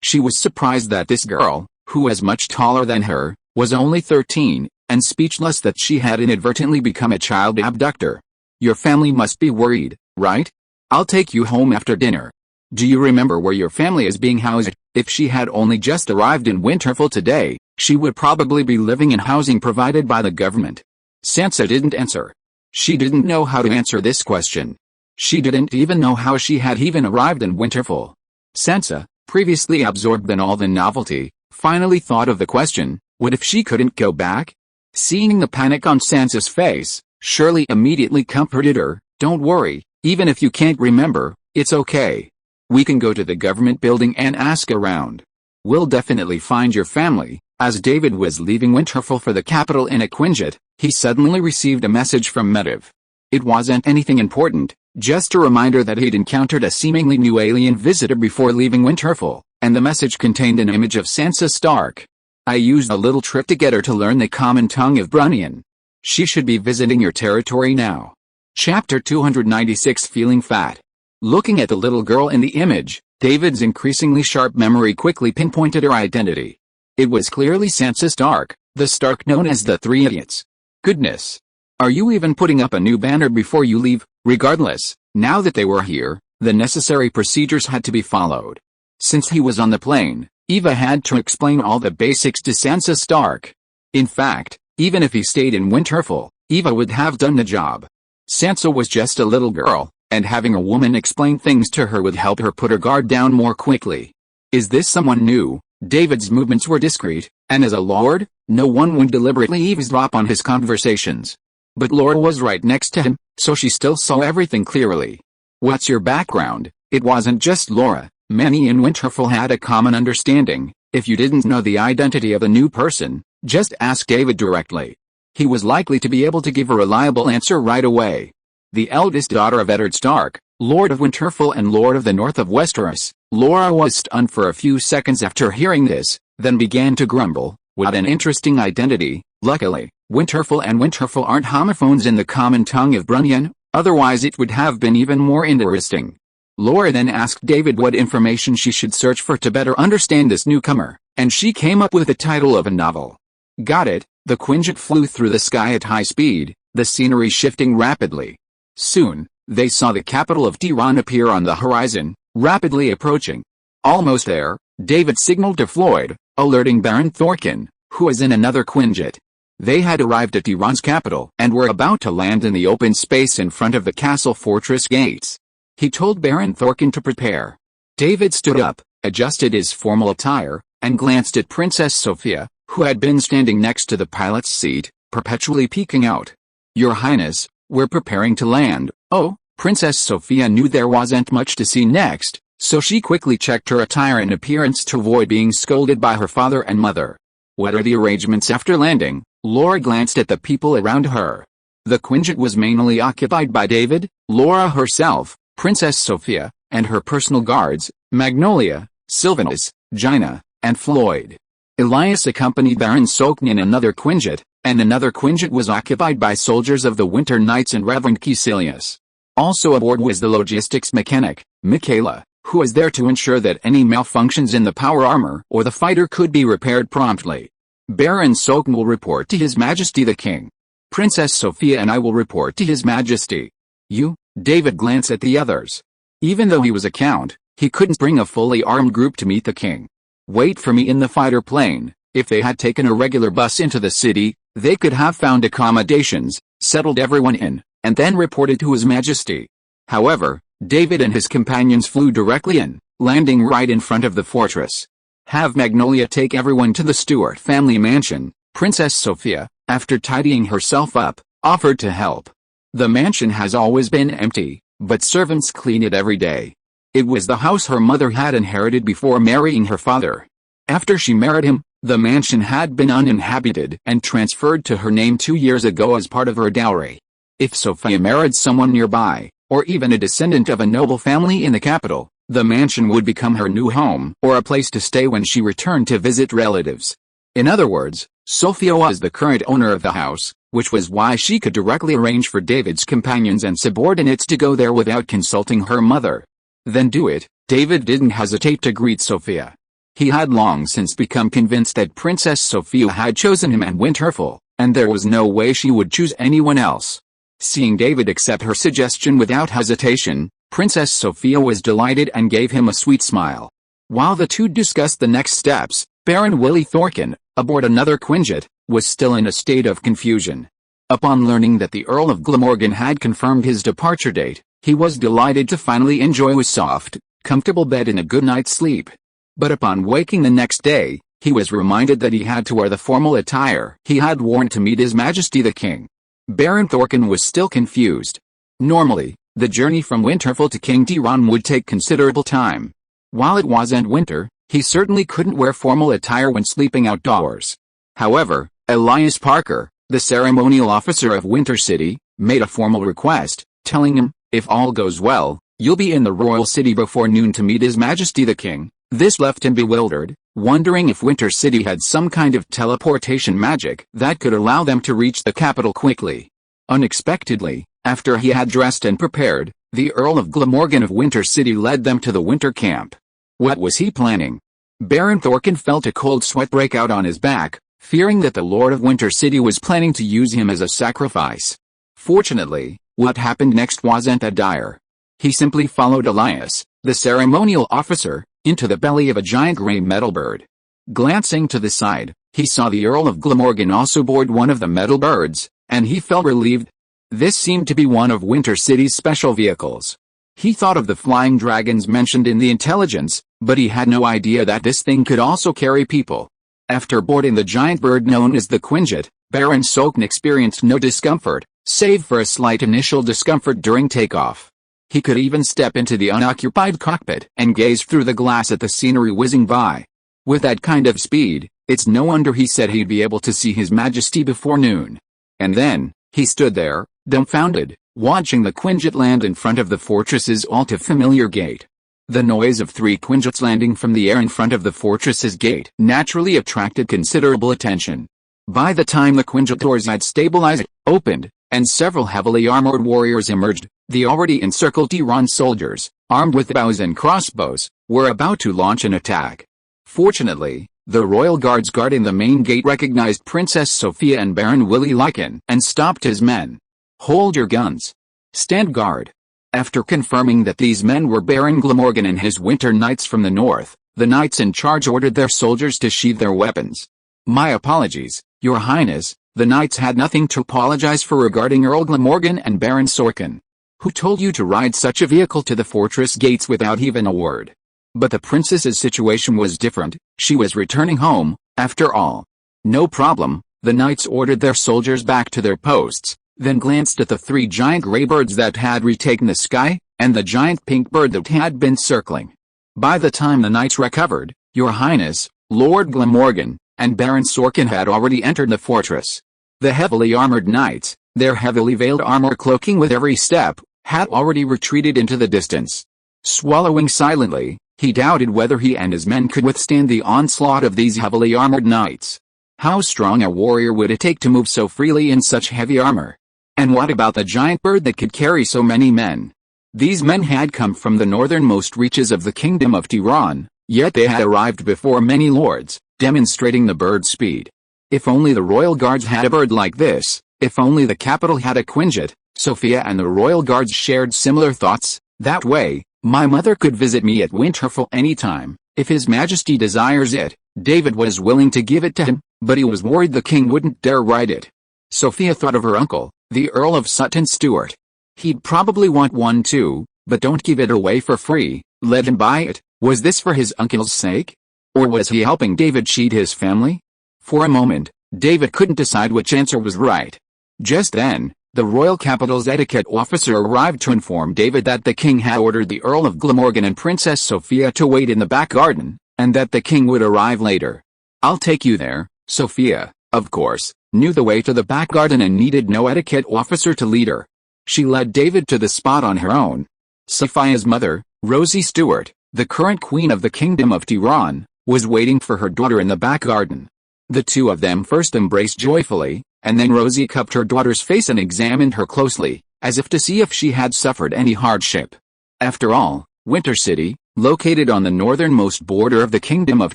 She was surprised that this girl, who was much taller than her, was only 13, and speechless that she had inadvertently become a child abductor. "Your family must be worried, right? I'll take you home after dinner. Do you remember where your family is being housed?" If she had only just arrived in Winterfell today, she would probably be living in housing provided by the government. Sansa didn't answer. She didn't know how to answer this question. She didn't even know how she had even arrived in Winterfell. Sansa, previously absorbed in all the novelty, finally thought of the question, what if she couldn't go back? Seeing the panic on Sansa's face, Shirley immediately comforted her. "Don't worry, even if you can't remember, it's okay. We can go to the government building and ask around. We'll definitely find your family." As David was leaving Winterfell for the capital in Quinjet, he suddenly received a message from Medivh. It wasn't anything important, just a reminder that he'd encountered a seemingly new alien visitor before leaving Winterfell, and the message contained an image of Sansa Stark. "I used a little trick to get her to learn the common tongue of Brunnian. She should be visiting your territory now." Chapter 296 Feeling Fat. Looking at the little girl in the image, David's increasingly sharp memory quickly pinpointed her identity. It was clearly Sansa Stark, the Stark known as the Three Idiots. Goodness! Are you even putting up a new banner before you leave? Regardless, now that they were here, the necessary procedures had to be followed. Since he was on the plane, Eva had to explain all the basics to Sansa Stark. In fact, even if he stayed in Winterfell, Eva would have done the job. Sansa was just a little girl, and having a woman explain things to her would help her put her guard down more quickly. Is this someone new? David's movements were discreet, and as a lord, no one would deliberately eavesdrop on his conversations. But Laura was right next to him, so she still saw everything clearly. What's your background? It wasn't just Laura. Many in Winterfell had a common understanding. If you didn't know the identity of a new person, just ask David directly. He was likely to be able to give a reliable answer right away. The eldest daughter of Eddard Stark, Lord of Winterfell and Lord of the North of Westeros, Laura was stunned for a few seconds after hearing this, then began to grumble. What an interesting identity. Luckily, Winterfell and Winterfell aren't homophones in the common tongue of Brunnian, otherwise it would have been even more interesting. Laura then asked David what information she should search for to better understand this newcomer, and she came up with the title of a novel. Got it. The Quinjet flew through the sky at high speed, the scenery shifting rapidly. Soon, they saw the capital of Tiran appear on the horizon, rapidly approaching. Almost there, David signaled to Floyd, alerting Baron Thorkin, who was in another Quinjet. They had arrived at Tiran's capital and were about to land in the open space in front of the castle fortress gates. He told Baron Thorkin to prepare. David stood up, adjusted his formal attire, and glanced at Princess Sophia, who had been standing next to the pilot's seat, perpetually peeking out. Your Highness, we're preparing to land. Oh, Princess Sophia knew there wasn't much to see next, so she quickly checked her attire and appearance to avoid being scolded by her father and mother. What are the arrangements after landing? Laura glanced at the people around her. The Quinjet was mainly occupied by David, Laura herself, Princess Sophia, and her personal guards, Magnolia, Sylvanus, Jaina, and Floyd. Elias accompanied Baron Sokn in another Quinjet, and another Quinjet was occupied by soldiers of the Winter Knights and Reverend Caecilius. Also aboard was the logistics mechanic, Michaela, who was there to ensure that any malfunctions in the power armor or the fighter could be repaired promptly. Baron Sokn will report to His Majesty the King. Princess Sophia and I will report to His Majesty. You? David glanced at the others. Even though he was a count, he couldn't bring a fully armed group to meet the king. Wait for me in the fighter plane. If they had taken a regular bus into the city, they could have found accommodations, settled everyone in, and then reported to His Majesty. However, David and his companions flew directly in, landing right in front of the fortress. Have Magnolia take everyone to the Stewart family mansion. Princess Sophia, after tidying herself up, offered to help. The mansion has always been empty, but servants clean it every day. It was the house her mother had inherited before marrying her father. After she married him, the mansion had been uninhabited and transferred to her name 2 years ago as part of her dowry. If Sophia married someone nearby, or even a descendant of a noble family in the capital, the mansion would become her new home or a place to stay when she returned to visit relatives. In other words, Sophia was the current owner of the house, which was why she could directly arrange for David's companions and subordinates to go there without consulting her mother. Then do it. David didn't hesitate to greet Sophia. He had long since become convinced that Princess Sophia had chosen him and Winterfell, and there was no way she would choose anyone else. Seeing David accept her suggestion without hesitation, Princess Sophia was delighted and gave him a sweet smile. While the two discussed the next steps, Baron Willie Thorkin, aboard another Quinjet, was still in a state of confusion. Upon learning that the Earl of Glamorgan had confirmed his departure date, he was delighted to finally enjoy a soft, comfortable bed and a good night's sleep. But upon waking the next day, he was reminded that he had to wear the formal attire he had worn to meet His Majesty the King. Baron Thorkin was still confused. Normally, the journey from Winterfell to King Tiran would take considerable time. While it wasn't winter, he certainly couldn't wear formal attire when sleeping outdoors. However, Elias Parker, the ceremonial officer of Winter City, made a formal request, telling him, if all goes well, you'll be in the royal city before noon to meet His Majesty the King. This left him bewildered, wondering if Winter City had some kind of teleportation magic that could allow them to reach the capital quickly. Unexpectedly, after he had dressed and prepared, the Earl of Glamorgan of Winter City led them to the winter camp. What was he planning? Baron Thorkin felt a cold sweat break out on his back, fearing that the Lord of Winter City was planning to use him as a sacrifice. Fortunately, what happened next wasn't that dire. He simply followed Elias, the ceremonial officer, into the belly of a giant gray metal bird. Glancing to the side, he saw the Earl of Glamorgan also board one of the metal birds, and he felt relieved. This seemed to be one of Winter City's special vehicles. He thought of the flying dragons mentioned in the intelligence, but he had no idea that this thing could also carry people. After boarding the giant bird known as the Quinjet, Baron Soken experienced no discomfort, save for a slight initial discomfort during takeoff. He could even step into the unoccupied cockpit and gaze through the glass at the scenery whizzing by. With that kind of speed, it's no wonder he said he'd be able to see His Majesty before noon. And then, he stood there, dumbfounded, watching the Quinjet land in front of the fortress's all-too-familiar gate. The noise of 3 Quinjets landing from the air in front of the fortress's gate naturally attracted considerable attention. By the time the Quinjet doors had stabilized, opened, and several heavily armored warriors emerged, the already encircled Tiran soldiers, armed with bows and crossbows, were about to launch an attack. Fortunately, the royal guards guarding the main gate recognized Princess Sophia and Baron Willie Lycan and stopped his men. "Hold your guns. Stand guard." After confirming that these men were Baron Glamorgan and his winter knights from the north, the knights in charge ordered their soldiers to sheathe their weapons. "My apologies, Your Highness," the knights had nothing to apologize for regarding Earl Glamorgan and Baron Sorkin. "Who told you to ride such a vehicle to the fortress gates without even a word?" But the princess's situation was different. She was returning home, after all. "No problem," the knights ordered their soldiers back to their posts, then glanced at the 3 giant gray birds that had retaken the sky, and the giant pink bird that had been circling. By the time the knights recovered, Your Highness, Lord Glamorgan, and Baron Sorkin had already entered the fortress. The heavily armored knights, their heavily veiled armor cloaking with every step, had already retreated into the distance. Swallowing silently, he doubted whether he and his men could withstand the onslaught of these heavily armored knights. How strong a warrior would it take to move so freely in such heavy armor? And what about the giant bird that could carry so many men? These men had come from the northernmost reaches of the Kingdom of Tiran, yet they had arrived before many lords, demonstrating the bird's speed. If only the royal guards had a bird like this, if only the capital had a Quinjet. Sophia and the royal guards shared similar thoughts. That way, my mother could visit me at Winterfell anytime. If His Majesty desires it, David was willing to give it to him, but he was worried the king wouldn't dare ride it. Sophia thought of her uncle, the Earl of Sutton Stuart. He'd probably want one too, but don't give it away for free, let him buy it. Was this for his uncle's sake? Or was he helping David cheat his family? For a moment, David couldn't decide which answer was right. Just then, the royal capital's etiquette officer arrived to inform David that the king had ordered the Earl of Glamorgan and Princess Sophia to wait in the back garden, and that the king would arrive later. "I'll take you there." Sophia, of course, knew the way to the back garden and needed no etiquette officer to lead her. She led David to the spot on her own. Sophia's mother, Rosie Stuart, the current queen of the Kingdom of Tiran, was waiting for her daughter in the back garden. The two of them first embraced joyfully, and then Rosie cupped her daughter's face and examined her closely, as if to see if she had suffered any hardship. After all, Winter City, located on the northernmost border of the Kingdom of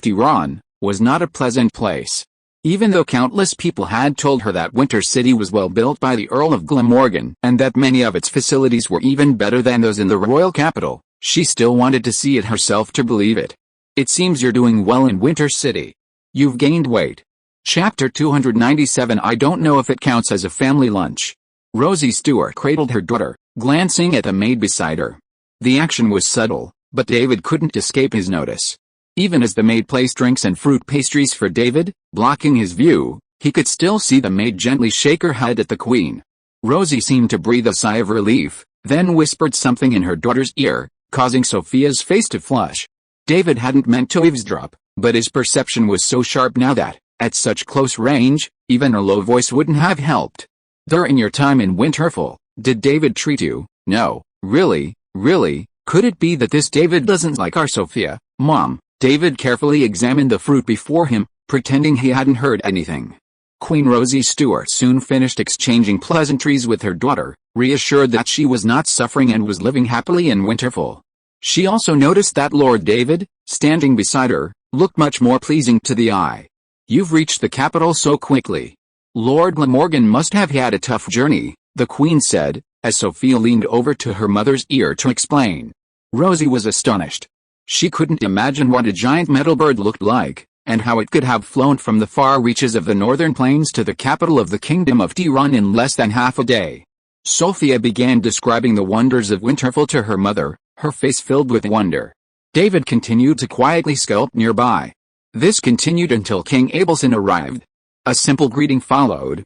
Tiran, was not a pleasant place. Even though countless people had told her that Winter City was well built by the Earl of Glamorgan and that many of its facilities were even better than those in the royal capital, she still wanted to see it herself to believe it. "It seems you're doing well in Winter City. You've gained weight." Chapter 297. I don't know if it counts as a family lunch. Rosie Stuart cradled her daughter, glancing at the maid beside her. The action was subtle, but David couldn't escape his notice. Even as the maid placed drinks and fruit pastries for David, blocking his view, he could still see the maid gently shake her head at the queen. Rosie seemed to breathe a sigh of relief, then whispered something in her daughter's ear, causing Sophia's face to flush. David hadn't meant to eavesdrop, but his perception was so sharp now that, at such close range, even a low voice wouldn't have helped. "During your time in Winterfell, did David treat you?" "No, really, could it be that this David doesn't like our Sophia, Mom?" David carefully examined the fruit before him, pretending he hadn't heard anything. Queen Rosie Stuart soon finished exchanging pleasantries with her daughter, reassured that she was not suffering and was living happily in Winterfell. She also noticed that Lord David, standing beside her, looked much more pleasing to the eye. "You've reached the capital so quickly. Lord Glamorgan must have had a tough journey," the Queen said, as Sophia leaned over to her mother's ear to explain. Rosie was astonished. She couldn't imagine what a giant metal bird looked like, and how it could have flown from the far reaches of the northern plains to the capital of the Kingdom of Tiran in less than half a day. Sophia began describing the wonders of Winterfell to her mother, her face filled with wonder. David continued to quietly sculpt nearby. This continued until King Abelson arrived. A simple greeting followed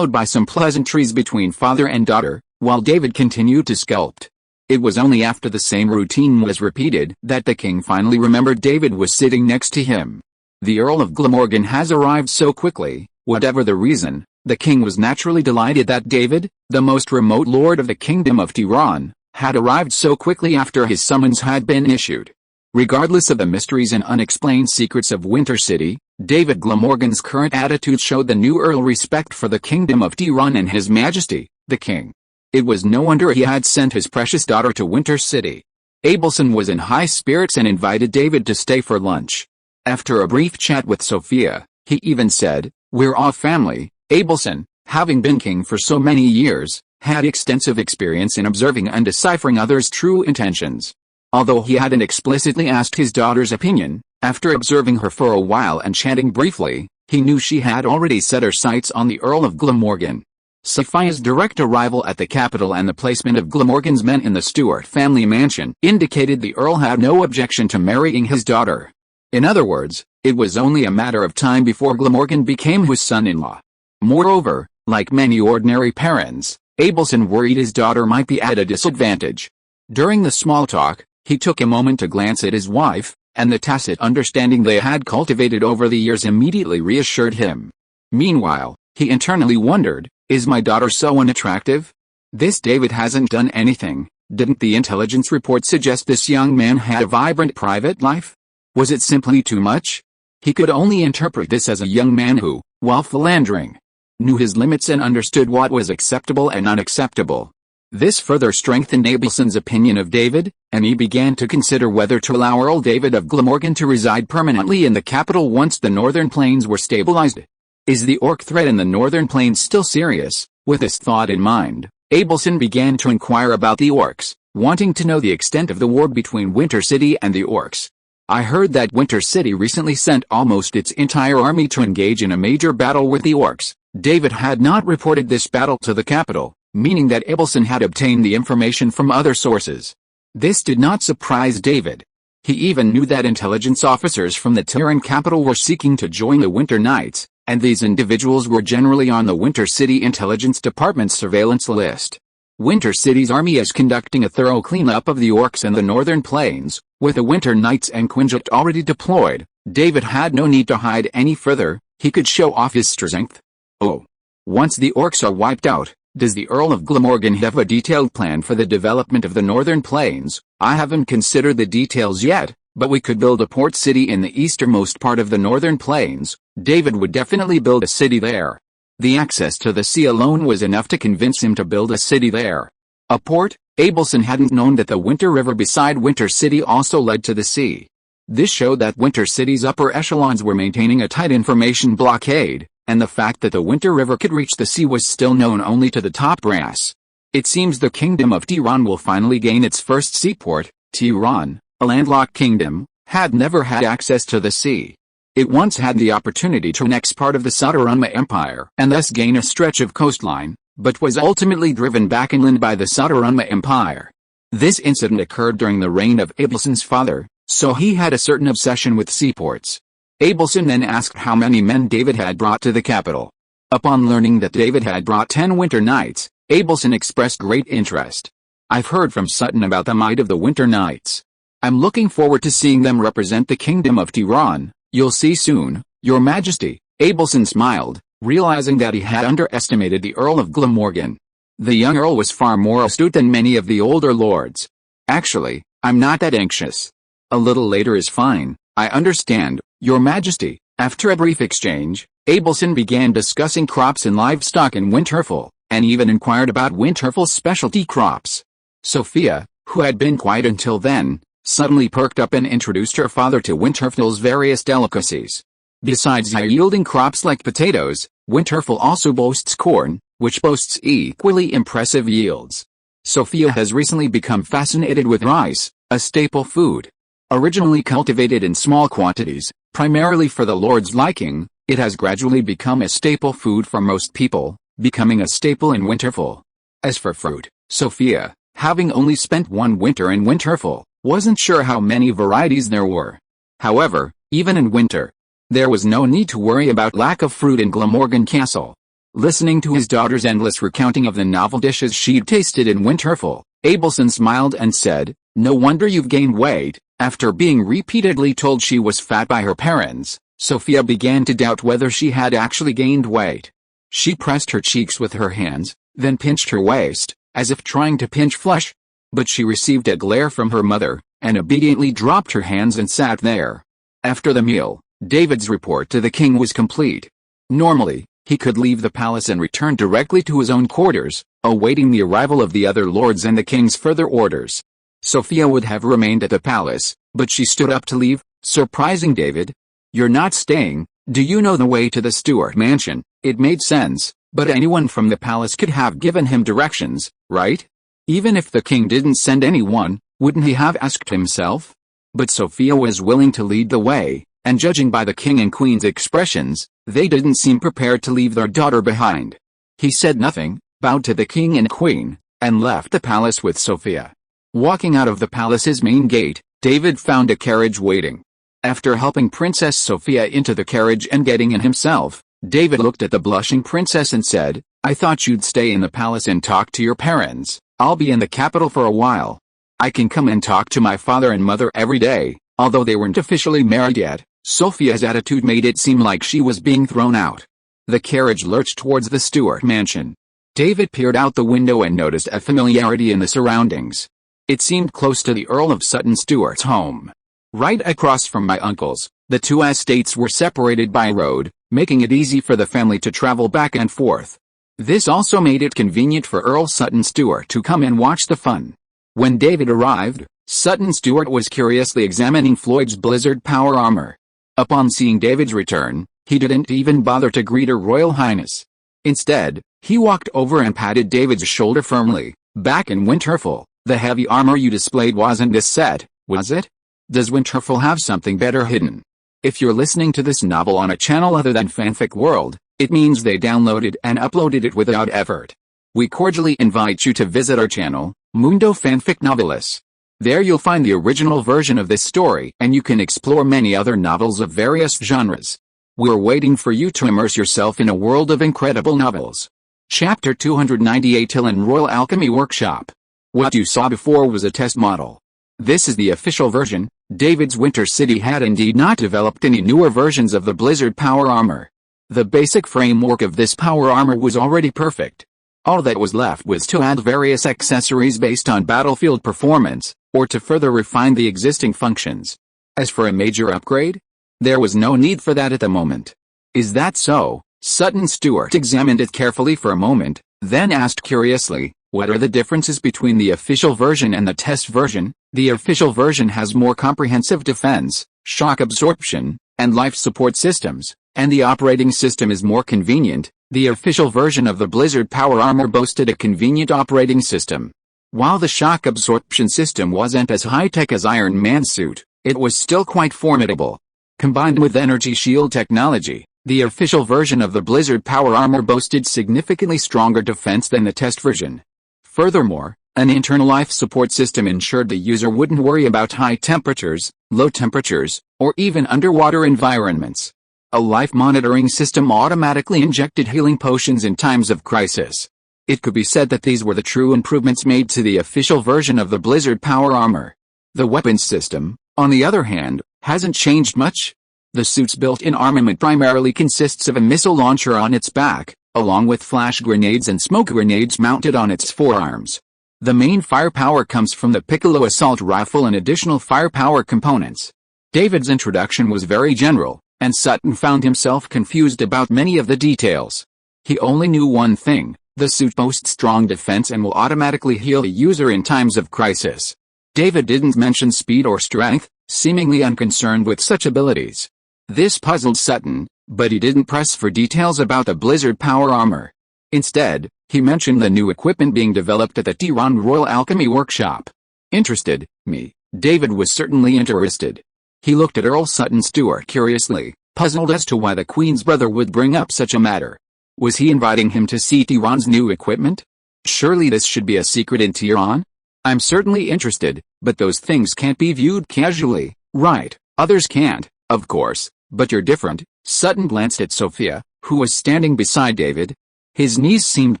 by some pleasantries between father and daughter, while David continued to sculpt. It was only after the same routine was repeated that the king finally remembered David was sitting next to him. The Earl of Glamorgan has arrived so quickly. Whatever the reason, the king was naturally delighted that David, the most remote lord of the Kingdom of Tiran, had arrived so quickly after his summons had been issued. Regardless of the mysteries and unexplained secrets of Winter City, David Glamorgan's current attitude showed the new Earl respect for the Kingdom of Tiran and His Majesty, the King. It was no wonder he had sent his precious daughter to Winter City. Abelson was in high spirits and invited David to stay for lunch. After a brief chat with Sophia, he even said, "We're all family." Abelson, having been king for so many years, had extensive experience in observing and deciphering others' true intentions. Although he hadn't explicitly asked his daughter's opinion, after observing her for a while and chatting briefly, he knew she had already set her sights on the Earl of Glamorgan. Sophia's direct arrival at the capital and the placement of Glamorgan's men in the Stuart family mansion indicated the Earl had no objection to marrying his daughter. In other words, it was only a matter of time before Glamorgan became his son-in-law. Moreover, like many ordinary parents, Abelson worried his daughter might be at a disadvantage. During the small talk, he took a moment to glance at his wife, and the tacit understanding they had cultivated over the years immediately reassured him. Meanwhile, he internally wondered, is my daughter so unattractive? This David hasn't done anything. Didn't the intelligence report suggest this young man had a vibrant private life? Was it simply too much? He could only interpret this as a young man who, while philandering, knew his limits and understood what was acceptable and unacceptable. This further strengthened Abelson's opinion of David, and he began to consider whether to allow Earl David of Glamorgan to reside permanently in the capital once the northern plains were stabilized. Is the orc threat in the northern plains still serious? With this thought in mind, Abelson began to inquire about the orcs, wanting to know the extent of the war between Winter City and the orcs. I heard that Winter City recently sent almost its entire army to engage in a major battle with the orcs. David had not reported this battle to the capital, meaning that Abelson had obtained the information from other sources. This did not surprise David. He even knew that intelligence officers from the Tiran capital were seeking to join the Winter Knights, and these individuals were generally on the Winter City Intelligence Department's surveillance list. Winter City's army is conducting a thorough cleanup of the orcs in the northern plains, with the Winter Knights and Quinjet already deployed. David had no need to hide any further, he could show off his strength. Oh. Once the orcs are wiped out, does the Earl of Glamorgan have a detailed plan for the development of the northern plains? I haven't considered the details yet, but we could build a port city in the easternmost part of the northern plains. David would definitely build a city there. The access to the sea alone was enough to convince him to build a city there. A port? Abelson hadn't known that the Winter River beside Winter City also led to the sea. This showed that Winter City's upper echelons were maintaining a tight information blockade, and the fact that the Winter River could reach the sea was still known only to the top brass. It seems the Kingdom of Tiran will finally gain its first seaport. Tiran, a landlocked kingdom, had never had access to the sea. It once had the opportunity to annex part of the Satarunma Empire and thus gain a stretch of coastline, but was ultimately driven back inland by the Satarunma Empire. This incident occurred during the reign of Abelson's father, so he had a certain obsession with seaports. Abelson then asked how many men David had brought to the capital. Upon learning that David had brought 10 Winter Knights, Abelson expressed great interest. I've heard from Sutton about the might of the Winter Knights. I'm looking forward to seeing them represent the Kingdom of Tiran. You'll see soon, Your Majesty. Abelson smiled, realizing that he had underestimated the Earl of Glamorgan. The young Earl was far more astute than many of the older lords. Actually, I'm not that anxious. A little later is fine, I understand, Your Majesty. After a brief exchange, Abelson began discussing crops and livestock in Winterfell, and even inquired about Winterfell's specialty crops. Sophia, who had been quiet until then, suddenly perked up and introduced her father to Winterfell's various delicacies. Besides high-yielding crops like potatoes, Winterfell also boasts corn, which boasts equally impressive yields. Sophia has recently become fascinated with rice, a staple food. Originally cultivated in small quantities, primarily for the Lord's liking, it has gradually become a staple food for most people, becoming a staple in Winterfell. As for fruit, Sophia, having only spent one winter in Winterfell, wasn't sure how many varieties there were. However, even in winter, there was no need to worry about lack of fruit in Glamorgan Castle. Listening to his daughter's endless recounting of the novel dishes she'd tasted in Winterfell, Abelson smiled and said, "No wonder you've gained weight." After being repeatedly told she was fat by her parents, Sophia began to doubt whether she had actually gained weight. She pressed her cheeks with her hands, then pinched her waist, as if trying to pinch flesh. But she received a glare from her mother, and obediently dropped her hands and sat there. After the meal, David's report to the king was complete. Normally, he could leave the palace and return directly to his own quarters, awaiting the arrival of the other lords and the king's further orders. Sophia would have remained at the palace, but she stood up to leave, surprising David. "You're not staying? Do you know the way to the Stuart mansion?" It made sense, but anyone from the palace could have given him directions, right? Even if the king didn't send anyone, wouldn't he have asked himself? But Sophia was willing to lead the way, and judging by the king and queen's expressions, they didn't seem prepared to leave their daughter behind. He said nothing, bowed to the king and queen, and left the palace with Sophia. Walking out of the palace's main gate, David found a carriage waiting. After helping Princess Sophia into the carriage and getting in himself, David looked at the blushing princess and said, "I thought you'd stay in the palace and talk to your parents. I'll be in the capital for a while. I can come and talk to my father and mother every day." Although they weren't officially married yet, Sophia's attitude made it seem like she was being thrown out. The carriage lurched towards the Stuart mansion. David peered out the window and noticed a familiarity in the surroundings. It seemed close to the Earl of Sutton Stuart's home. Right across from my uncle's, the two estates were separated by a road, making it easy for the family to travel back and forth. This also made it convenient for Earl Sutton Stuart to come and watch the fun. When David arrived, Sutton Stuart was curiously examining Floyd's blizzard power armor. Upon seeing David's return, he didn't even bother to greet Her Royal Highness. Instead, he walked over and patted David's shoulder firmly. "Back in Winterfell, the heavy armor you displayed wasn't this set, was it? Does Winterfell have something better hidden?" If you're listening to this novel on a channel other than Fanfic World, it means they downloaded and uploaded it without effort. We cordially invite you to visit our channel, Mundo Fanfic Novelis. There you'll find the original version of this story and you can explore many other novels of various genres. We're waiting for you to immerse yourself in a world of incredible novels. Chapter 298 Hill and Royal Alchemy Workshop. What you saw before was a test model. This is the official version. David's Winter City had indeed not developed any newer versions of the Blizzard power armor. The basic framework of this power armor was already perfect. All that was left was to add various accessories based on battlefield performance, or to further refine the existing functions. As for a major upgrade, there was no need for that at the moment. "Is that so?" Sutton Stuart examined it carefully for a moment, then asked curiously, "What are the differences between the official version and the test version?" "The official version has more comprehensive defense, shock absorption, and life support systems, and the operating system is more convenient." The official version of the Blizzard power armor boasted a convenient operating system. While the shock absorption system wasn't as high-tech as Iron Man's suit, it was still quite formidable. Combined with energy shield technology, the official version of the Blizzard power armor boasted significantly stronger defense than the test version. Furthermore, an internal life support system ensured the user wouldn't worry about high temperatures, low temperatures, or even underwater environments. A life monitoring system automatically injected healing potions in times of crisis. It could be said that these were the true improvements made to the official version of the Blizzard power armor. The weapons system, on the other hand, hasn't changed much. The suit's built-in armament primarily consists of a missile launcher on its back, along with flash grenades and smoke grenades mounted on its forearms. The main firepower comes from the Piccolo assault rifle and additional firepower components. David's introduction was very general, and Sutton found himself confused about many of the details. He only knew one thing: the suit boasts strong defense and will automatically heal a user in times of crisis. David didn't mention speed or strength, seemingly unconcerned with such abilities. This puzzled Sutton, but he didn't press for details about the Blizzard power armor. Instead, he mentioned the new equipment being developed at the Tiran Royal Alchemy Workshop. Interested, me. David was certainly interested. He looked at Earl Sutton Stuart curiously, puzzled as to why the Queen's brother would bring up such a matter. Was he inviting him to see Tiran's new equipment? Surely this should be a secret in Tiran? I'm certainly interested, but those things can't be viewed casually, right? Others can't, of course, but you're different. Sutton glanced at Sophia, who was standing beside David. His niece seemed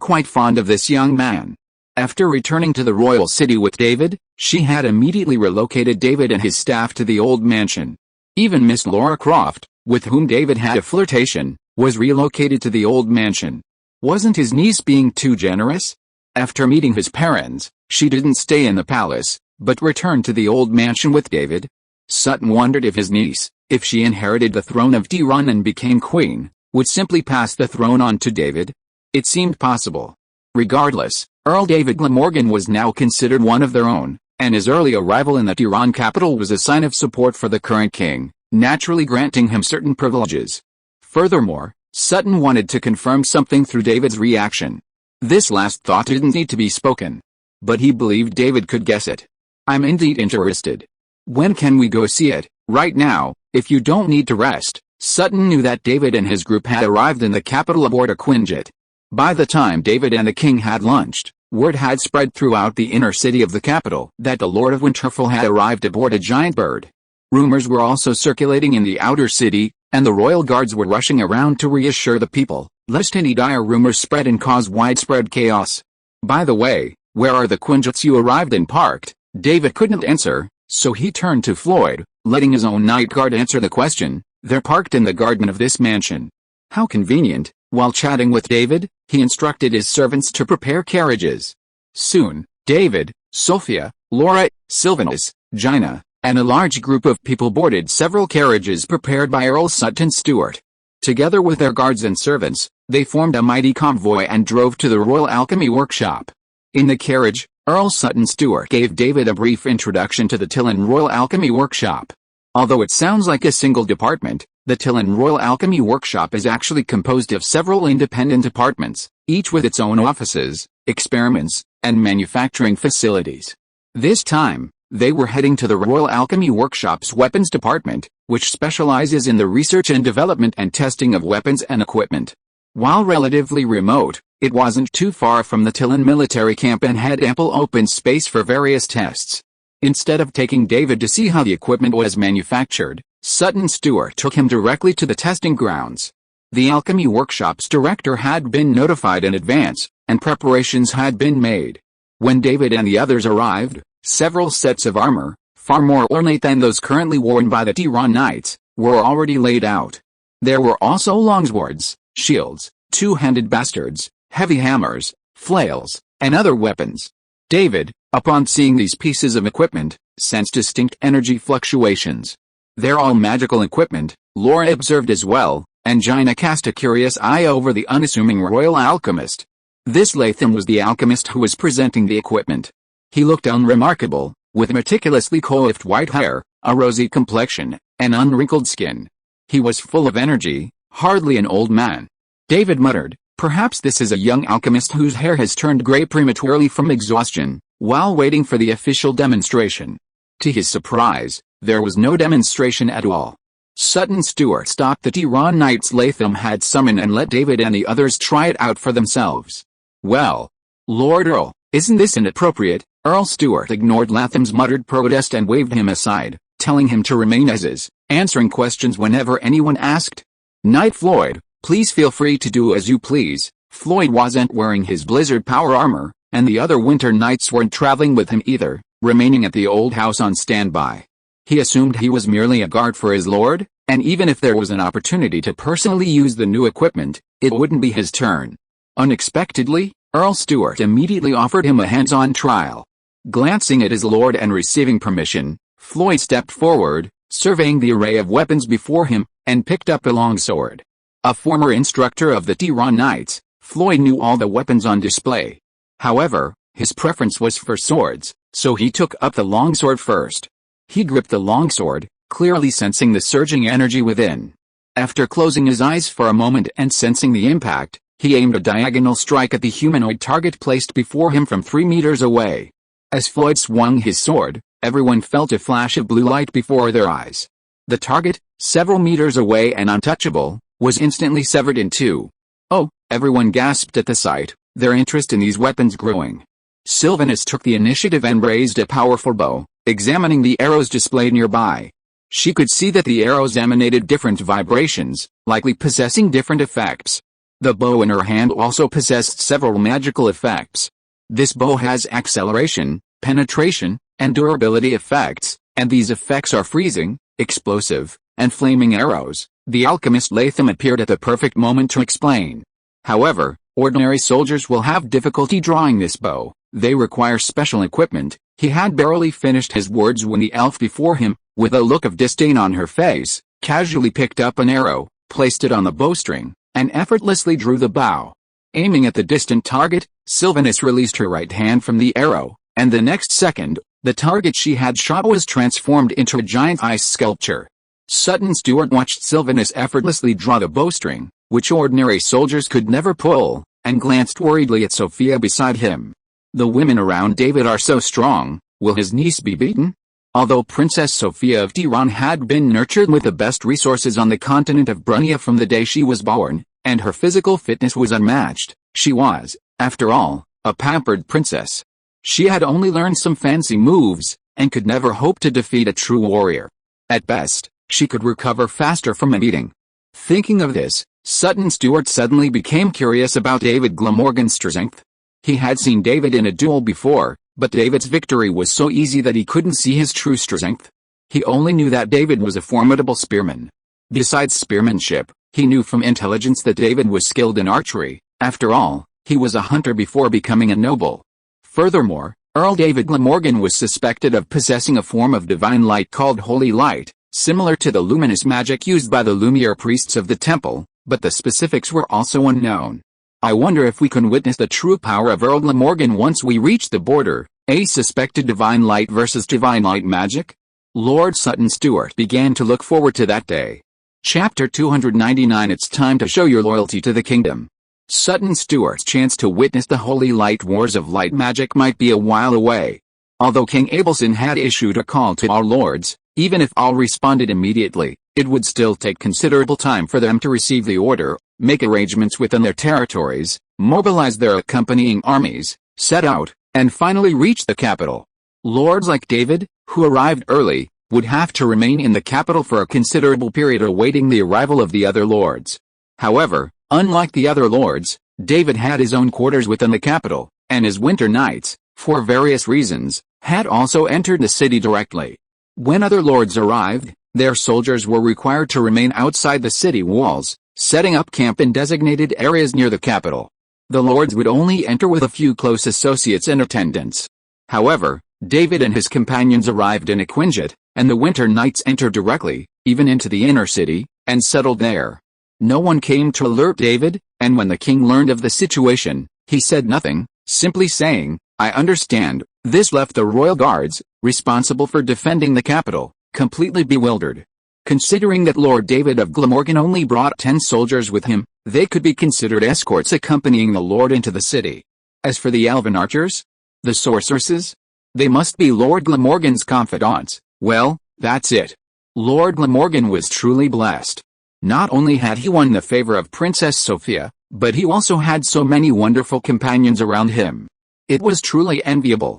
quite fond of this young man. After returning to the royal city with David, she had immediately relocated David and his staff to the old mansion. Even Miss Laura Croft, with whom David had a flirtation, was relocated to the old mansion. Wasn't his niece being too generous? After meeting his parents, she didn't stay in the palace, but returned to the old mansion with David. Sutton wondered if his niece, if she inherited the throne of Tiran and became queen, would simply pass the throne on to David. It seemed possible. Regardless, Earl David Glamorgan was now considered one of their own, and his early arrival in the Tiran capital was a sign of support for the current king, naturally granting him certain privileges. Furthermore, Sutton wanted to confirm something through David's reaction. This last thought didn't need to be spoken, but he believed David could guess it. I'm indeed interested. When can we go see it? Right now, if you don't need to rest. Sutton knew that David and his group had arrived in the capital aboard a Quinjet. By the time David and the king had lunched, word had spread throughout the inner city of the capital that the Lord of Winterfell had arrived aboard a giant bird. Rumors were also circulating in the outer city, and the royal guards were rushing around to reassure the people, lest any dire rumors spread and cause widespread chaos. By the way, where are the Quinjets you arrived in parked? David couldn't answer, so he turned to Floyd, letting his own night guard answer the question. They're parked in the garden of this mansion. How convenient. While chatting with David, he instructed his servants to prepare carriages. Soon, David, Sophia, Laura, Sylvanus, Gina, and a large group of people boarded several carriages prepared by Earl Sutton Stewart. Together with their guards and servants, they formed a mighty convoy and drove to the Royal Alchemy Workshop. In the carriage, Earl Sutton Stewart gave David a brief introduction to the Tiran Royal Alchemy Workshop. Although it sounds like a single department, the Tiran Royal Alchemy Workshop is actually composed of several independent departments, each with its own offices, experiments, and manufacturing facilities. This time, they were heading to the Royal Alchemy Workshop's weapons department, which specializes in the research and development and testing of weapons and equipment. While relatively remote, it wasn't too far from the Tiran military camp and had ample open space for various tests. Instead of taking David to see how the equipment was manufactured, Sutton Stewart took him directly to the testing grounds. The Alchemy Workshop's director had been notified in advance, and preparations had been made. When David and the others arrived, several sets of armor, far more ornate than those currently worn by the Tiran Knights, were already laid out. There were also longswords, shields, two-handed bastards, heavy hammers, flails, and other weapons. David, upon seeing these pieces of equipment, sensed distinct energy fluctuations. They're all magical equipment, Laura observed as well, and Gina cast a curious eye over the unassuming royal alchemist. This Latham was the alchemist who was presenting the equipment. He looked unremarkable, with meticulously coiffed white hair, a rosy complexion, and unwrinkled skin. He was full of energy, hardly an old man. David muttered, perhaps this is a young alchemist whose hair has turned gray prematurely from exhaustion, while waiting for the official demonstration. To his surprise, there was no demonstration at all. Sutton Stewart stopped the Tiran Knights Latham had summoned and let David and the others try it out for themselves. Well, Lord Earl, isn't this inappropriate? Earl Stewart ignored Latham's muttered protest and waved him aside, telling him to remain as is, answering questions whenever anyone asked. Knight Floyd, please feel free to do as you please. Floyd wasn't wearing his blizzard power armor, and the other winter knights weren't traveling with him either, remaining at the old house on standby. He assumed he was merely a guard for his lord, and even if there was an opportunity to personally use the new equipment, it wouldn't be his turn. Unexpectedly, Earl Stewart immediately offered him a hands-on trial. Glancing at his lord and receiving permission, Floyd stepped forward, surveying the array of weapons before him, and picked up a longsword. A former instructor of the Tiran Knights, Floyd knew all the weapons on display. However, his preference was for swords, so he took up the longsword first. He gripped the longsword, clearly sensing the surging energy within. After closing his eyes for a moment and sensing the impact, he aimed a diagonal strike at the humanoid target placed before him from 3 meters away. As Floyd swung his sword, everyone felt a flash of blue light before their eyes. The target, several meters away and untouchable, was instantly severed in two. Oh, everyone gasped at the sight, their interest in these weapons growing. Sylvanus took the initiative and raised a powerful bow, examining the arrows displayed nearby. She could see that the arrows emanated different vibrations, likely possessing different effects. The bow in her hand also possessed several magical effects. This bow has acceleration, penetration, and durability effects, and these effects are freezing, explosive, and flaming arrows. The alchemist Latham appeared at the perfect moment to explain. However, ordinary soldiers will have difficulty drawing this bow. They require special equipment. He had barely finished his words when the elf before him, with a look of disdain on her face, casually picked up an arrow, placed it on the bowstring, and effortlessly drew the bow. Aiming at the distant target, Sylvanus released her right hand from the arrow, and the next second, the target she had shot was transformed into a giant ice sculpture. Sutton Stewart watched Sylvanus effortlessly draw the bowstring, which ordinary soldiers could never pull, and glanced worriedly at Sophia beside him. The women around David are so strong, will his niece be beaten? Although Princess Sophia of Tiran had been nurtured with the best resources on the continent of Brunia from the day she was born, and her physical fitness was unmatched, she was, after all, a pampered princess. She had only learned some fancy moves, and could never hope to defeat a true warrior. At best, she could recover faster from a beating. Thinking of this, Sutton Stewart suddenly became curious about David Glamorgan's strength. He had seen David in a duel before, but David's victory was so easy that he couldn't see his true strength. He only knew that David was a formidable spearman. Besides spearmanship, he knew from intelligence that David was skilled in archery. After all, he was a hunter before becoming a noble. Furthermore, Earl David Glamorgan was suspected of possessing a form of divine light called holy light, similar to the luminous magic used by the Lumiere priests of the temple, but the specifics were also unknown. I wonder if we can witness the true power of Earl Glamorgan once we reach the border, a suspected divine light versus divine light magic? Lord Sutton Stewart began to look forward to that day. Chapter 299 It's time to show your loyalty to the kingdom. Sutton Stewart's chance to witness the holy light wars of light magic might be a while away. Although King Abelson had issued a call to our lords, even if all responded immediately, it would still take considerable time for them to receive the order, make arrangements within their territories, mobilize their accompanying armies, set out, and finally reach the capital. Lords like David, who arrived early, would have to remain in the capital for a considerable period awaiting the arrival of the other lords. However, unlike the other lords, David had his own quarters within the capital, and his winter knights, for various reasons, had also entered the city directly. When other lords arrived, their soldiers were required to remain outside the city walls, setting up camp in designated areas near the capital. The lords would only enter with a few close associates and attendants. However, David and his companions arrived in Aquinjet, and the winter knights entered directly, even into the inner city, and settled there. No one came to alert David, and when the king learned of the situation, he said nothing, simply saying, "I understand." This left the royal guards, responsible for defending the capital, completely bewildered. Considering that Lord David of Glamorgan only brought 10 soldiers with him, they could be considered escorts accompanying the lord into the city. As for the elven archers, the sorceresses, they must be Lord Glamorgan's confidants. Well, that's it. Lord Glamorgan was truly blessed. Not only had he won the favor of Princess Sophia, but he also had so many wonderful companions around him. It was truly enviable.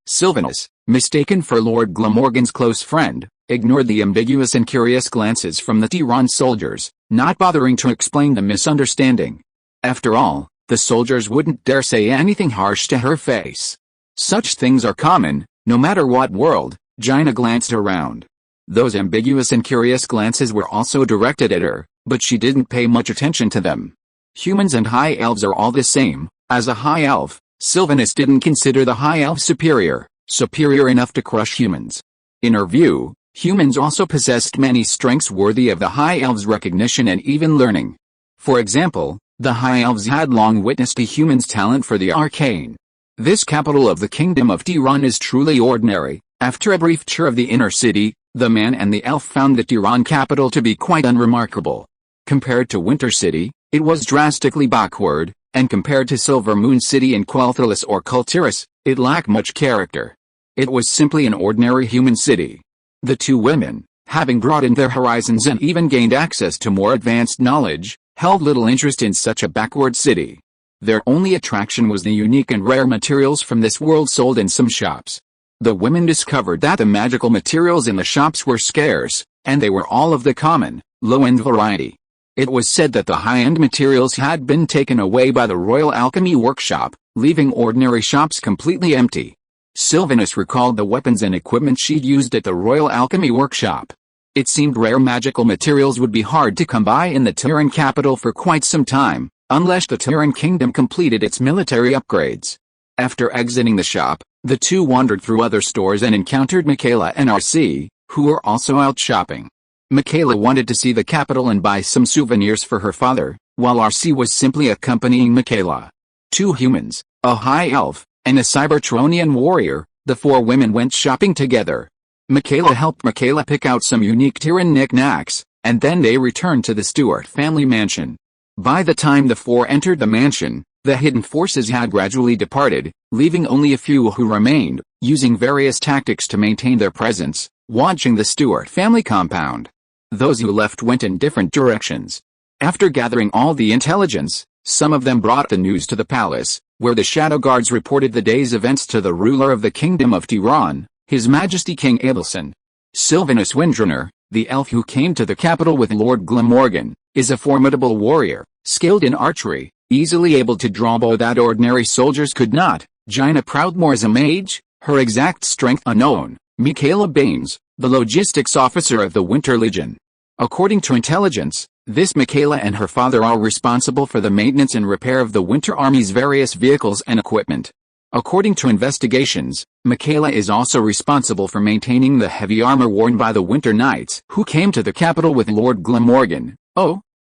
Sylvanus, mistaken for Lord Glamorgan's close friend, ignored the ambiguous and curious glances from the Tiran soldiers, not bothering to explain the misunderstanding. After all, the soldiers wouldn't dare say anything harsh to her face. Such things are common, no matter what world. Jaina glanced around. Those ambiguous and curious glances were also directed at her, but she didn't pay much attention to them. Humans and high elves are all the same. As a high elf, Sylvanus didn't consider the high elf superior enough to crush humans. In her view, humans also possessed many strengths worthy of the high elves' recognition and even learning. For example, the high elves had long witnessed a human's talent for the arcane. This capital of the Kingdom of Tiran is truly ordinary. After a brief tour of the inner city, the man and the elf found the Tiran capital to be quite unremarkable. Compared to Winter City, it was drastically backward, and compared to Silver Moon City in Quel'Thalas or Kultiris, it lacked much character. It was simply an ordinary human city. The two women, having broadened their horizons and even gained access to more advanced knowledge, held little interest in such a backward city. Their only attraction was the unique and rare materials from this world sold in some shops. The women discovered that the magical materials in the shops were scarce, and they were all of the common, low-end variety. It was said that the high-end materials had been taken away by the Royal Alchemy Workshop, leaving ordinary shops completely empty. Sylvanus recalled the weapons and equipment she'd used at the Royal Alchemy Workshop. It seemed rare magical materials would be hard to come by in the Tiran capital for quite some time, unless the Tiran kingdom completed its military upgrades. After exiting the shop, the two wandered through other stores and encountered Michaela and RC, who were also out shopping. Michaela wanted to see the capital and buy some souvenirs for her father, while RC was simply accompanying Michaela. Two humans, a high elf, and a Cybertronian warrior, the four women went shopping together. Michaela helped Michaela pick out some unique Tiran knickknacks, and then they returned to the Stewart family mansion. By the time the four entered the mansion, the hidden forces had gradually departed, leaving only a few who remained, using various tactics to maintain their presence, watching the Stewart family compound. Those who left went in different directions. After gathering all the intelligence, some of them brought the news to the palace, where the Shadow Guards reported the day's events to the ruler of the Kingdom of Tiran, His Majesty King Abelson. Sylvanus Windrunner, the elf who came to the capital with Lord Glamorgan, is a formidable warrior, skilled in archery, easily able to draw a bow that ordinary soldiers could not. Gina Proudmore is a mage, her exact strength unknown. Michaela Baines, the logistics officer of the Winter Legion. According to intelligence, this Michaela and her father are responsible for the maintenance and repair of the Winter Army's various vehicles and equipment. According to investigations, Michaela is also responsible for maintaining the heavy armor worn by the Winter Knights who came to the capital with Lord Glamorgan.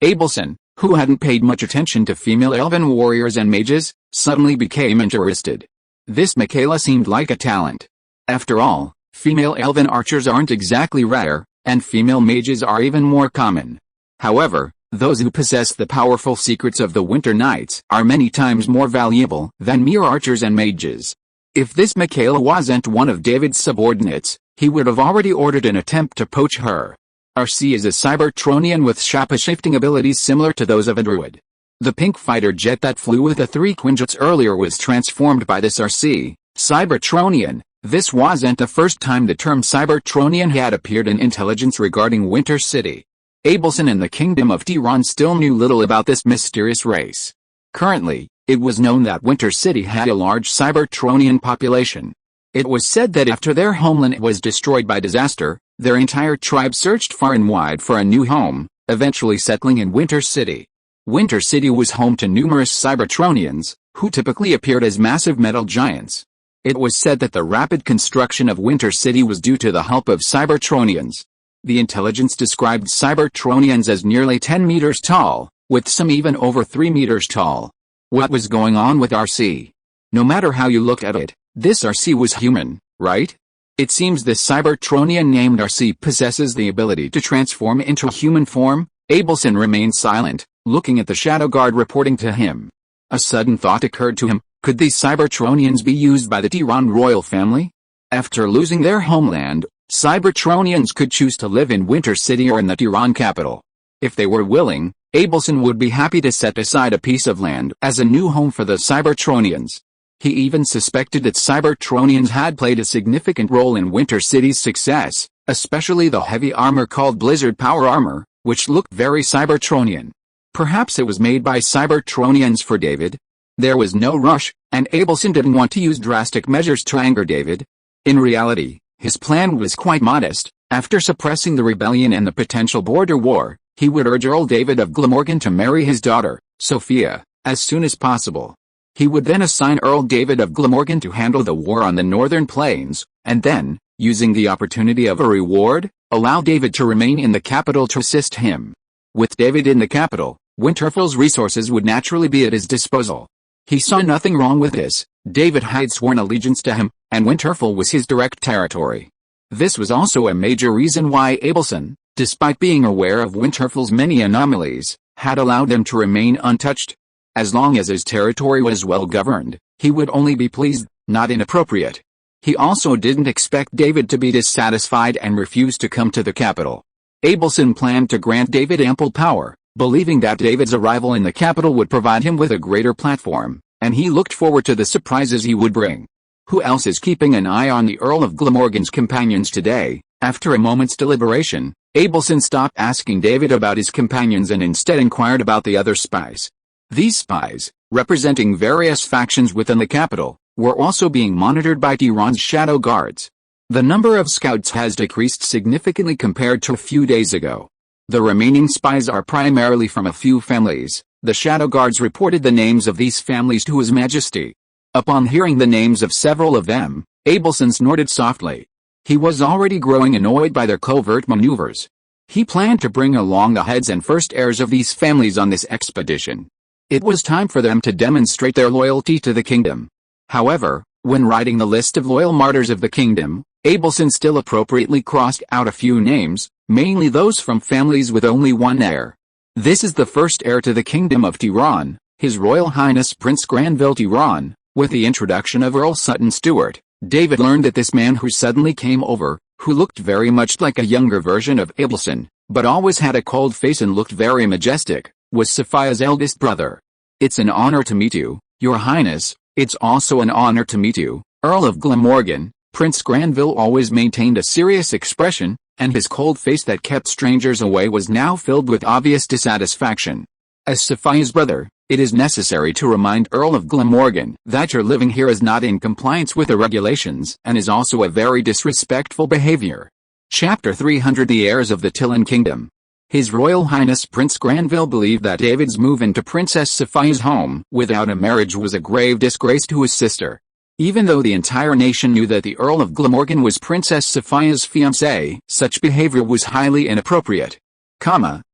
Abelson, who hadn't paid much attention to female elven warriors and mages, suddenly became interested. This Michaela seemed like a talent. After all, female elven archers aren't exactly rare, and female mages are even more common. However, those who possess the powerful secrets of the Winter Knights are many times more valuable than mere archers and mages. If this Michaela wasn't one of David's subordinates, he would have already ordered an attempt to poach her. RC is a Cybertronian with shape-shifting abilities similar to those of a druid. The pink fighter jet that flew with the three Quinjets earlier was transformed by this RC, Cybertronian. This wasn't the first time the term Cybertronian had appeared in intelligence regarding Winter City. Abelson and the Kingdom of Tiran still knew little about this mysterious race. Currently, it was known that Winter City had a large Cybertronian population. It was said that after their homeland was destroyed by disaster, their entire tribe searched far and wide for a new home, eventually settling in Winter City. Winter City was home to numerous Cybertronians, who typically appeared as massive metal giants. It was said that the rapid construction of Winter City was due to the help of Cybertronians. The intelligence described Cybertronians as nearly 10 meters tall, with some even over 3 meters tall. What was going on with RC? No matter how you look at it, this RC was human, right? It seems this Cybertronian named RC possesses the ability to transform into human form. Abelson remained silent, looking at the Shadow Guard reporting to him. A sudden thought occurred to him. Could these Cybertronians be used by the Tiran royal family? After losing their homeland, Cybertronians could choose to live in Winter City or in the Tiran capital. If they were willing, Abelson would be happy to set aside a piece of land as a new home for the Cybertronians. He even suspected that Cybertronians had played a significant role in Winter City's success, especially the heavy armor called Blizzard Power Armor, which looked very Cybertronian. Perhaps it was made by Cybertronians for David. There was no rush, and Abelson didn't want to use drastic measures to anger David. In reality, his plan was quite modest. After suppressing the rebellion and the potential border war, he would urge Earl David of Glamorgan to marry his daughter, Sophia, as soon as possible. He would then assign Earl David of Glamorgan to handle the war on the northern plains, and then, using the opportunity of a reward, allow David to remain in the capital to assist him. With David in the capital, Winterfell's resources would naturally be at his disposal. He saw nothing wrong with this. David had sworn allegiance to him, and Winterfell was his direct territory. This was also a major reason why Abelson, despite being aware of Winterfell's many anomalies, had allowed them to remain untouched. As long as his territory was well governed, he would only be pleased, not inappropriate. He also didn't expect David to be dissatisfied and refuse to come to the capital. Abelson planned to grant David ample power, believing that David's arrival in the capital would provide him with a greater platform, and he looked forward to the surprises he would bring. Who else is keeping an eye on the Earl of Glamorgan's companions today? After a moment's deliberation, Abelson stopped asking David about his companions and instead inquired about the other spies. These spies, representing various factions within the capital, were also being monitored by Tiran's shadow guards. The number of scouts has decreased significantly compared to a few days ago. The remaining spies are primarily from a few families. The shadow guards reported the names of these families to His Majesty. Upon hearing the names of several of them, Abelson snorted softly. He was already growing annoyed by their covert maneuvers. He planned to bring along the heads and first heirs of these families on this expedition. It was time for them to demonstrate their loyalty to the kingdom. However, when writing the list of loyal martyrs of the kingdom, Abelson still appropriately crossed out a few names, mainly those from families with only one heir. This is the first heir to the Kingdom of Tiran, His Royal Highness Prince Granville Tiran. With the introduction of Earl Sutton Stewart, David learned that this man who suddenly came over, who looked very much like a younger version of Abelson, but always had a cold face and looked very majestic, was Sophia's eldest brother. "It's an honor to meet you, Your Highness." "It's also an honor to meet you, Earl of Glamorgan." Prince Granville always maintained a serious expression, and his cold face that kept strangers away was now filled with obvious dissatisfaction. "As Sophia's brother, it is necessary to remind Earl of Glamorgan that your living here is not in compliance with the regulations and is also a very disrespectful behavior." Chapter 300 The Heirs of the Tilan Kingdom. His Royal Highness Prince Granville believed that David's move into Princess Sophia's home without a marriage was a grave disgrace to his sister. Even though the entire nation knew that the Earl of Glamorgan was Princess Sophia's fiancé, such behavior was highly inappropriate.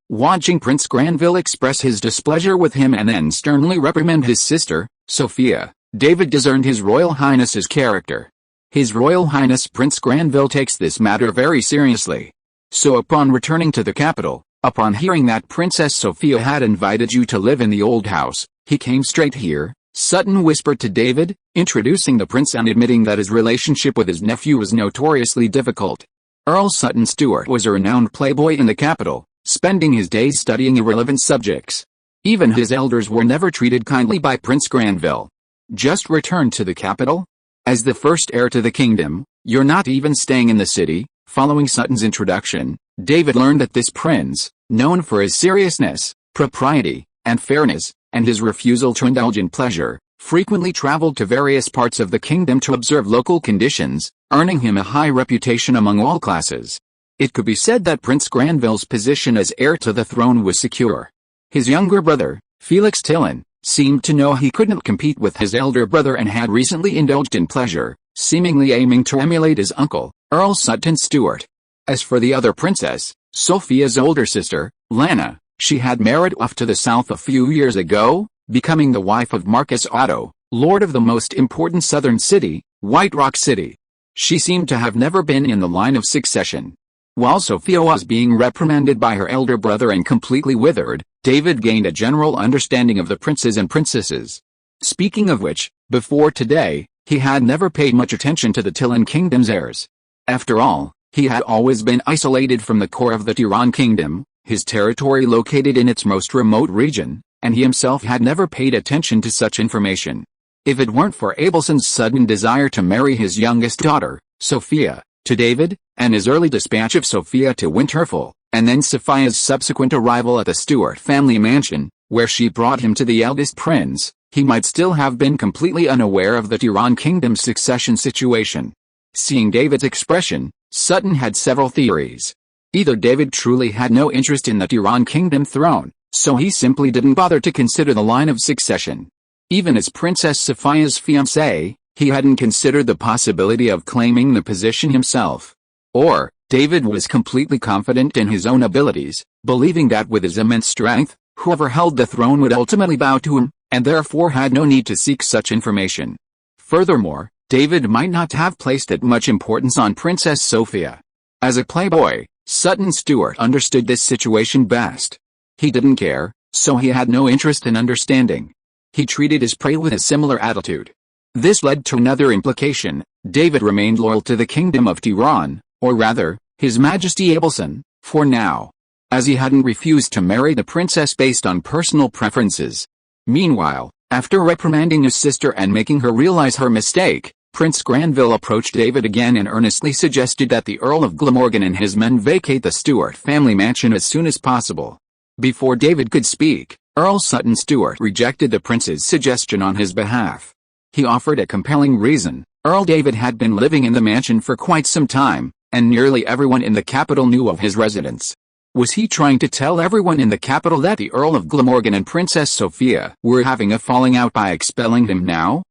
Watching Prince Granville express his displeasure with him and then sternly reprimand his sister, Sophia, David discerned His Royal Highness's character. His Royal Highness Prince Granville takes this matter very seriously. So upon returning to the capital, upon hearing that Princess Sophia had invited you to live in the old house, he came straight here, Sutton whispered to David, introducing the prince and admitting that his relationship with his nephew was notoriously difficult. Earl Sutton Stewart was a renowned playboy in the capital, spending his days studying irrelevant subjects. Even his elders were never treated kindly by Prince Granville. "Just returned to the capital? As the first heir to the kingdom, you're not even staying in the city?" Following Sutton's introduction, David learned that this prince, known for his seriousness, propriety, and fairness, and his refusal to indulge in pleasure, frequently traveled to various parts of the kingdom to observe local conditions, earning him a high reputation among all classes. It could be said that Prince Granville's position as heir to the throne was secure. His younger brother, Felix Tilan, seemed to know he couldn't compete with his elder brother and had recently indulged in pleasure, seemingly aiming to emulate his uncle, Earl Sutton Stewart. As for the other princess, Sophia's older sister, Lana, she had married off to the south a few years ago, becoming the wife of Marcus Otto, lord of the most important southern city, White Rock City. She seemed to have never been in the line of succession. While Sophia was being reprimanded by her elder brother and completely withered, David gained a general understanding of the princes and princesses. Speaking of which, before today, he had never paid much attention to the Tilan kingdom's heirs. After all, he had always been isolated from the core of the Tiran kingdom, his territory located in its most remote region, and he himself had never paid attention to such information. If it weren't for Abelson's sudden desire to marry his youngest daughter, Sophia, to David, and his early dispatch of Sophia to Winterfell, and then Sophia's subsequent arrival at the Stewart family mansion, where she brought him to the eldest prince, he might still have been completely unaware of the Tiran kingdom's succession situation. Seeing David's expression, Sutton had several theories. Either David truly had no interest in the Tiran kingdom throne, so he simply didn't bother to consider the line of succession. Even as Princess Sophia's fiancé, he hadn't considered the possibility of claiming the position himself. Or, David was completely confident in his own abilities, believing that with his immense strength, whoever held the throne would ultimately bow to him, and therefore had no need to seek such information. Furthermore, David might not have placed that much importance on Princess Sophia. As a playboy, Sutton Stewart understood this situation best. He didn't care, so he had no interest in understanding. He treated his prey with a similar attitude. This led to another implication: David remained loyal to the Kingdom of Tiran, or rather, His Majesty Abelson, for now. as he hadn't refused to marry the princess based on personal preferences. Meanwhile, after reprimanding his sister and making her realize her mistake, Prince Granville approached David again and earnestly suggested that the Earl of Glamorgan and his men vacate the Stuart family mansion as soon as possible. Before David could speak, Earl Sutton Stuart rejected the prince's suggestion on his behalf. He offered a compelling reason. Earl David had been living in the mansion for quite some time, and nearly everyone in the capital knew of his residence. Was he trying to tell everyone in the capital that the Earl of Glamorgan and Princess Sophia were having a falling out by expelling him now?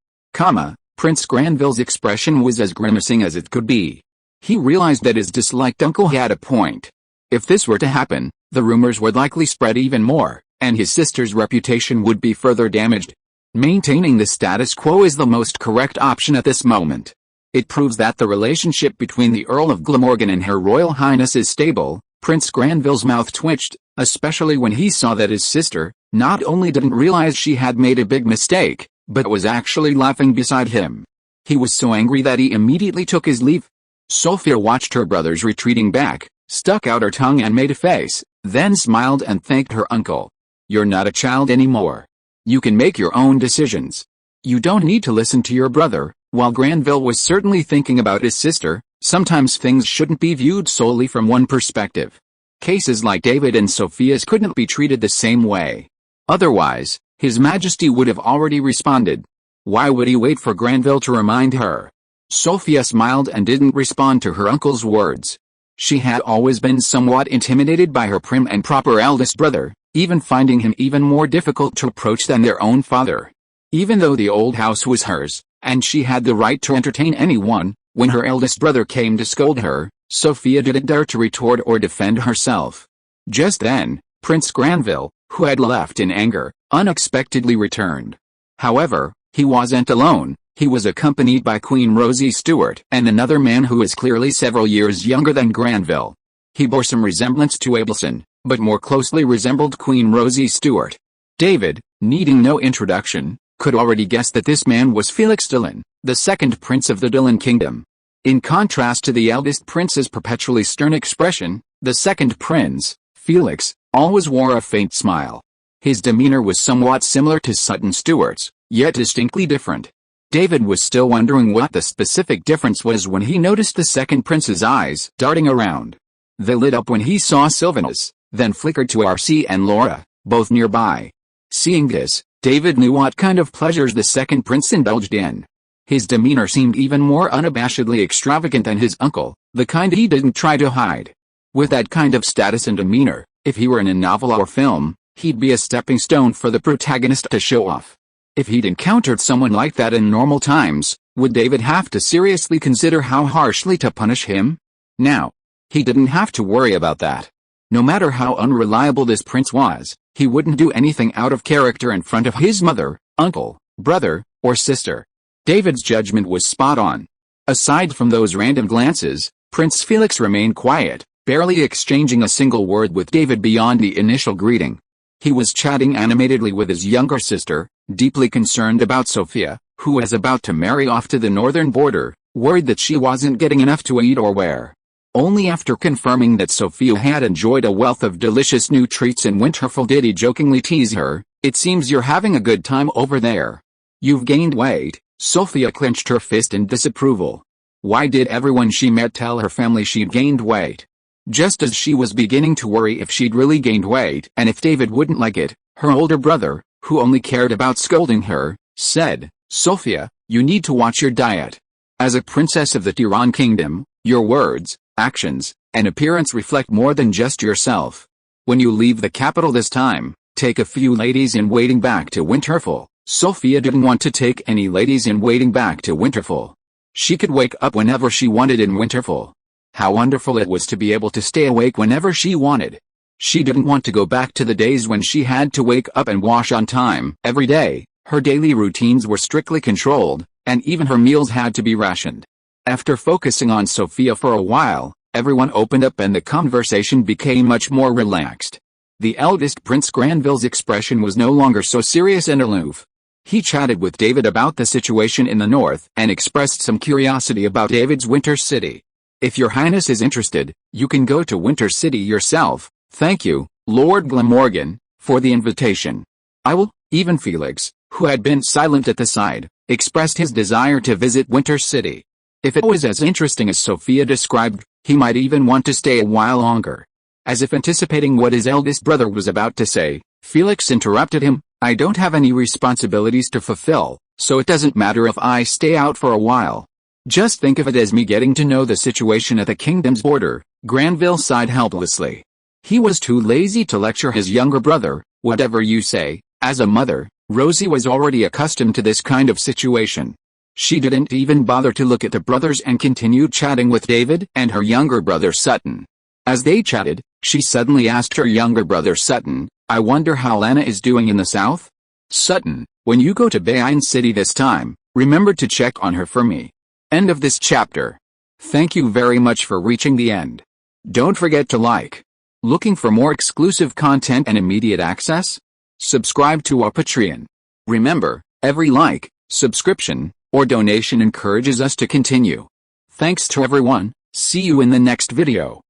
Prince Granville's expression was as grimacing as it could be. He realized that his disliked uncle had a point. If this were to happen, the rumors would likely spread even more, and his sister's reputation would be further damaged. Maintaining the status quo is the most correct option at this moment. It proves that the relationship between the Earl of Glamorgan and Her Royal Highness is stable. Prince Granville's mouth twitched, especially when he saw that his sister not only didn't realize she had made a big mistake, but was actually laughing beside him. He was so angry that he immediately took his leave. Sophia watched her brothers retreating back, stuck out her tongue and made a face, then smiled and thanked her uncle. "You're not a child anymore. You can make your own decisions. You don't need to listen to your brother." While Granville was certainly thinking about his sister, sometimes things shouldn't be viewed solely from one perspective. Cases like David and Sophia's couldn't be treated the same way. Otherwise, His Majesty would have already responded. Why would he wait for Granville to remind her? Sophia smiled and didn't respond to her uncle's words. She had always been somewhat intimidated by her prim and proper eldest brother, even finding him even more difficult to approach than their own father. Even though the old house was hers, and she had the right to entertain anyone, when her eldest brother came to scold her, Sophia didn't dare to retort or defend herself. Just then, Prince Granville, who had left in anger, unexpectedly returned. However, he wasn't alone. He was accompanied by Queen Rosie Stuart and another man who was clearly several years younger than Granville. He bore some resemblance to Abelson, but more closely resembled Queen Rosie Stuart. David, needing no introduction, could already guess that this man was Felix Dillon, the second prince of the Dillon kingdom. In contrast to the eldest prince's perpetually stern expression, the second prince, Felix, always wore a faint smile. His demeanor was somewhat similar to Sutton Stuart's, yet distinctly different. David was still wondering what the specific difference was when he noticed the second prince's eyes darting around. They lit up when he saw Sylvanus, then flickered to RC and Laura, both nearby. Seeing this, David knew what kind of pleasures the second prince indulged in. His demeanor seemed even more unabashedly extravagant than his uncle, the kind he didn't try to hide. With that kind of status and demeanor, if he were in a novel or film, he'd be a stepping stone for the protagonist to show off. If he'd encountered someone like that in normal times, would David have to seriously consider how harshly to punish him? Now, he didn't have to worry about that. No matter how unreliable this prince was, he wouldn't do anything out of character in front of his mother, uncle, brother, or sister. David's judgment was spot on. Aside from those random glances, Prince Felix remained quiet, barely exchanging a single word with David beyond the initial greeting. He was chatting animatedly with his younger sister, deeply concerned about Sophia, who was about to marry off to the northern border, worried that she wasn't getting enough to eat or wear. Only after confirming that Sophia had enjoyed a wealth of delicious new treats in Winterfell did he jokingly tease her, "It seems you're having a good time over there. You've gained weight." Sophia clenched her fist in disapproval. Why did everyone she met tell her family she'd gained weight? Just as she was beginning to worry if she'd really gained weight and if David wouldn't like it, her older brother, who only cared about scolding her, said, "Sophia, you need to watch your diet. As a princess of the Tiran kingdom, your words, actions, and appearance reflect more than just yourself. When you leave the capital this time, take a few ladies in waiting back to Winterfell." Sophia didn't want to take any ladies in waiting back to Winterfell. She could wake up whenever she wanted in Winterfell. How wonderful it was to be able to stay awake whenever she wanted. She didn't want to go back to the days when she had to wake up and wash on time every day. Her daily routines were strictly controlled, and even her meals had to be rationed. After focusing on Sophia for a while, everyone opened up and the conversation became much more relaxed. The eldest Prince Granville's expression was no longer so serious and aloof. He chatted with David about the situation in the north and expressed some curiosity about David's Winter City. "If your highness is interested, you can go to Winter City yourself," Thank you, Lord Glamorgan, for the invitation. I will. Even Felix, who had been silent at the side, expressed his desire to visit Winter City. If it was as interesting as Sophia described, he might even want to stay a while longer. As if anticipating what his eldest brother was about to say, Felix interrupted him. I don't have any responsibilities to fulfill, so it doesn't matter if I stay out for a while. Just think of it as me getting to know the situation at the kingdom's border. Granville sighed helplessly. He was too lazy to lecture his younger brother. Whatever you say. As a mother, Rosie was already accustomed to this kind of situation. She didn't even bother to look at the brothers and continued chatting with David and her younger brother Sutton. As they chatted, she suddenly asked her younger brother Sutton, I wonder how Lana is doing in the south? Sutton, when you go to Bayan City this time, remember to check on her for me. End of this chapter. Thank you very much for reaching the end. Don't forget to like. Looking for more exclusive content and immediate access? Subscribe to our Patreon. Remember, every like, subscription, or donation encourages us to continue. Thanks to everyone. See you in the next video.